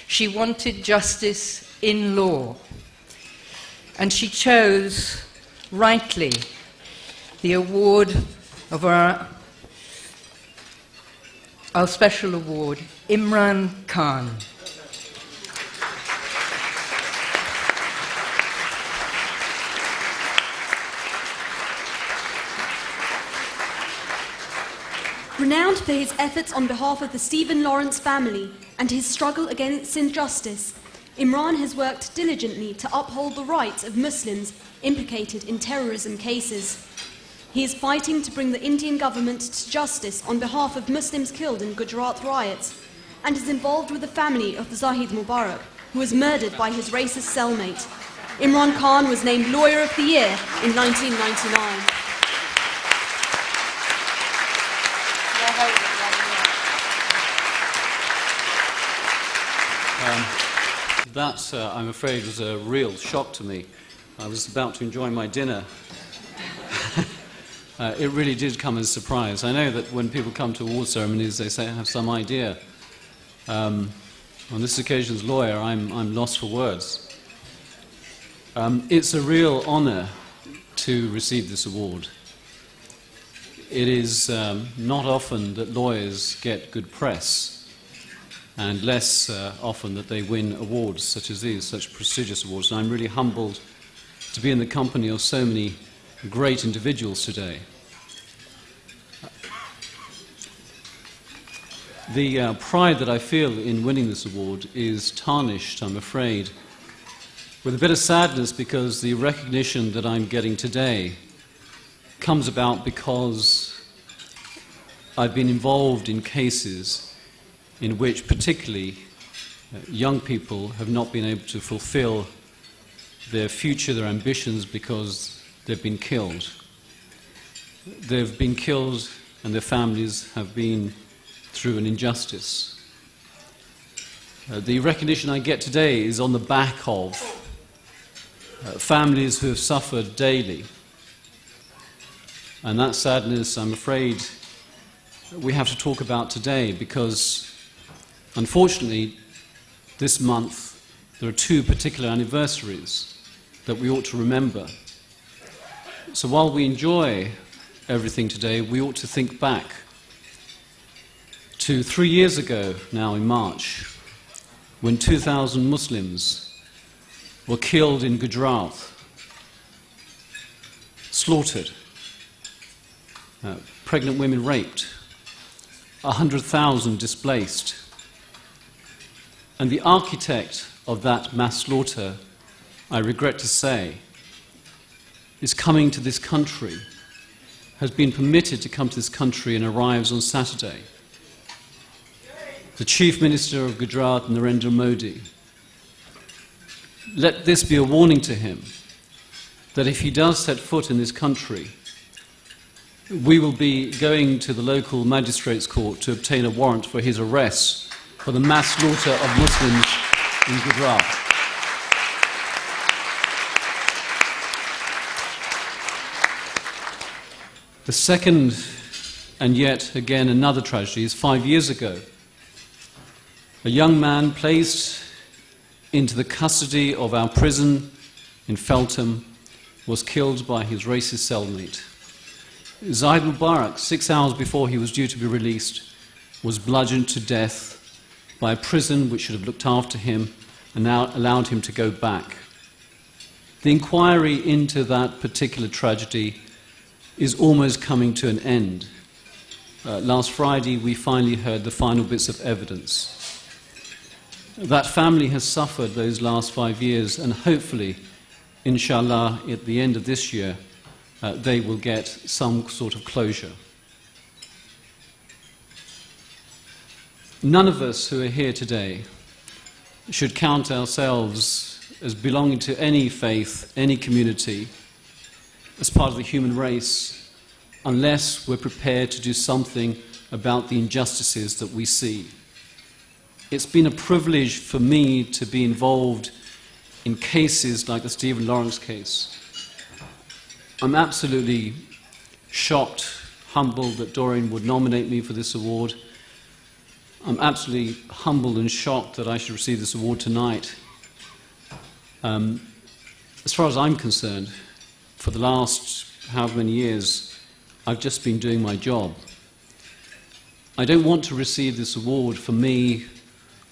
She wanted justice in law. And she chose, rightly, the award of our special award, Imran Khan. Renowned for his efforts on behalf of the Stephen Lawrence family and his struggle against injustice, Imran has worked diligently to uphold the rights of Muslims implicated in terrorism cases. He is fighting to bring the Indian government to justice on behalf of Muslims killed in Gujarat riots, and is involved with the family of Zahid Mubarak, who was murdered by his racist cellmate. Imran Khan was named Lawyer of the Year in 1999. That, I'm afraid, was a real shock to me. I was about to enjoy my dinner. It really did come as a surprise. I know that when people come to award ceremonies, they say have some idea. On this occasion, as lawyer, I'm lost for words. It's a real honour to receive this award. It is not often that lawyers get good press, and less often that they win awards such as these, such prestigious awards. And I'm really humbled to be in the company of so many great individuals today. The pride that I feel in winning this award is tarnished, I'm afraid, with a bit of sadness, because the recognition that I'm getting today comes about because I've been involved in cases in which particularly young people have not been able to fulfill their future, their ambitions, because they've been killed. They've been killed and their families have been through an injustice. The recognition I get today is on the back of families who have suffered daily. And that sadness, I'm afraid, we have to talk about today, because unfortunately, this month, there are two particular anniversaries that we ought to remember. So while we enjoy everything today, we ought to think back to 3 years ago now in March, when 2,000 Muslims were killed in Gujarat, slaughtered, pregnant women raped, 100,000 displaced. And the architect of that mass slaughter, I regret to say, is coming to this country, has been permitted to come to this country and arrives on Saturday. The Chief Minister of Gujarat, Narendra Modi. Let this be a warning to him that if he does set foot in this country, we will be going to the local magistrates' court to obtain a warrant for his arrest for the mass slaughter of Muslims in Gujarat. The second, and yet again another tragedy, is 5 years ago. A young man placed into the custody of our prison in Feltham was killed by his racist cellmate. Zahid Mubarak, 6 hours before he was due to be released, was bludgeoned to death by a prison which should have looked after him and now allowed him to go back. The inquiry into that particular tragedy is almost coming to an end. Last Friday, we finally heard the final bits of evidence. That family has suffered those last 5 years, and hopefully, inshallah, at the end of this year, they will get some sort of closure. None of us who are here today should count ourselves as belonging to any faith, any community, as part of the human race, unless we're prepared to do something about the injustices that we see. It's been a privilege for me to be involved in cases like the Stephen Lawrence case. I'm absolutely shocked, humbled that Doreen would nominate me for this award. I'm absolutely humbled and shocked that I should receive this award tonight. As far as I'm concerned, for the last however many years, I've just been doing my job. I don't want to receive this award for me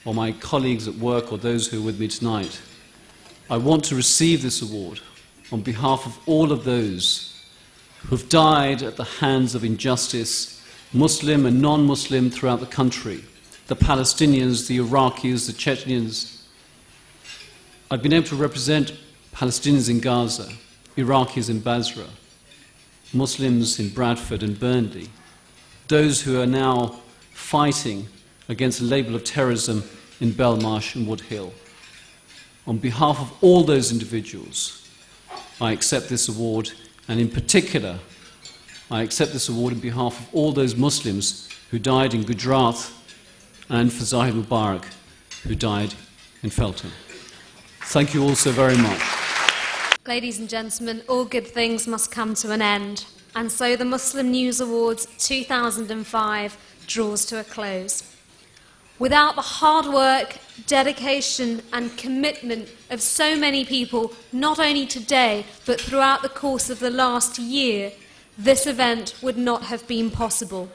or my colleagues at work or those who are with me tonight. I want to receive this award on behalf of all of those who've died at the hands of injustice, Muslim and non-Muslim throughout the country, the Palestinians, the Iraqis, the Chechens. I've been able to represent Palestinians in Gaza, Iraqis in Basra, Muslims in Bradford and Burnley, those who are now fighting against the label of terrorism in Belmarsh and Wood Hill. On behalf of all those individuals, I accept this award, and in particular, I accept this award on behalf of all those Muslims who died in Gujarat and for Zahid Mubarak, who died in Feltham. Thank you all so very much. Ladies and gentlemen, all good things must come to an end, and so the Muslim News Awards 2005 draws to a close. Without the hard work, dedication and commitment of so many people, not only today, but throughout the course of the last year, this event would not have been possible.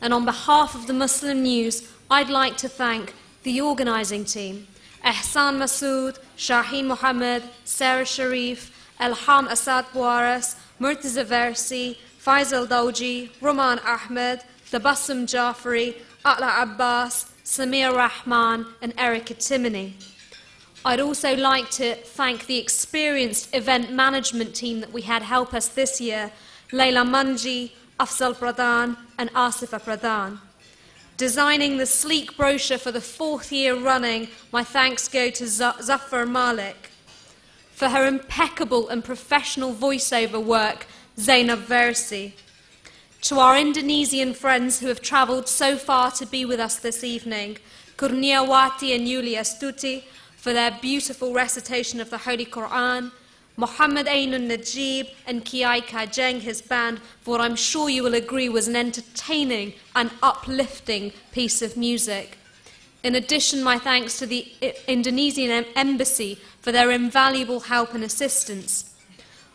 And on behalf of the Muslim News, I'd like to thank the organising team, Ehsan Masood, Shaheen Mohammed, Sarah Sharif, Elham Asad Buaras, Murtaza Versi, Faisal Dawji, Roman Ahmed, Tabassum Jafari, Atla Abbas, Samir Rahman and Erica Timony. I'd also like to thank the experienced event management team that we had help us this year, Leila Manji, Afzal Pradhan and Asifa Pradhan. Designing the sleek brochure for the 4th year running, my thanks go to Zafar Malik. For her impeccable and professional voiceover work, Zainab Versi. To our Indonesian friends who have travelled so far to be with us this evening, Kurniawati and Yulia Stuti, for their beautiful recitation of the Holy Quran, Muhammad Ainun Najib and Kiai Kanjeng, his band, for what I'm sure you will agree was an entertaining and uplifting piece of music. In addition, my thanks to the Indonesian Embassy for their invaluable help and assistance.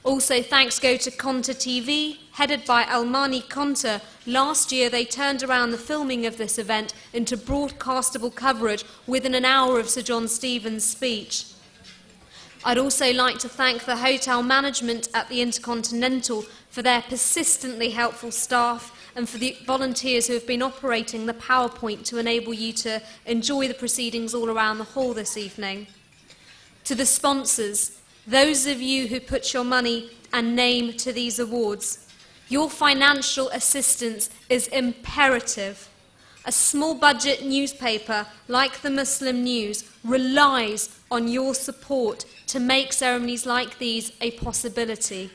Also, thanks go to Konta TV, headed by Almani Konta. Last year, they turned around the filming of this event into broadcastable coverage within an hour of Sir John Stevens' speech. I'd also like to thank the hotel management at the Intercontinental for their persistently helpful staff and for the volunteers who have been operating the PowerPoint to enable you to enjoy the proceedings all around the hall this evening. To the sponsors, those of you who put your money and name to these awards, your financial assistance is imperative. a small budget newspaper like the Muslim News relies on your support to make ceremonies like these a possibility.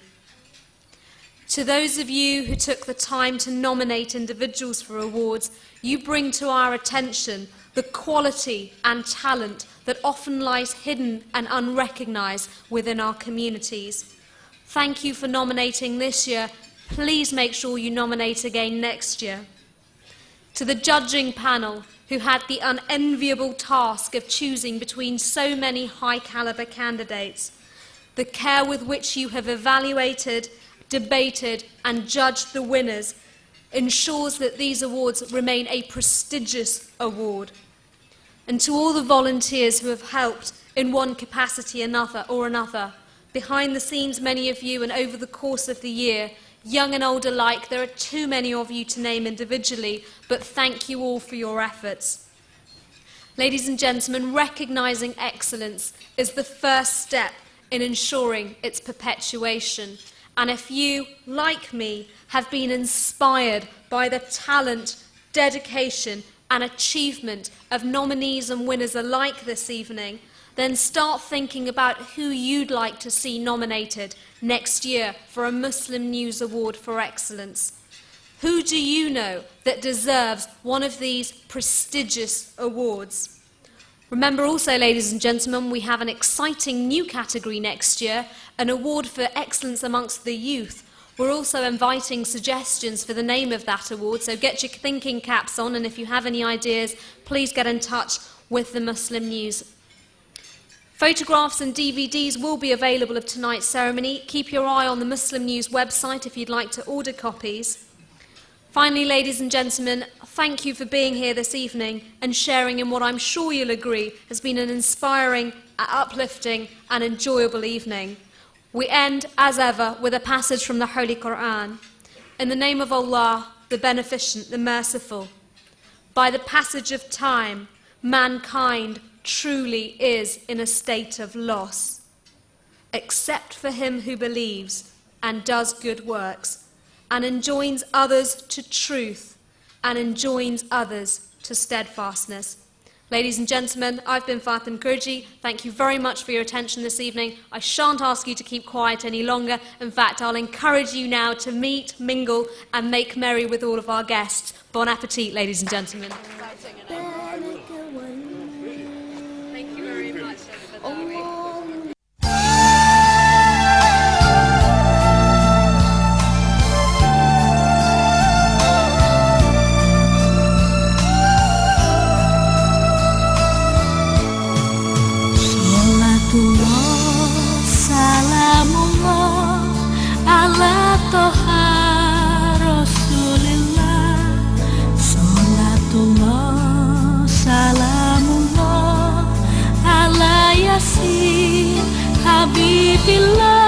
To those of you who took the time to nominate individuals for awards, you bring to our attention the quality and talent that often lies hidden and unrecognised within our communities. Thank you for nominating this year. Please make sure you nominate again next year. To the judging panel, who had the unenviable task of choosing between so many high-calibre candidates, the care with which you have evaluated, debated and judged the winners ensures that these awards remain a prestigious award. And to all the volunteers who have helped in one capacity or another, behind the scenes many of you and over the course of the year, young and old alike, there are too many of you to name individually, but thank you all for your efforts. Ladies and gentlemen, recognising excellence is the first step in ensuring its perpetuation. And if you, like me, have been inspired by the talent, dedication and achievement of nominees and winners alike this evening, then start thinking about who you'd like to see nominated next year for a Muslim News Award for Excellence. Who do you know that deserves one of these prestigious awards? Remember also, ladies and gentlemen, we have an exciting new category next year, an award for excellence amongst the youth. We're also inviting suggestions for the name of that award, so get your thinking caps on, and if you have any ideas, please get in touch with the Muslim News. Photographs and DVDs will be available of tonight's ceremony. Keep your eye on the Muslim News website if you'd like to order copies. Finally, ladies and gentlemen, thank you for being here this evening and sharing in what I'm sure you'll agree has been an inspiring, uplifting and enjoyable evening. We end, as ever, with a passage from the Holy Quran. In the name of Allah, the Beneficent, the Merciful. By the passage of time, mankind truly is in a state of loss, except for him who believes and does good works, and enjoins others to truth, and enjoins others to steadfastness. Ladies and gentlemen, I've been Fatim Kurji. Thank you very much for your attention this evening. I shan't ask you to keep quiet any longer. In fact, I'll encourage you now to meet, mingle, and make merry with all of our guests. Bon appetit, ladies and gentlemen. Thank you very much, everybody. Salamullah ala toha Rasulillah. Salatullah salamullah ala yasin Habibillah.